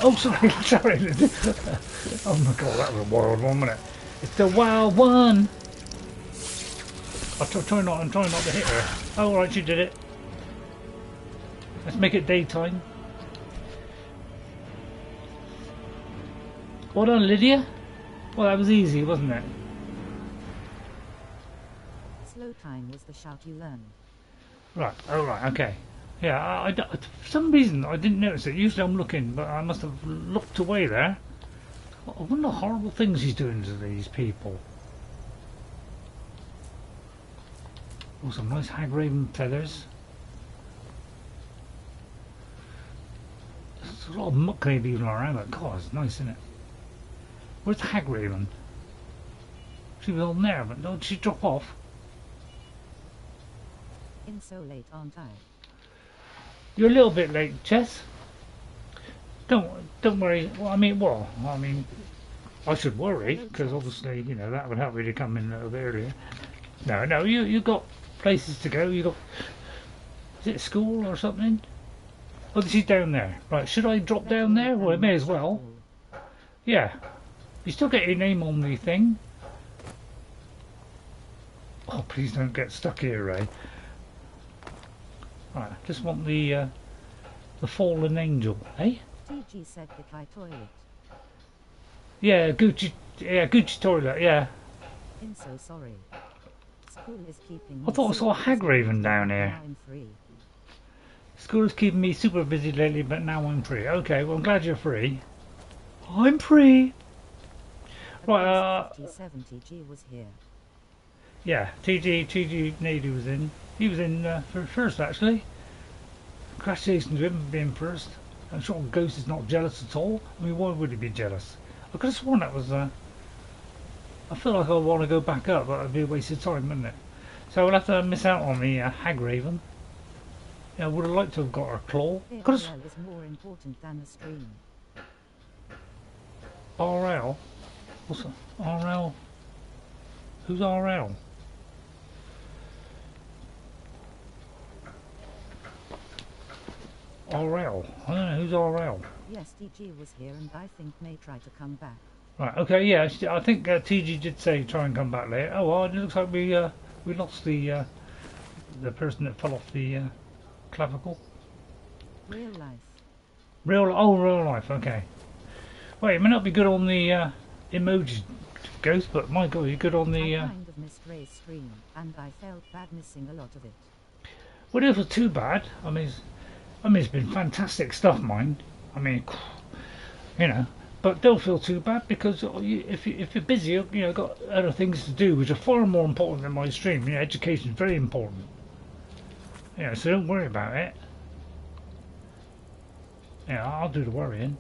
Oh, sorry, sorry. Oh my god, that was a wild one, wasn't it? It's the wild one. I'm trying not to hit her. Oh, alright, she did it. Let's make it daytime. Well done, Lydia. Well, that was easy, wasn't it?
Slow time was the shout you learned.
Right, oh right, okay. Yeah, for some reason I didn't notice it. Usually I'm looking, but I must have looked away there. I wonder the horrible things he's doing to these people. Oh, some nice Hag Raven feathers. There's a lot of muck maybe even around, but God, it's nice, isn't it? Where's the Hag Raven? She was on there, but did she drop off?
In so late, aren't I?
You're a little bit late, Jess. Don't worry. Well, I mean, I should worry because obviously, you know, that would help me to come in a little bit earlier. No, you got places to go. You got. Is it school or something? Oh, she's down there. Right? Should I drop down there? Well, I may as well. Yeah. You still get your name on the thing. Oh, please don't get stuck here, Ray. Right, just want the fallen angel, eh?
TG said goodbye toilet.
Yeah, Gucci toilet, yeah.
I'm so sorry. School is keeping me.
I thought I saw a Hag Raven down here.
Now I'm free.
School is keeping me super busy lately, but now I'm free. Okay, well I'm glad you're free. I'm free. Right,
T70G was here.
Yeah, TG Nady was in. He was in first actually. Congratulations to him being first. I'm sure Ghost is not jealous at all. I mean, why would he be jealous? I could have sworn that was. I feel like I want to go back up, but it'd be a waste of time, wouldn't it? So we'll have to miss out on the Hag Raven. Yeah, I would have liked to have got her claw.
Aela is more important than the stream.
RL? What's that? RL? Who's RL? RL? I don't know who's RL.
Yes, TG was here and I think may try to come back.
Right, okay, yeah, I think TG did say try and come back later. Oh well, it looks like we lost the person that fell off the clavicle.
Real life.
Real life, okay. Well, it may not be good on the emoji Ghost, but my god, you're good on the...
I kind of missed Ray's stream, and I felt bad missing a lot of it.
Well, it was too bad. I mean, it's been fantastic stuff, mine. I mean, you know, but don't feel too bad because if you're busy, you know, got other things to do which are far more important than my stream. You know, education is very important. You know, so don't worry about it. Yeah, I'll do the worrying.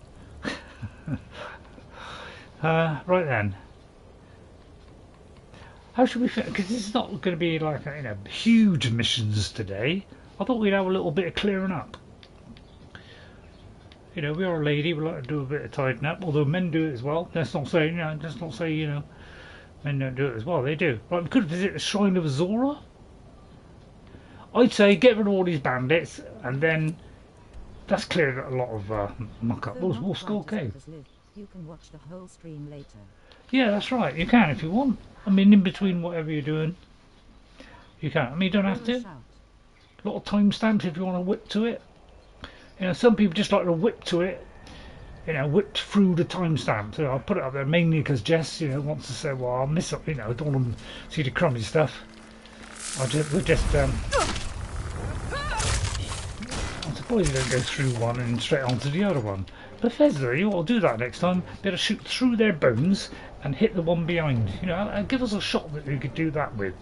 Right then. How should we fit? Because this is not going to be like you know huge missions today. I thought we'd have a little bit of clearing up. You know, we are a lady. We like to do a bit of tidying up. Although men do it as well. Let's not say you know men don't do it as well. They do. Right, we could visit the Shrine of Azora. I'd say get rid of all these bandits, and then that's cleared a lot of muck up. We'll Skull Cave.
You can watch the whole stream later.
Yeah, that's right. You can if you want. I mean, in between whatever you're doing, you can. I mean, you don't have to. A lot of timestamps if you want to whip to it. You know, some people just like to whip to it. You know, whip through the timestamp. So I'll put it up there mainly because Jess, you know, wants to say, well, I'll miss up. You know, I don't want to see the crummy stuff. We'll just. I'm surprised you don't go through one and straight onto the other one. Bethesda, you ought to do that next time. Better shoot through their bones and hit the one behind. You know, give us a shot that you could do that with.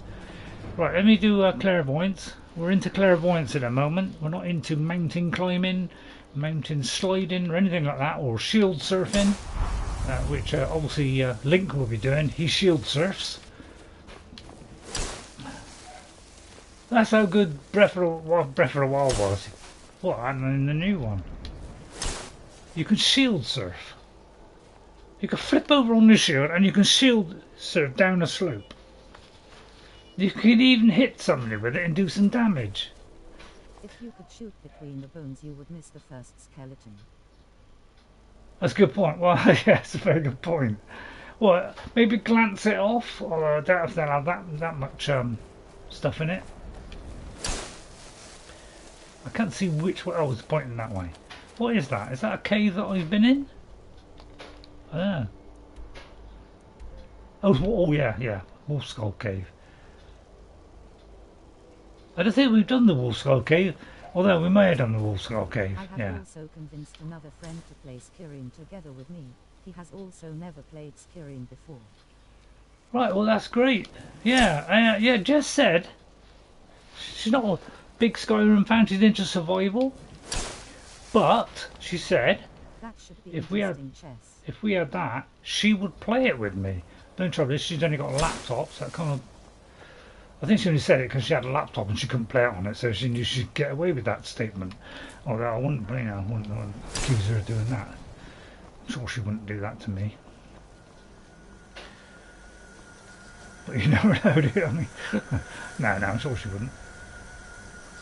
Right, let me do clairvoyance. We're into clairvoyance in a moment. We're not into mountain climbing, mountain sliding, or anything like that, or shield surfing, which obviously Link will be doing. He shield surfs. That's how good Breath of the Wild was. What, and in the new one? You can shield surf. You can flip over on the shield and you can shield surf down a slope. You can even hit somebody with it and do some damage.
If you could shoot between the bones, you would miss the first skeleton.
That's a good point. Well, yeah, it's a very good point. Well, maybe glance it off, or I doubt if they'll have that much stuff in it. I can't see which way. Oh, it's pointing that way. What is that? Is that a cave that I've been in? I don't know. Oh yeah. Wolf Skull Cave. I don't think we've done the Wolf Skull Cave, although we may have done the Wolf Skull Cave.
I have also convinced another friend to play Skyrim together with me. He has also never played Skyrim before.
Right, well that's great. Yeah, Jess said she's not a big Skyrim fan, she's into survival, but she said
that should be
if we had that, she would play it with me. The only trouble is she's only got a laptop, so I think she only said it because she had a laptop and she couldn't play it on it, so she knew she'd get away with that statement. Although I wouldn't accuse her of doing that. I'm sure she wouldn't do that to me. But you never know, do you? I mean, no, I'm sure she wouldn't.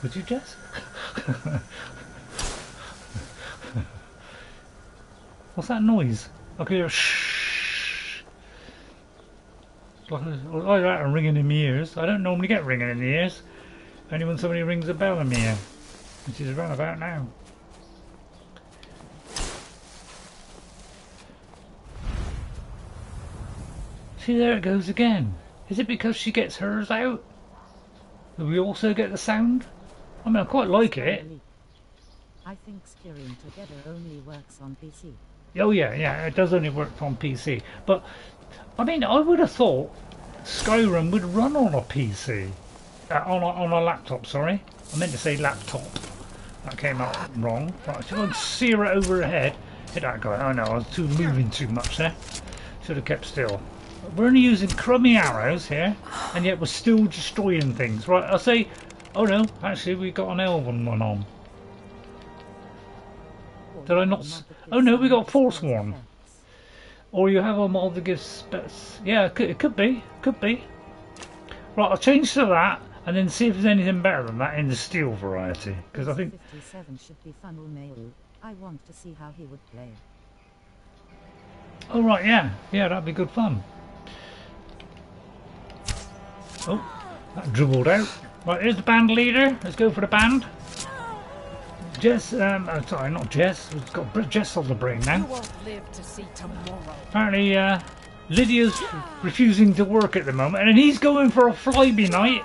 Would you, Jess? What's that noise? I can hear a shh. It's like that ringing in my ears. I don't normally get ringing in the ears. Only when somebody rings a bell in my ear, which is around about now. See, there it goes again. Is it because she gets hers out? Do we also get the sound? I mean, I quite like it.
I think Skyrim together only works on PC.
Oh yeah, it does only work on PC. But, I mean, I would have thought Skyrim would run on a PC. On a laptop, sorry. I meant to say laptop. That came out wrong. Right, so I'd sear it over her head. Hit that guy. Oh no, I was moving too much there. Should have kept still. We're only using crummy arrows here, and yet we're still destroying things. Right, I'll say... Oh no, actually we got an elven one on. Did I not... Oh no, we got a Forsworn. Or you have a mod that gives specs. Yeah, it could be. Right, I'll change to that, and then see if there's anything better than that in the steel variety. Because I think...
57 should be fun. I want to see how he would play.
Oh right, yeah, that'd be good fun. Oh, that dribbled out. Right, here's the band leader. Let's go for the band. Jess, sorry, not Jess. We've got Jess on the brain now.
You won't live to see tomorrow.
Apparently, Lydia's refusing to work at the moment, and he's going for a flyby night.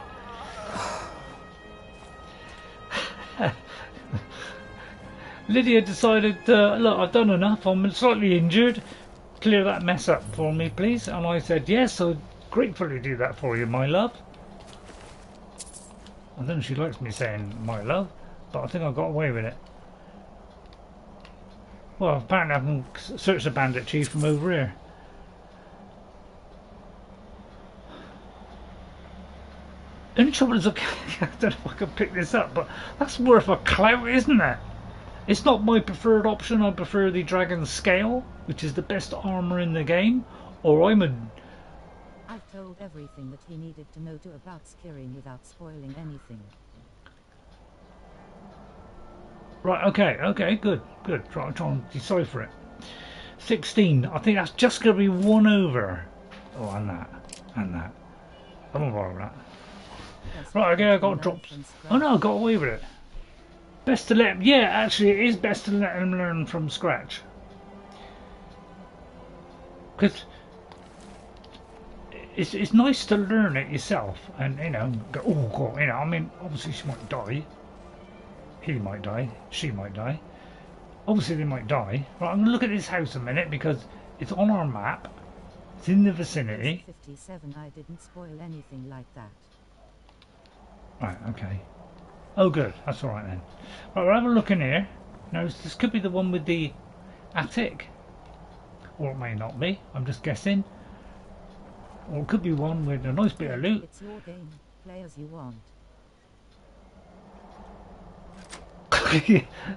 Lydia decided, look, I've done enough. I'm slightly injured. Clear that mess up for me, please. And I said, yes, I'll gratefully do that for you, my love. I don't know if she likes me saying my love, but I think I got away with it. Well, apparently I can search the bandit chief from over here. The only trouble is, I don't know if I can pick this up, but that's worth a clout, isn't it? It's not my preferred option. I prefer the dragon scale, which is the best armour in the game. Or
I've told everything that he needed to know about Skyrim without spoiling anything.
Right, okay, good. Try and decipher it. 16. I think that's just going to be one over. Oh, and that. I'm all right with that. Right, okay, I got drops. Oh no, I got away with it. Best to let him, yeah, actually it is best to let him learn from scratch. Because it's nice to learn it yourself and, you know, go, oh God, you know, I mean, obviously she might die. He might die. She might die. Obviously they might die. Right, I'm going to look at this house a minute because it's on our map. It's in the vicinity.
57, I didn't spoil anything like that.
Right, okay. Oh good, that's alright then. Right, we'll have a look in here. Now this could be the one with the attic. Or it may not be, I'm just guessing. Or it could be one with a nice bit of loot.
It's your game. Play as you want.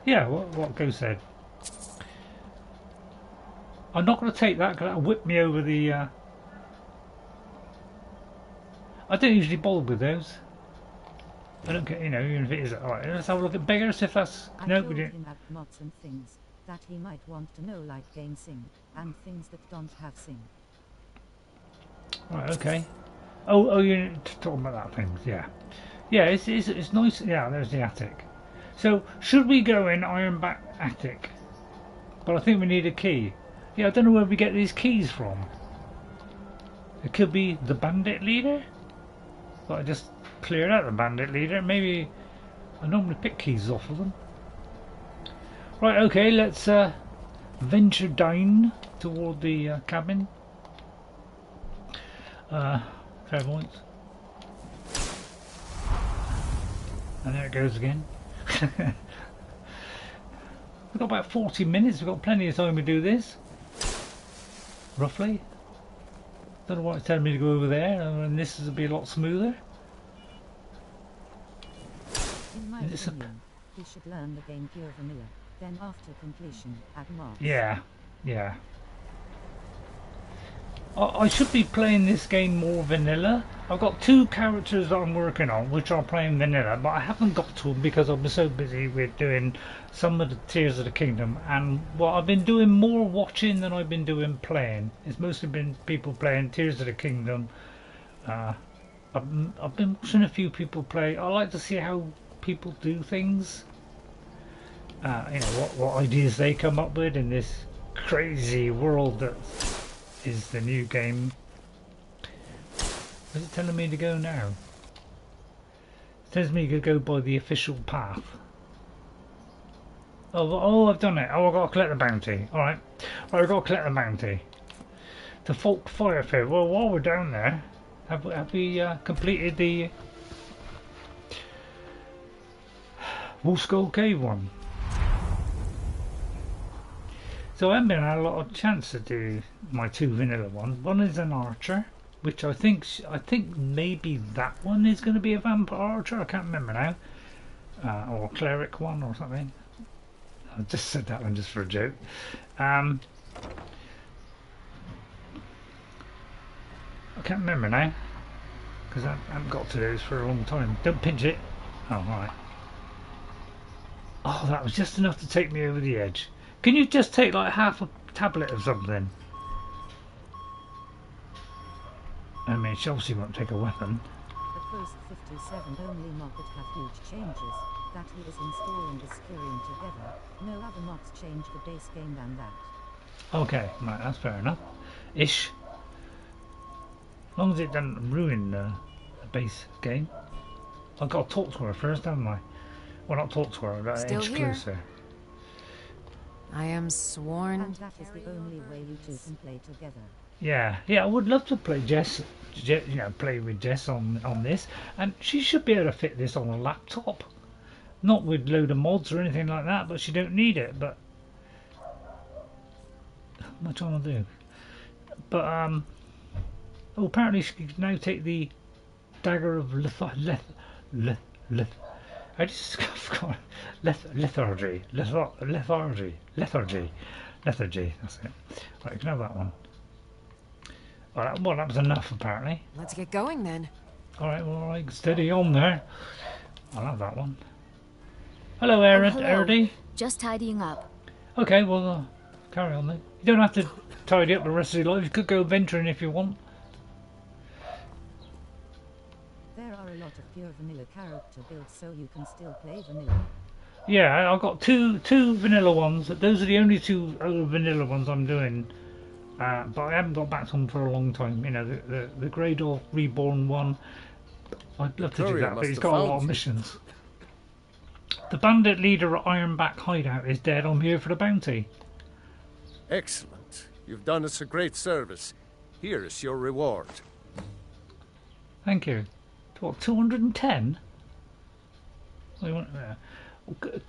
Yeah, what Ghost said. I'm not going to take that because that'll whip me over the... I don't usually bother with those. I don't get, you know, even if it is... Alright, let's have a look at beggars if that's...
I
No,
told
we didn't.
him about mods and things that he might want to know, like gain sing and things that don't have sing.
Right, okay. Oh, you're talking about that thing, yeah. Yeah, it's nice. Yeah, there's the attic. So, should we go in Ironback attic? But I think we need a key. Yeah, I don't know where we get these keys from. It could be the Bandit Leader? But I just cleared out the Bandit Leader. Maybe I normally pick keys off of them. Right, okay, let's venture down toward the cabin. Clairvoyance. And there it goes again. We've got about 40 minutes, we've got plenty of time to do this. Roughly. Don't know why it's telling me to go over there, and this will be a lot smoother.
In my opinion, we should learn the game pure vanilla. Then after completion, add mods.
Yeah, yeah. I should be playing this game more vanilla. I've got 2 characters that I'm working on which are playing vanilla, but I haven't got to them because I've been so busy with doing some of the Tears of the Kingdom, and well, I've been doing more watching than I've been doing playing. It's mostly been people playing Tears of the Kingdom. I've been watching a few people play. I like to see how people do things. You know, what ideas they come up with in this crazy world that is the new game. Where's it telling me to go now? It tells me to go by the official path. Oh, I've done it. Oh, I've got to collect the bounty. Alright. Right, I've got to collect the bounty. To Folk Firefield. Well, while we're down there, have we completed the Wolfskull Cave one? So I haven't been had a lot of chance to do my 2 vanilla ones. One is an archer, which I think maybe that one is going to be a vampire archer. I can't remember now, or a cleric one or something. I just said that one just for a joke. I can't remember now because I haven't got to those for a long time. Don't pinch it. Oh, right. Oh, that was just enough to take me over the edge. Can you just take like half a tablet of something? I mean, she obviously won't take a weapon.
The Post 57 only mod that have huge changes, that he is installing the Skyrim together. No other mods change the base game than that.
Okay, right, that's fair enough. Ish. As long as it doesn't ruin the base game. I've got to talk to her first, haven't I? Well, not talk to her, but introduce her.
I am sworn.
And that is the only way you two can play together.
Yeah, I would love to play play with Jess on this, and she should be able to fit this on a laptop. Not with load of mods or anything like that, but she don't need it. But what am I trying to do? But oh, apparently she can now take the dagger of lethargy. That's it. Right, you can have that one. Well, that was enough apparently.
Let's get going then.
Alright, well, alright, steady on there. I'll have that one. Hello, Erdy.
Just tidying up.
Okay, well, carry on then. You don't have to tidy up the rest of your life. You could go venturing if you want.
There are a lot of pure vanilla character builds, so you can still play vanilla.
Yeah, I've got two vanilla ones. Those are the only 2 other vanilla ones I'm doing. But I haven't got back to them for a long time. You know, the Grey Dwarf Reborn one. I'd love to do that, but he's got a lot of missions. The bandit leader at Ironback Hideout is dead. I'm here for the bounty.
Excellent. You've done us a great service. Here is your reward.
Thank you. What, 210?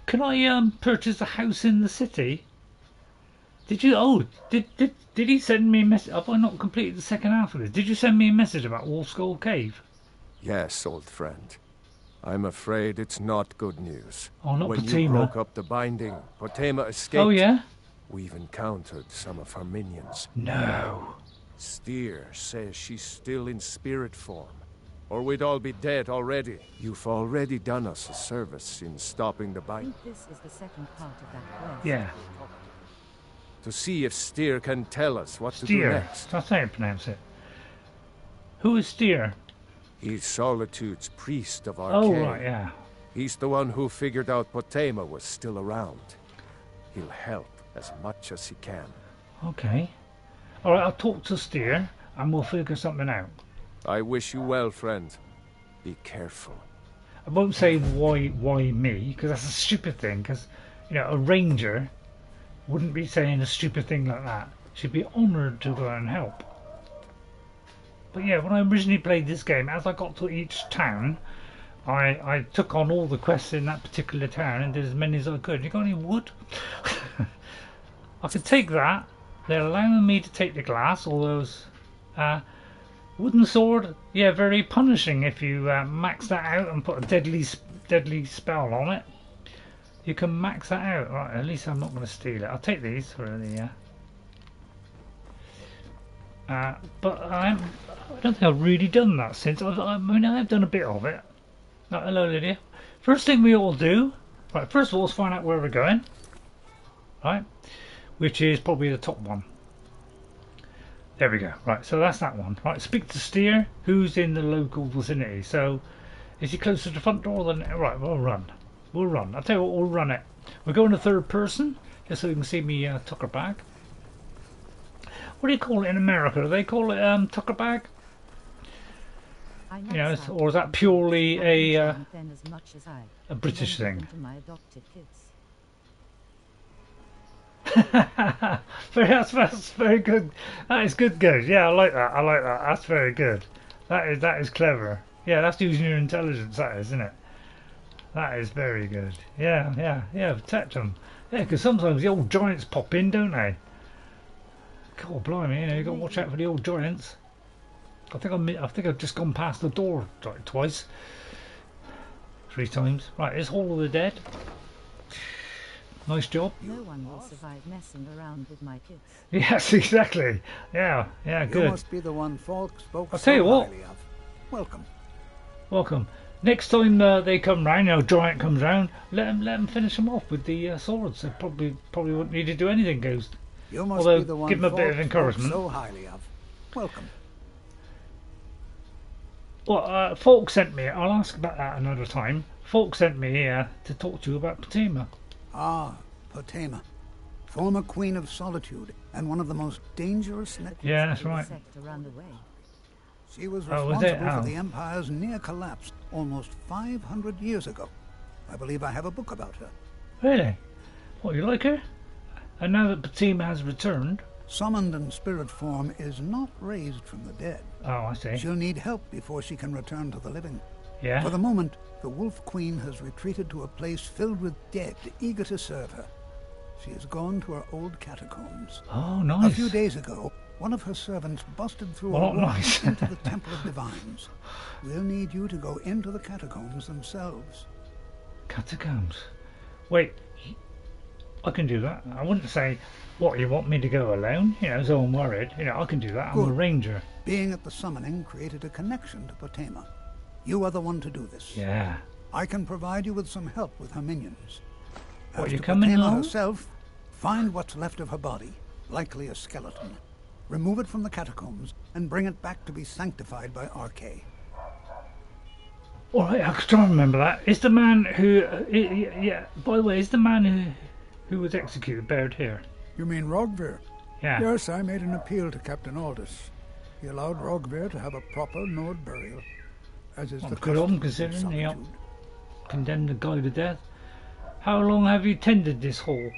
Can I purchase a house in the city? Did you? Oh, did he send me a message? Have I not completed the second half of this? Did you send me a message about Wolfskull Cave?
Yes, old friend. I'm afraid it's not good news.
Oh, not
when
Potema.
you broke up the binding, Potema escaped.
Oh, yeah?
We've encountered some of her minions.
No.
Styrr says she's still in spirit form, or we'd all be dead already. You've already done us a service in stopping the
I
bite.
think this is the second part of that quest.
Yeah.
To see if Styrr can tell us what to do
Styrr.
next.
That's how you pronounce it. Who is Styrr?
He's Solitude's priest of
Oh,
Arcane.
right, yeah.
He's the one who figured out Potema was still around. He'll help as much as he can.
Okay. Alright, I'll talk to Styrr and we'll figure something out.
I wish you well, friend. Be careful.
I won't say why me, because that's a stupid thing, because, you know, a ranger wouldn't be saying a stupid thing like that. She'd be honoured to go and help. But yeah, when I originally played this game, as I got to each town, I took on all the quests in that particular town and did as many as I could. You got any wood? I could take that. They're allowing me to take the glass, all those wooden sword. Yeah, very punishing if you max that out and put a deadly spell on it. You can max that out. Right, at least I'm not going to steal it. I'll take these for the but I don't think I've really done that since. I mean, I have done a bit of it. Oh, hello, Lydia. First thing we all do, right, first of all, is find out where we're going. Right, which is probably the top one. There we go. Right, so that's that one. Right, speak to Styrr, who's in the local vicinity. So, is he closer to the front door than... Right, we'll run. We'll run. I'll tell you what, we'll run it. We're going to third person, just so you can see me tucker bag. What do you call it in America? Do they call it tucker bag? You know, or is that purely a British thing? That's very good. That is good, guys. Yeah, I like that. I like that. That's very good. That is clever. Yeah, that's using your intelligence. That is, isn't it? That is very good. Yeah. Protect them. Yeah, because sometimes the old giants pop in, don't they? God, blimey! You know, you got to watch out for the old giants. I think I've just gone past the door twice, 3 times. Right, it's Hall of the Dead. Nice job.
No one will survive messing around with my kids.
Yes, exactly. Yeah, good.
You must be the one Falk spoke
I'll tell you what.
highly of. Welcome.
Welcome. Next time they come round, you know, giant comes round, let them finish them off with the swords. They probably wouldn't need to do anything, Ghost.
You must
Although,
be the one
give them a bit of
Falk
encouragement.
spoke so highly of. Welcome.
Well, Falk sent me. I'll ask about that another time. Falk sent me here to talk to you about Potema.
Ah, Potema, former Queen of Solitude and one of the most dangerous.
Yeah, that's right.
She was
Oh,
responsible
was it?
for the Empire's near collapse almost 500 years ago. I believe I have a book about her.
Really? What, you like her? And now that Potema has returned...
Summoned in spirit form is not raised from the dead.
Oh, I see.
She'll need help before she can return to the living.
Yeah?
For the moment, the Wolf Queen has retreated to a place filled with dead, eager to serve her. She has gone to her old catacombs.
Oh, nice.
A few days ago, one of her servants busted through
Well,
a wall
nice.
into the Temple of Divines. We'll need you to go into the catacombs themselves.
Catacombs? Wait, I can do that. I wouldn't say, what, you want me to go alone? You know, so I'm worried. You know, I can do that. I'm a ranger.
Being at the summoning created a connection to Potema. You are the one to do this.
Yeah.
I can provide you with some help with her minions.
What,
As
you
to
coming
Potema
along?
herself, find what's left of her body, likely a skeleton. Remove it from the catacombs and bring it back to be sanctified by Arcane.
All right, I can try and remember that. Is the man who... yeah, by the way, is the man who was executed buried here?
You mean Rogvir?
Yeah.
Yes, I made an appeal to Captain Aldous. He allowed Rogvir to have a proper Nord burial, as is
Well,
the
good
custom
on,
in
considering he
Solitude.
condemned the guy to death. How long have you tended this hall?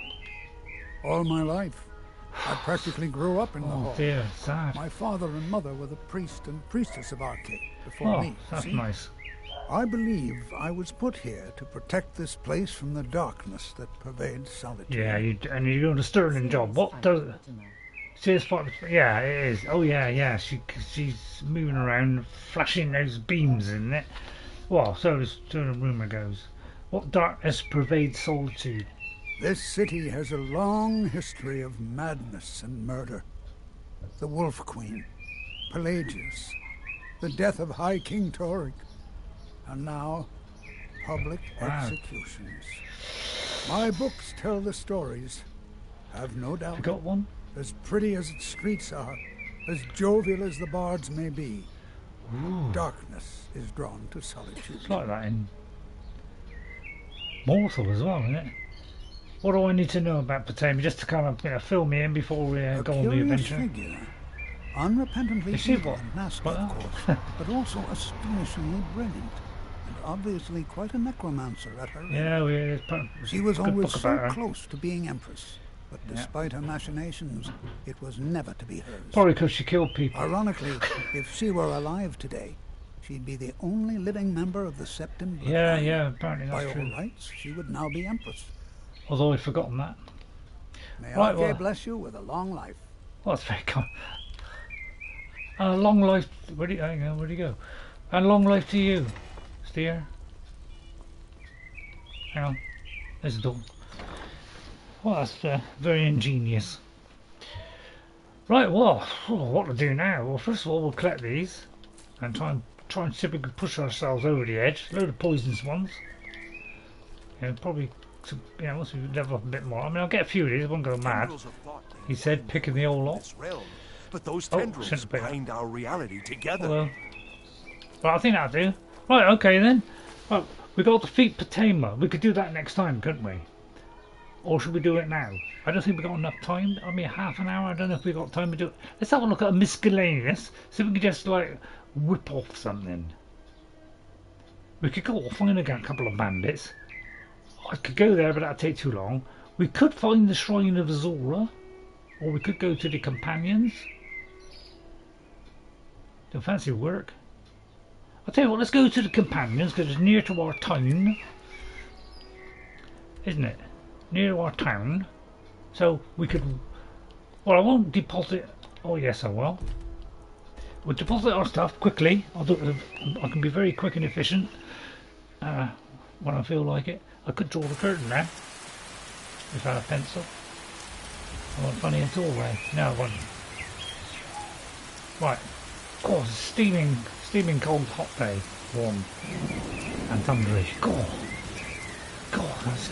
All my life. I practically grew up in the hall.
Oh dear, sad.
My father and mother were the priest and priestess of Arcane before
Oh,
me.
that's
see?
nice.
I believe I was put here to protect this place from the darkness that pervades Solitude.
Yeah, and you're doing a sterling job. What does... Yeah, it is. Oh yeah. She's moving around, flashing those beams, isn't it? Well, so the rumour goes. What darkness pervades Solitude?
This city has a long history of madness and murder. The Wolf Queen, Pelagius, the death of High King Toric, and now public executions. My books tell the stories, have no doubt.
You got one?
As pretty as its streets are, as jovial as the bards may be, darkness is drawn to solitude.
It's like that in Mortal as well, isn't it? What do I need to know about Potema just to kind of fill me in before we go on the adventure?
Figure. Unrepentantly evil
what?
and nasty, of course, but also astonishingly brilliant, and obviously quite a necromancer at her age.
Yeah,
she was always so close to being empress, but despite her machinations, it was never to be hers.
Probably because she killed people.
Ironically, if she were alive today, she'd be the only living member of the Septim bloodline.
Yeah, apparently that's true.
By all rights, she would now be empress.
Although I've forgotten that.
May RK bless you with a long life.
Well, that's very kind. Long life. Where'd he go? And long life to you, Styrr. Hang on. There's the door. Well, that's very ingenious. Right, well, what to do now? Well, first of all, we'll collect these and try and see if we can push ourselves over the edge. A load of poisonous ones. Probably. Once we level up a bit more. I mean, I'll get a few of these. I won't go mad. He said, picking the whole lot.
But those tendrils bind our reality together.
Well, I think that'll do. Right, okay then. Well, we got to defeat Potema. We could do that next time, couldn't we? Or should we do it now? I don't think we've got enough time. I mean, half an hour. I don't know if we've got time to do it. Let's have a look at a miscellaneous. See if we can just, like, whip off something. We could go off and get a couple of bandits. I could go there, but that'd take too long. We could find the Shrine of Zora, or we could go to the Companions. Don't fancy work. I'll tell you what, let's go to the Companions, because it's near to our town. Isn't it? Near to our town. So we could... Well, I won't deposit... Oh, yes, I will. We'll deposit our stuff quickly. I can be very quick and efficient when I feel like it. I could draw the curtain now if I had a pencil. I wasn't funny at all, Ray. No, I wasn't. Right. God, it's steaming cold hot day. Warm and thundery. God.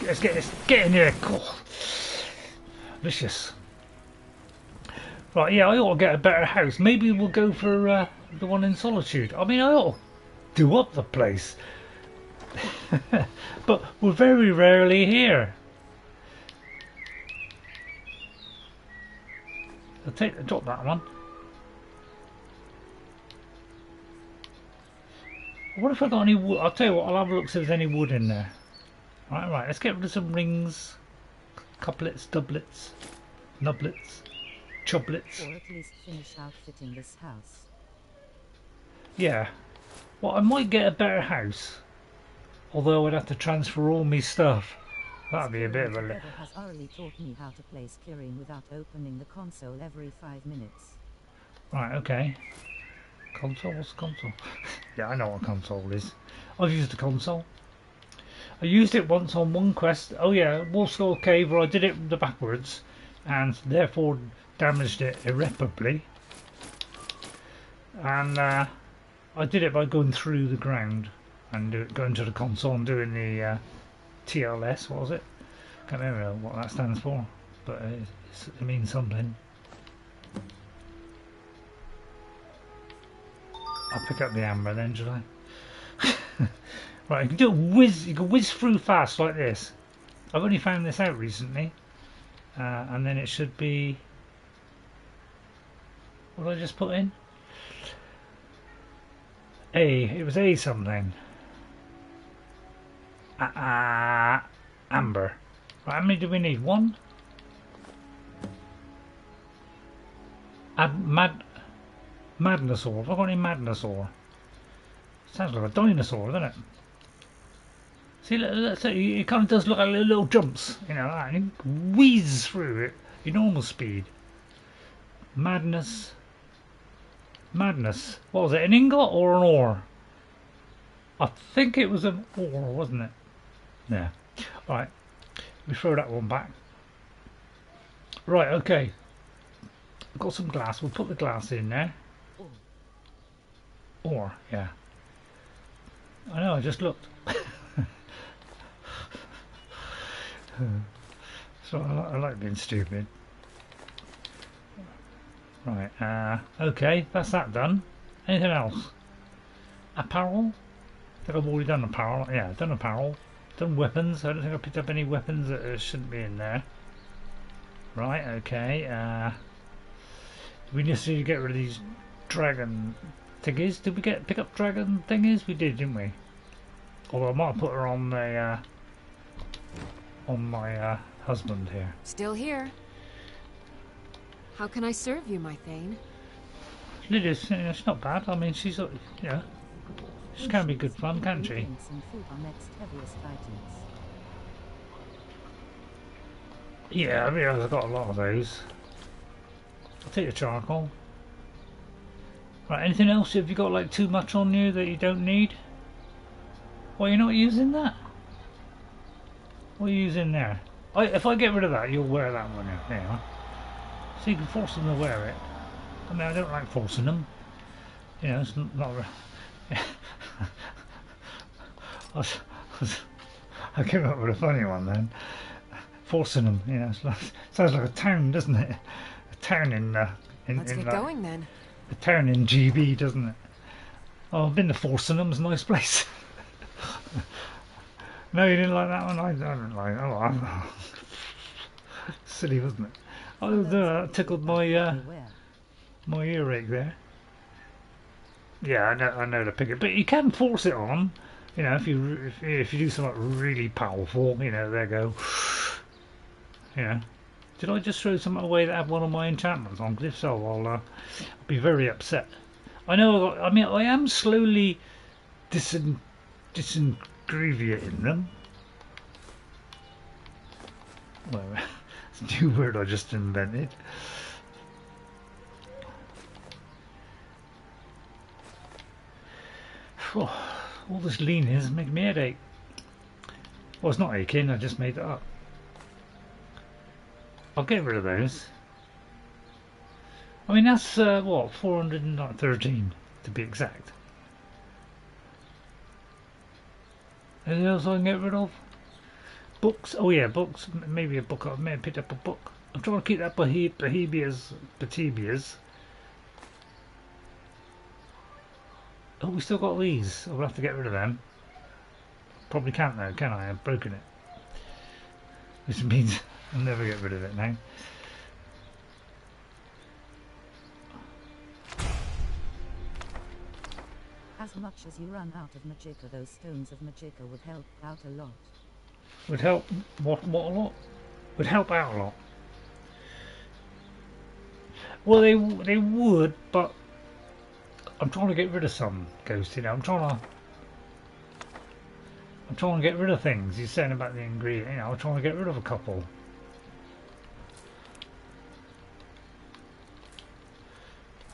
Let's get in here. God. Vicious. Right, yeah, I ought to get a better house. Maybe we'll go for the one in Solitude. I mean, I ought to do up the place. But we're very rarely here. I'll drop that one. What if I got any wood? I'll tell you what, I'll have a look see if there's any wood in there. Right, let's get rid of some rings, couplets, doublets, nublets, chublets.
Or at least finish outfitting this house.
Yeah. Well, I might get a better house. Although I'd have to transfer all my stuff. That'd be a bit of a lift.
has already taught me how to play Skyrim without opening the console every 5 minutes.
Right, okay. Console? What's a console? Yeah, I know what a console is. I've used a console. I used it once on one quest. Oh yeah, Wolfskull Cave, where I did it the backwards. And therefore damaged it irreparably. And I did it by going through the ground. And going to the console and doing the TLS, what was it? Can't remember what that stands for, but it means something. I'll pick up the amber then, shall I? Right, you can do you can whiz through fast like this. I've only found this out recently, and then it should be. What did I just put in? It was A something. Amber. Right, how many do we need? One? Madnosaur. Have I got any Madnosaur? Sounds like a dinosaur, doesn't it? See, it kind of does look like little jumps, you know, and you whiz through it in normal speed. Madness. What was it, an ingot or an ore? I think it was an ore, wasn't it? Yeah. Right. We throw that one back. Right, okay. I've got some glass. We'll put the glass in there. Or, yeah. I know, I just looked. So I like being stupid. Right, okay, that's that done. Anything else? Apparel? I think I've already done apparel. Yeah, I've done apparel. Done weapons. I don't think I picked up any weapons that shouldn't be in there. Right, okay. We just need to get rid of these dragon thingies. Did we pick up dragon thingies? We did, didn't we? Although I might have put her on the on my husband here.
Still here. How can I serve you, my Thane?
Lydia's, it's not bad. I mean, she's, you know, she can be good fun, can't she? Yeah, I mean, I've got a lot of those. I'll take the charcoal. Right, anything else? Have you got like too much on you that you don't need? Well, you're not using that? What are you using there? If I get rid of that, you'll wear that one. There you are. So you can force them to wear it. I mean, I don't like forcing them. You know, it's not. I came up with a funny one then. Forcing them, you know, sounds like a town, doesn't it? A town in
Let's get going then.
A town in GB, doesn't it? Oh, I've been to Forcenham. It's a nice place. No, you didn't like that one. I don't like. Oh, silly, wasn't it? Oh, tickled my my earache there. Yeah, I know to pick it, but you can force it on. You know, if you do something really powerful, you know, there you go. You know, did I just throw something away that had one of my enchantments on? Because if so, I'll be very upset. I know. I mean, I am slowly disintegrating them. Well, it's a new word I just invented. Oh, all this lean is making me headache. Well, it's not aching. I just made it up. I'll get rid of those. I mean, that's what, 413 to be exact. Anything else I can get rid of? Books? Oh yeah, books. Maybe a book. I may have picked up a book. I'm trying to keep that Potebias. Oh, we still got these. I'll have to get rid of them. Probably can't though, can I? I've broken it. Which means I'll never get rid of it now.
As much as you run out of magicka, those stones of magicka would help out a lot.
Would help what a lot? Would help out a lot. Well, they would, but I'm trying to get rid of some ghosts. You know, I'm trying to get rid of things. You're saying about the ingredient. You know, I'm trying to get rid of a couple.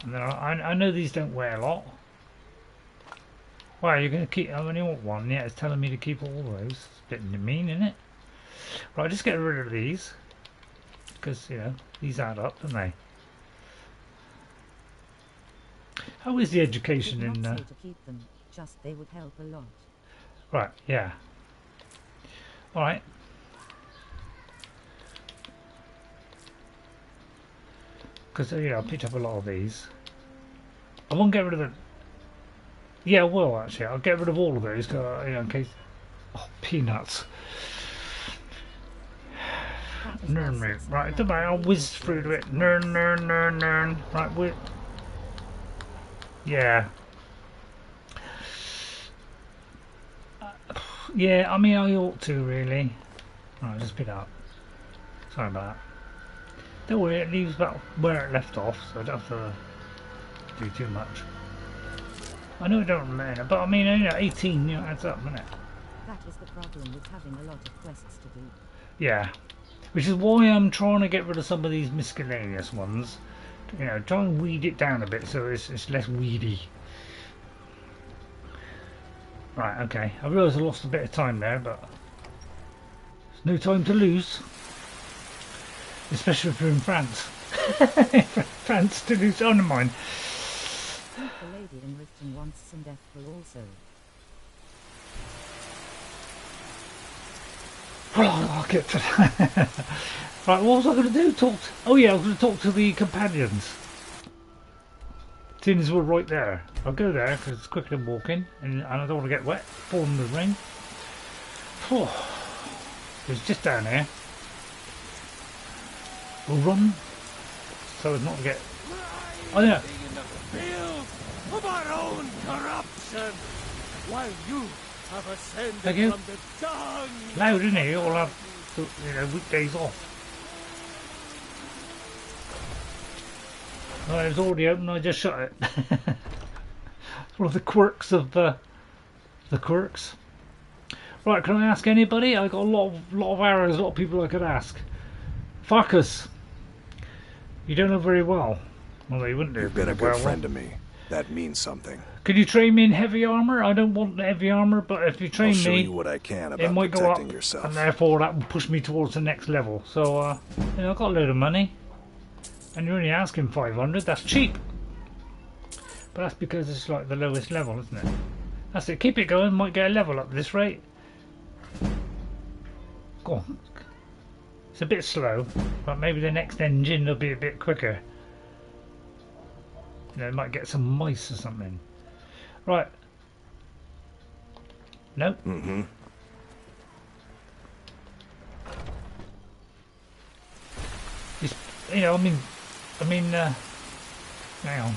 And then I know these don't weigh a lot. Wow, you're going to keep... I only want one. Yeah, it's telling me to keep all those. It's a bit mean, isn't it? Right, just get rid of these. Because, you know, these add up, don't they? How is the education in...
to keep them, just they would help a lot.
Right, yeah. Alright. Because, you know, I picked up a lot of these. I won't get rid of them. Yeah, I will actually. I'll get rid of all of those, you know, in case. Oh, peanuts. Nern root. Right, don't matter. I'll whiz through to it. Nern. Right, we're. Yeah. Yeah, I mean, I ought to really. Right, just pick it up. Sorry about that. Don't worry, it leaves about where it left off, so I don't have to do too much. I know it don't matter, but I mean, you know, 18, you know, adds up, doesn't it?
That is the problem with having a lot of quests to do.
Yeah, which is why I'm trying to get rid of some of these miscellaneous ones. You know, try and weed it down a bit so it's less weedy. Right, okay. I realise I lost a bit of time there, but No time to lose. Especially if you're in France. France to lose. Oh, never mind.
The lady in Riften wants some death will also.
I'll get to that. Right, what was I going to do? Oh yeah, I was going to talk to the companions. Seeing as we're right there. I'll go there because it's quicker than walking and I don't want to get wet, fall in the rain. It's just down here. We'll run so as not to get... Oh yeah.
Of our own corruption, while you have ascended
Thank you.
from the dung.
Loud, isn't it? You all have, weekdays off. Oh, it was already open. I just shut it. It's one of the quirks of the quirks. Right, can I ask anybody? I got a lot of arrows. A lot of people I could ask. Farkas, you don't know very well. Well, you wouldn't do.
You've been a good friend to me. That means something.
Can you train me in heavy armor? I don't want heavy armor, but if you train
I'll show
me,
you what I can about
it might go up,
protecting yourself.
and therefore that will push me towards the next level. So, I've got a load of money, and you're only asking 500. That's cheap, but that's because it's like the lowest level, isn't it? That's it. Keep it going. Might get a level up at this rate. Go on. It's a bit slow, but maybe the next engine will be a bit quicker. You know, might get some mice or something. Right. Nope.
Mm-hmm.
It's, you know, hang on.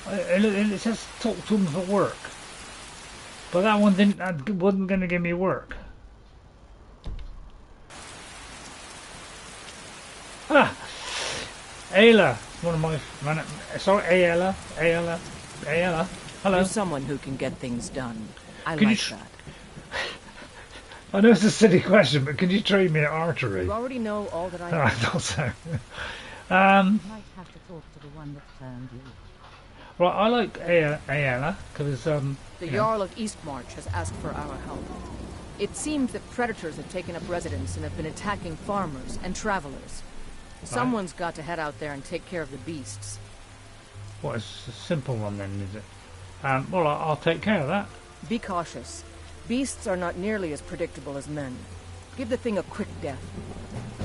It says talk to him for work, but that one wasn't going to give me work. Ah, Aela, one of my sorry, Aela. Hello.
You're someone who can get things done. I
Can
like
you
that.
I know it's a silly question, but can you train me at archery?
You already know all that I know.
I thought so.
Might have to talk to the one that turned you.
Right, I like Aela because
The Jarl of Eastmarch has asked for our help. It seems that predators have taken up residence and have been attacking farmers and travelers. Someone's got to head out there and take care of the beasts.
What, it's a simple one then, is it? Well, I'll take care of that.
Be cautious. Beasts are not nearly as predictable as men. Give the thing a quick death.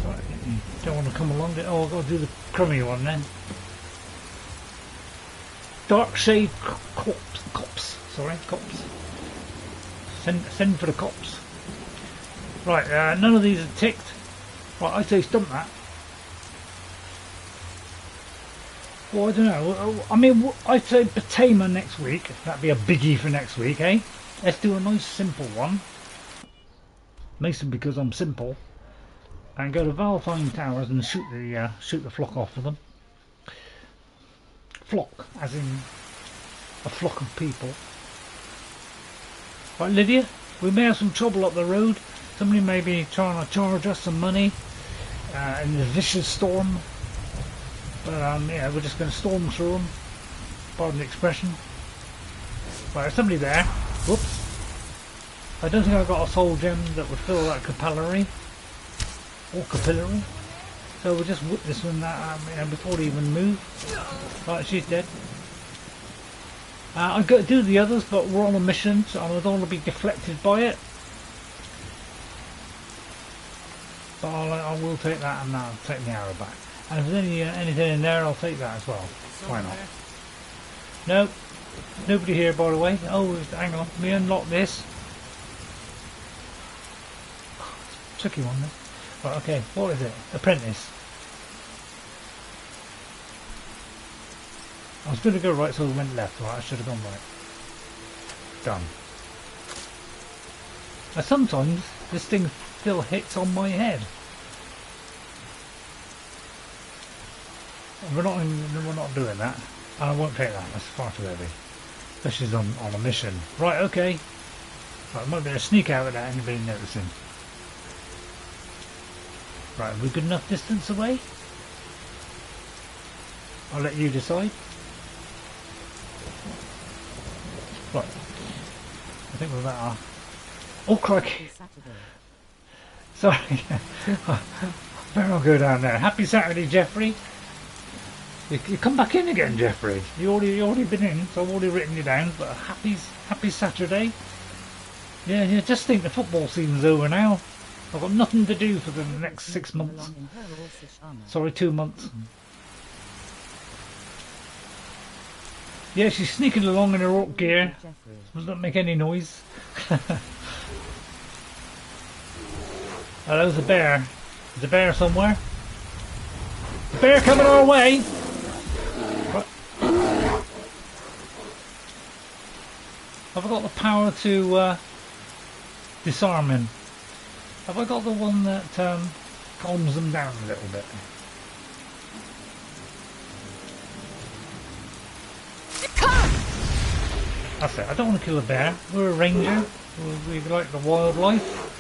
Right, you don't want to come along. Oh, I've got to do the crummy one then. Darkshade Copse. Sorry, Copse. Send for the Copse. Right, none of these are ticked. Right, I say stump that. Well, I don't know. I mean, I'd say Potema next week. That'd be a biggie for next week, eh? Let's do a nice simple one. Mason because I'm simple. And go to Valtheim Towers and shoot the flock off of them. Flock, as in a flock of people. Right, Lydia, we may have some trouble up the road. Somebody may be trying to charge us some money in the vicious storm. But yeah, we're just going to storm through them. Pardon the expression. Right, there's somebody there. Whoops. I don't think I've got a soul gem that would fill that capillary. Or capillary. So we'll just whip this one before they even move. Right, she's dead. I've got to do the others, but we're on a mission, so I don't want to be deflected by it. But I will take that and I'll take the arrow back. And if there's anything in there, I'll take that as well. Why not? Nope. Nobody here, by the way. Oh, hang on. Let me unlock this. Tricky one, then. Right, okay. What is it? Apprentice. I was going to go right, so I went left. Right, I should have gone right. Done. Now, sometimes this thing still hits on my head. We're not doing that, and I won't take that. That's far too heavy, especially on a mission. Right, okay. Right, might be a sneak out without anybody noticing. Right, are we good enough distance away? I'll let you decide. Right, I think we're about. Oh crikey! Sorry. Better not go down there. Happy Saturday, Jeffrey. You come back in again, Jeffrey. You already been in, so I've already written you down. But happy Saturday. Yeah. Just think the football season's over now. I've got nothing to do for the next 6 months. Sorry, 2 months. Yeah, she's sneaking along in her orc gear. Doesn't make any noise. Hello, there's a bear. There's a bear somewhere. The bear coming our way. What? Have I got the power to disarm him? Have I got the one that calms them down a little bit? That's it. I don't want to kill a bear. We're a ranger. We like the wildlife.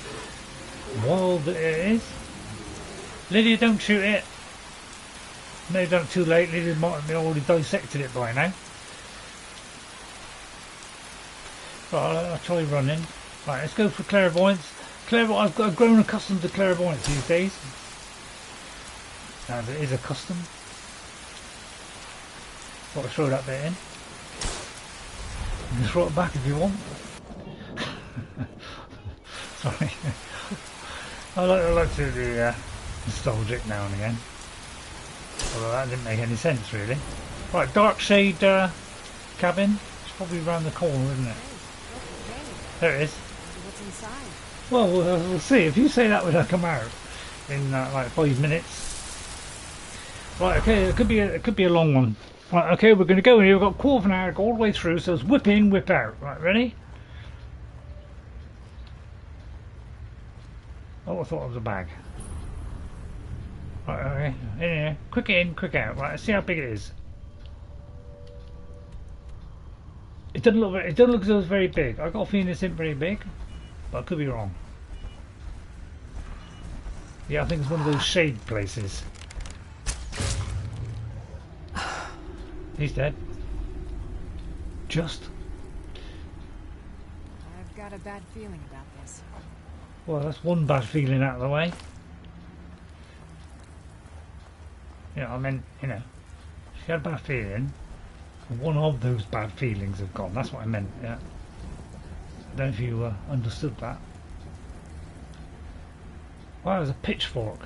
Wild it is. Lydia, don't shoot it. Maybe done it too late. Lydia might have already dissected it by now. Right, I'll try running. Right, let's go for clairvoyance. I've grown accustomed to clairvoyance these days. As it is a custom. Got to throw that bit in. You can throw it back if you want. Sorry. I like to do nostalgic now and again. Although that didn't make any sense really. Right, Darkshade cabin. It's probably around the corner, isn't it? There it is.
What's inside?
Well, we'll see. If you say that when I come out in like 5 minutes. Right, okay, it could be a long one. Right, okay, we're going to go in here. We've got a quarter of an hour to go all the way through, so it's whip in, whip out. Right, ready? Oh, I thought it was a bag. Right, okay, in here. Quick in, quick out. Right, let's see how big it is. It doesn't look as though it's very big. I got a feeling it isn't very big, but I could be wrong. Yeah, I think it's one of those shade places. He's dead. Just.
I've got a bad feeling about this.
Well, that's one bad feeling out of the way. You know, I mean, you know, she had a bad feeling. One of those bad feelings have gone. That's what I meant, yeah. I don't know if you understood that. Wow, there's a pitchfork.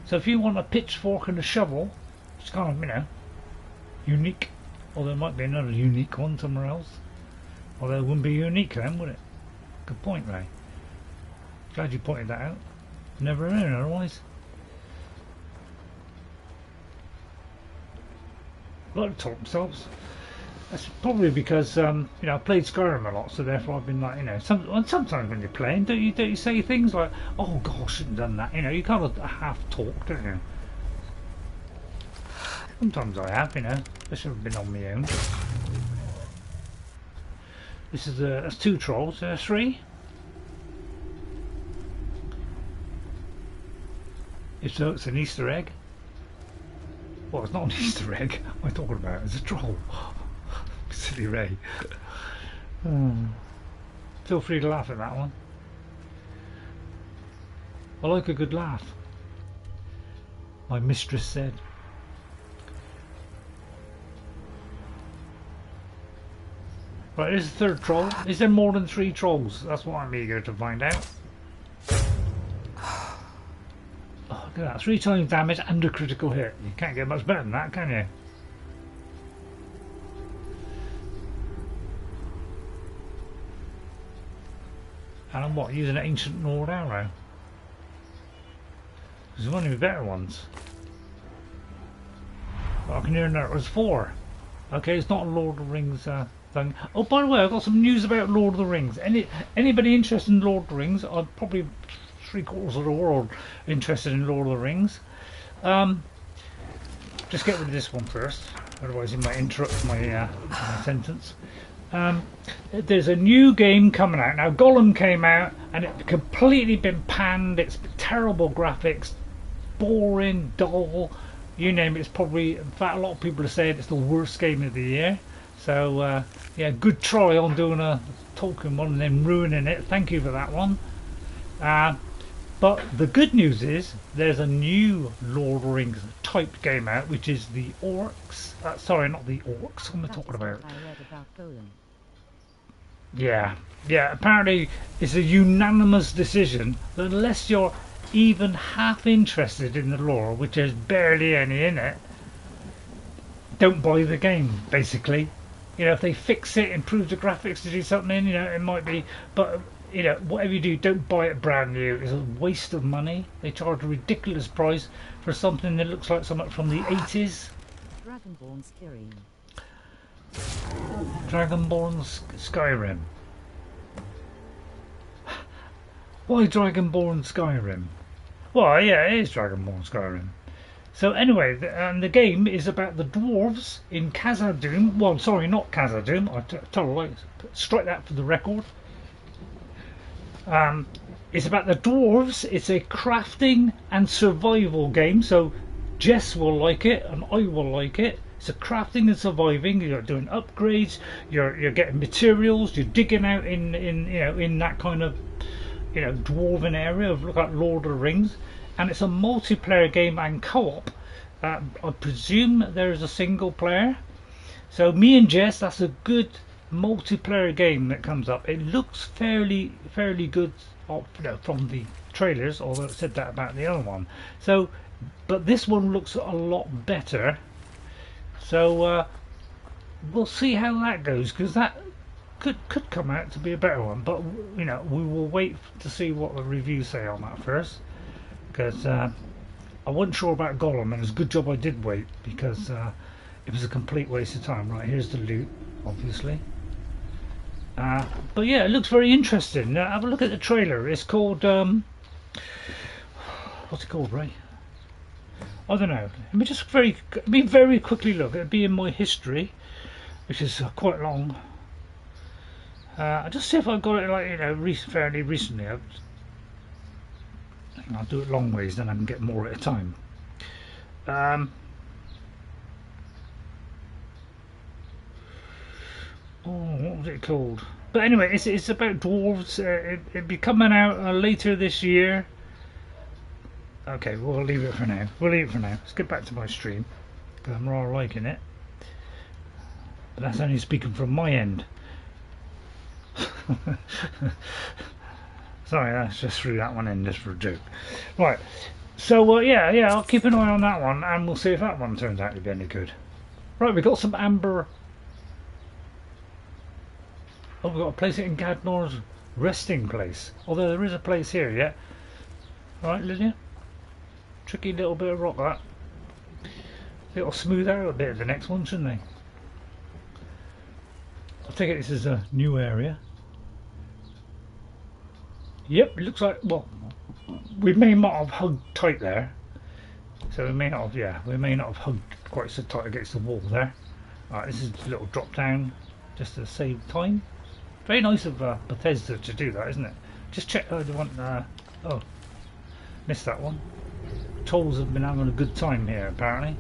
So if you want a pitchfork and a shovel, it's kind of, you know, unique. Or there might be another unique one somewhere else. Although it wouldn't be unique then, would it? Good point, Ray. Glad you pointed that out. Never known otherwise. Like to talk themselves. That's probably because you know, I played Skyrim a lot, so therefore I've been like, you know, sometimes when you're playing, don't you say things like, oh gosh, I shouldn't have done that. You know, you kind of half talk, don't you? Sometimes I have, you know, especially if I've been on my own. This is that's 2 trolls, 3. If so, it's an Easter egg. Well, it's not an Easter egg. What am I talking about? It's a troll. Silly Ray. Feel free to laugh at that one. I like a good laugh. My mistress said. Right, this is the 3rd troll. Is there more than 3 trolls? That's what I'm eager to find out. Oh, look at that. 3 times damage and a critical hit. You can't get much better than that, can you? And I'm what? Using an ancient Nord arrow. There's one of the better ones. But I can hear another. There's 4. Okay, it's not a Lord of the Rings thing. Oh, by the way, I've got some news about Lord of the Rings. Anybody interested in Lord of the Rings? I'm probably 3/4 of the world interested in Lord of the Rings. Just get rid of this one first, otherwise it might interrupt my sentence. There's a new game coming out now. Gollum came out and it's completely been panned. It's terrible graphics, boring, dull, you name it. It's probably, in fact, a lot of people have said it's the worst game of the year. So yeah, good try on doing a Tolkien one and then ruining it. Thank you for that one. But the good news is there's a new Lord of the Rings type game out, which is the Orcs. Sorry, not the Orcs. What am I talking about? Yeah, apparently it's a unanimous decision that unless you're even half interested in the lore, which there's barely any in it, don't buy the game, basically. You know, if they fix it, improve the graphics to do something, you know, it might be, but you know, whatever you do, don't buy it brand new. It's a waste of money. They charge a ridiculous price for something that looks like something from the 80s.
Dragonborn Skyrim.
Dragonborn Skyrim. Why Dragonborn Skyrim? Well, yeah, it is Dragonborn Skyrim. So anyway, the game is about the dwarves in Khazad-dûm. Well, sorry, not Khazad-dûm. I told you, strike that for the record. It's about the dwarves. It's a crafting and survival game. So Jess will like it, and I will like it. It's a crafting and surviving. You're doing upgrades. You're getting materials. You're digging out in that kind of dwarven area of like Lord of the Rings. And it's a multiplayer game and co-op. I presume there is a single player. So me and Jess, that's a good multiplayer game that comes up. It looks fairly good from the trailers, although it said that about the other one. So, but this one looks a lot better. So we'll see how that goes, because that could come out to be a better one. But we will wait to see what the reviews say on that first, because I wasn't sure about Gollum, and it's a good job I did wait, because it was a complete waste of time. Right, here's the loot, obviously. But yeah, it looks very interesting. Have a look at the trailer. It's called what's it called, Ray? I don't know. Let me just very quickly look. It'll be in my history, which is quite long. I'll just see if I've got it fairly recently. I'll do it long ways, then I can get more at a time. What was it called? But anyway, it's about dwarves. It'll be coming out later this year. Okay, we'll leave it for now. Let's get back to my stream, because I'm rather liking it. But that's only speaking from my end. Sorry, that's just threw that one in just for a joke. Right, so yeah, I'll keep an eye on that one, and we'll see if that one turns out to be any good. Right, we've got some amber. Oh, we've got to place it in Gadnor's resting place. Although there is a place here yet. Right, Lydia? Tricky little bit of rock, that. It'll smooth out a bit of the next one, shouldn't they? I take it this is a new area. Yep, it looks like, well, we may not have hugged tight there. So we may not have hugged quite so tight against the wall there. Alright, this is a little drop down just to save time. Very nice of Bethesda to do that, isn't it? Just check the one. Oh, missed that one. Trolls have been having a good time here, apparently.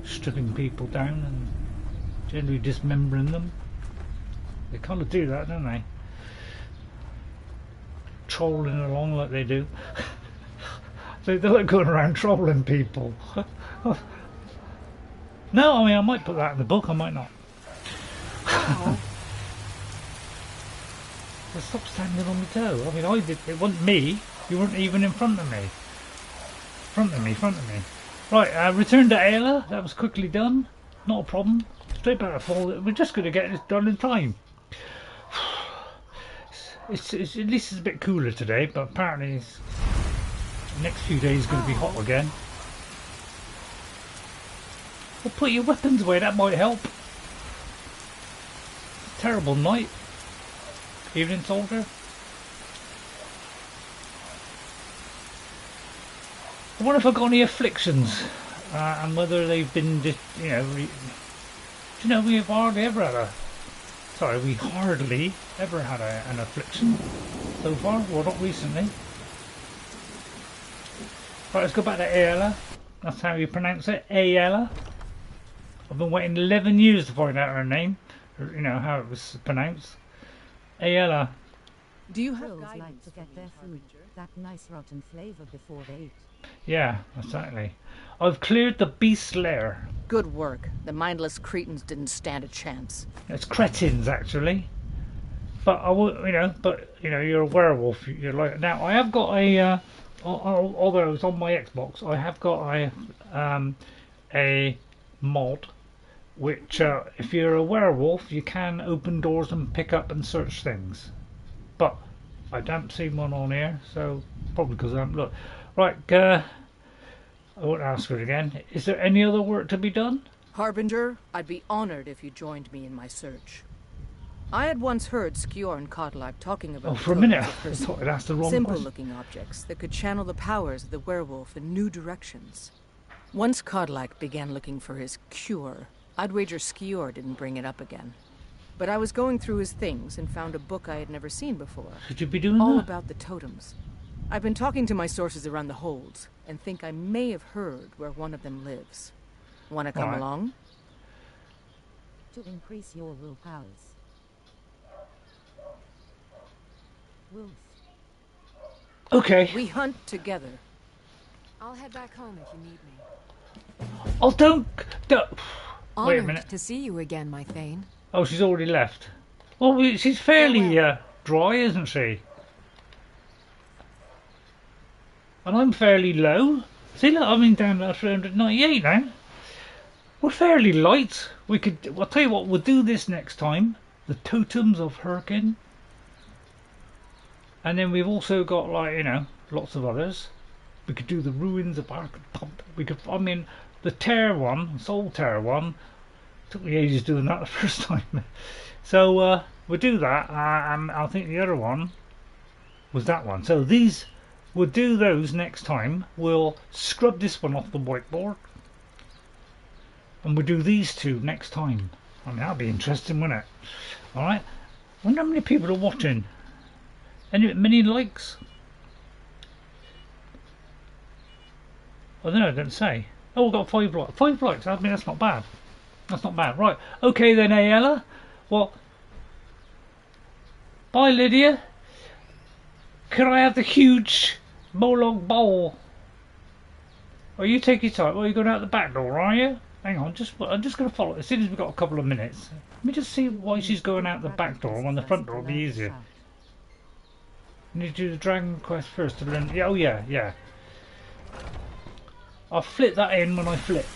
Stripping people down and generally dismembering them. They kind of do that, don't they? Trolling along like they do. They're like going around trolling people. No, I mean, I might put that in the book, I might not. Well, stop standing on my toe. I mean, I did. It wasn't me. You weren't even in front of me. Front of me. Right, return to Aela. That was quickly done. Not a problem. Straight back to fall. We're just going to get this done in time. It's at least it's a bit cooler today, but apparently the next few days is going to be hot again. Well, put your weapons away. That might help. Terrible night. Evening, soldier. I wonder if I've got any afflictions, and whether they've been, we hardly ever had an affliction so far. Well, not recently. Right, let's go back to Aela. That's how you pronounce it, Aela. I've been waiting 11 years to find out her name, how it was pronounced. Aela.
Do you have
Trolls
guidance
like to
from
get
me,
their food,
Harbinger?
that nice rotten flavor before they eat.
Yeah, exactly. I've cleared the beast's lair.
Good work. The mindless cretins didn't stand a chance.
It's cretins, actually. But I would, you're a werewolf. You're like now. I have got a, although it's on my Xbox, I have got a mod, which if you're a werewolf, you can open doors and pick up and search things. But I don't see one on here, so probably because I haven't looked. Right, I won't ask her again. Is there any other work to be done?
Harbinger, I'd be honored if you joined me in my search. I had once heard Styrr and Codlac talking about
For a minute, I thought I'd asked the wrong question.
simple-looking objects that could channel the powers of the werewolf in new directions. Once Codlac began looking for his cure, I'd wager Styrr didn't bring it up again. But I was going through his things and found a book I had never seen before.
Should you be doing
all
that?
about the totems. I've been talking to my sources around the holds, and think I may have heard where one of them lives. Want to come along?
To increase your will powers. Wolf.
Okay.
We hunt together.
I'll head back home if you need me.
Oh, don't. Wait a
Honored
minute.
to see you again, my Thane.
Oh, she's already left. Well, she's fairly dry, isn't she? And I'm fairly low. See, look, I'm down at 398 now. We're fairly light. We could. I'll tell you what. We'll do this next time. The totems of Hurricane. And then we've also got lots of others. We could do the ruins of Arkham. We could. I mean, the Tear one, Soul Tear one. Took me ages doing that the first time. So we'll do that. And I think the other one was that one. So these. We'll do those next time. We'll scrub this one off the whiteboard. And we'll do these two next time. I mean, that'll be interesting, won't it? Alright. I wonder how many people are watching. Many likes? I don't know, it didn't say. Oh, we've got 5 likes. 5 likes, I mean, that's not bad. That's not bad. Right. Okay then, Aela. Well, bye, Lydia. Can I have the huge Molong bowl? Oh, you take your time. Well, you're going out the back door, are you? Hang on, I'm just going to follow. As soon as we've got a couple of minutes. Let me just see why she's going out the back door when the front door will be easier. You need to do the Dragon Quest first to learn. Yeah, oh yeah, yeah. I'll flip that in when I flip.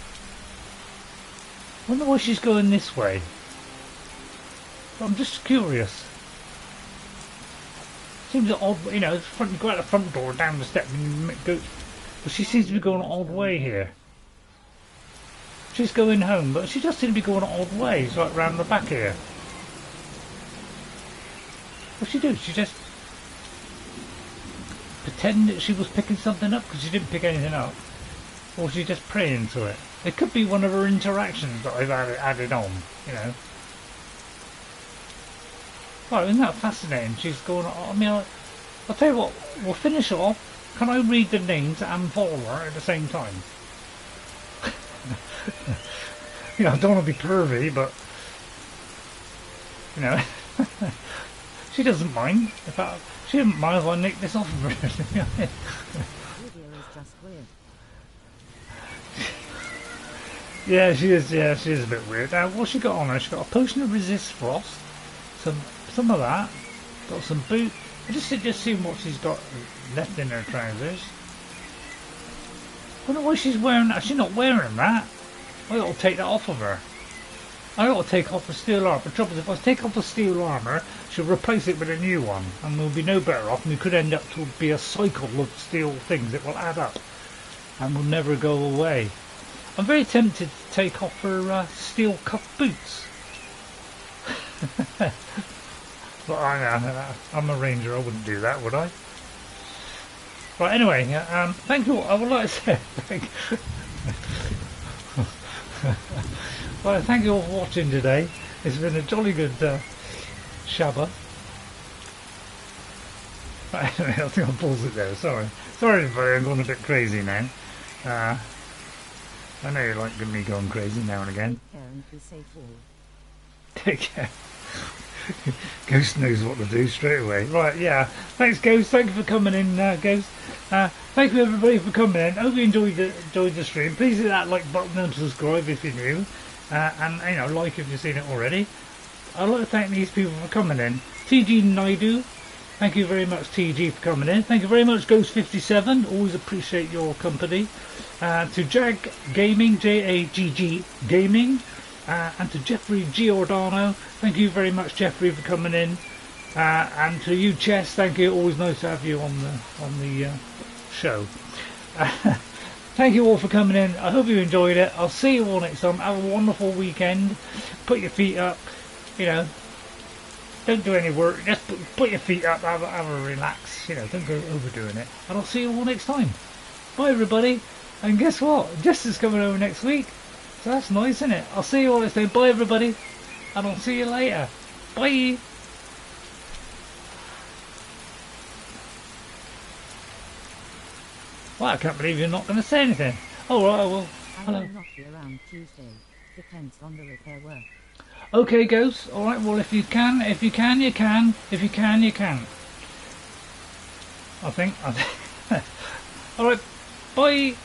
I wonder why she's going this way. I'm just curious. Seems odd, you go out the front door, down the step, and you go. But she seems to be going an odd way here. She's going home, but she does seem to be going an odd way. It's like round the back here. What's she do? She just pretend that she was picking something up because she didn't pick anything up, or she just praying to it. It could be one of her interactions that I've added on, Right, isn't that fascinating? She's going. I mean, I'll tell you what. We'll finish off. Can I read the names and follow her at the same time? I don't want to be pervy, but she doesn't mind. In fact, she doesn't mind if I nick this off of her.
Video is just weird.
Yeah, she is. Yeah, she is a bit weird. Now, what's she got on her? She got a potion of resist frost, some of that. Got some boot. I just seeing what she's got left in her trousers. I wonder why she's wearing that. She's not wearing that. I ought to take that off of her. I ought to take off the steel armour. The trouble is, if I take off the steel armour, she'll replace it with a new one, and we'll be no better off. And we could end up to be a cycle of steel things that will add up, and will never go away. I'm very tempted to take off her steel cuff boots. But I'm a ranger. I wouldn't do that, would I? Right. Anyway, thank you. I would like to say thank. Well, thank you all for watching today. It's been a jolly good shabba. Right, anyway, I think I'll pause it there. Sorry, everybody. I'm going a bit crazy now. I know you like me going crazy now and again.
Take care and be safe all.
Take care. Ghost knows what to do straight away. Right, yeah. Thanks, Ghost. Thank you for coming in, Ghost. Thank you, everybody, for coming in. Hope you enjoyed the stream. Please hit that like button and subscribe if you're new. And, you know, like if you've seen it already. I'd like to thank these people for coming in. TG Naidu. Thank you very much, TG, for coming in. Thank you very much, Ghost57. Always appreciate your company. To Jag Gaming, Jagg Gaming. And to Jeffrey Giordano, thank you very much, Jeffrey, for coming in. And to you, Chess, thank you. Always nice to have you on the show. Thank you all for coming in. I hope you enjoyed it. I'll see you all next time. Have a wonderful weekend. Put your feet up. You know, don't do any work. Just put your feet up. Have a relax. You know, don't go overdoing it. And I'll see you all next time. Bye, everybody. And guess what? Jess is coming over next week. So that's nice, isn't it? I'll see you all next time. Bye, everybody. And I'll see you later. Bye. Well, I can't believe you're not going to say anything. Oh, right, well, hello.
I will not be around Tuesday. Depends on the repair work.
Okay, Ghost. All right, well, if you can, you can. If you can, you can. I think. All right, bye.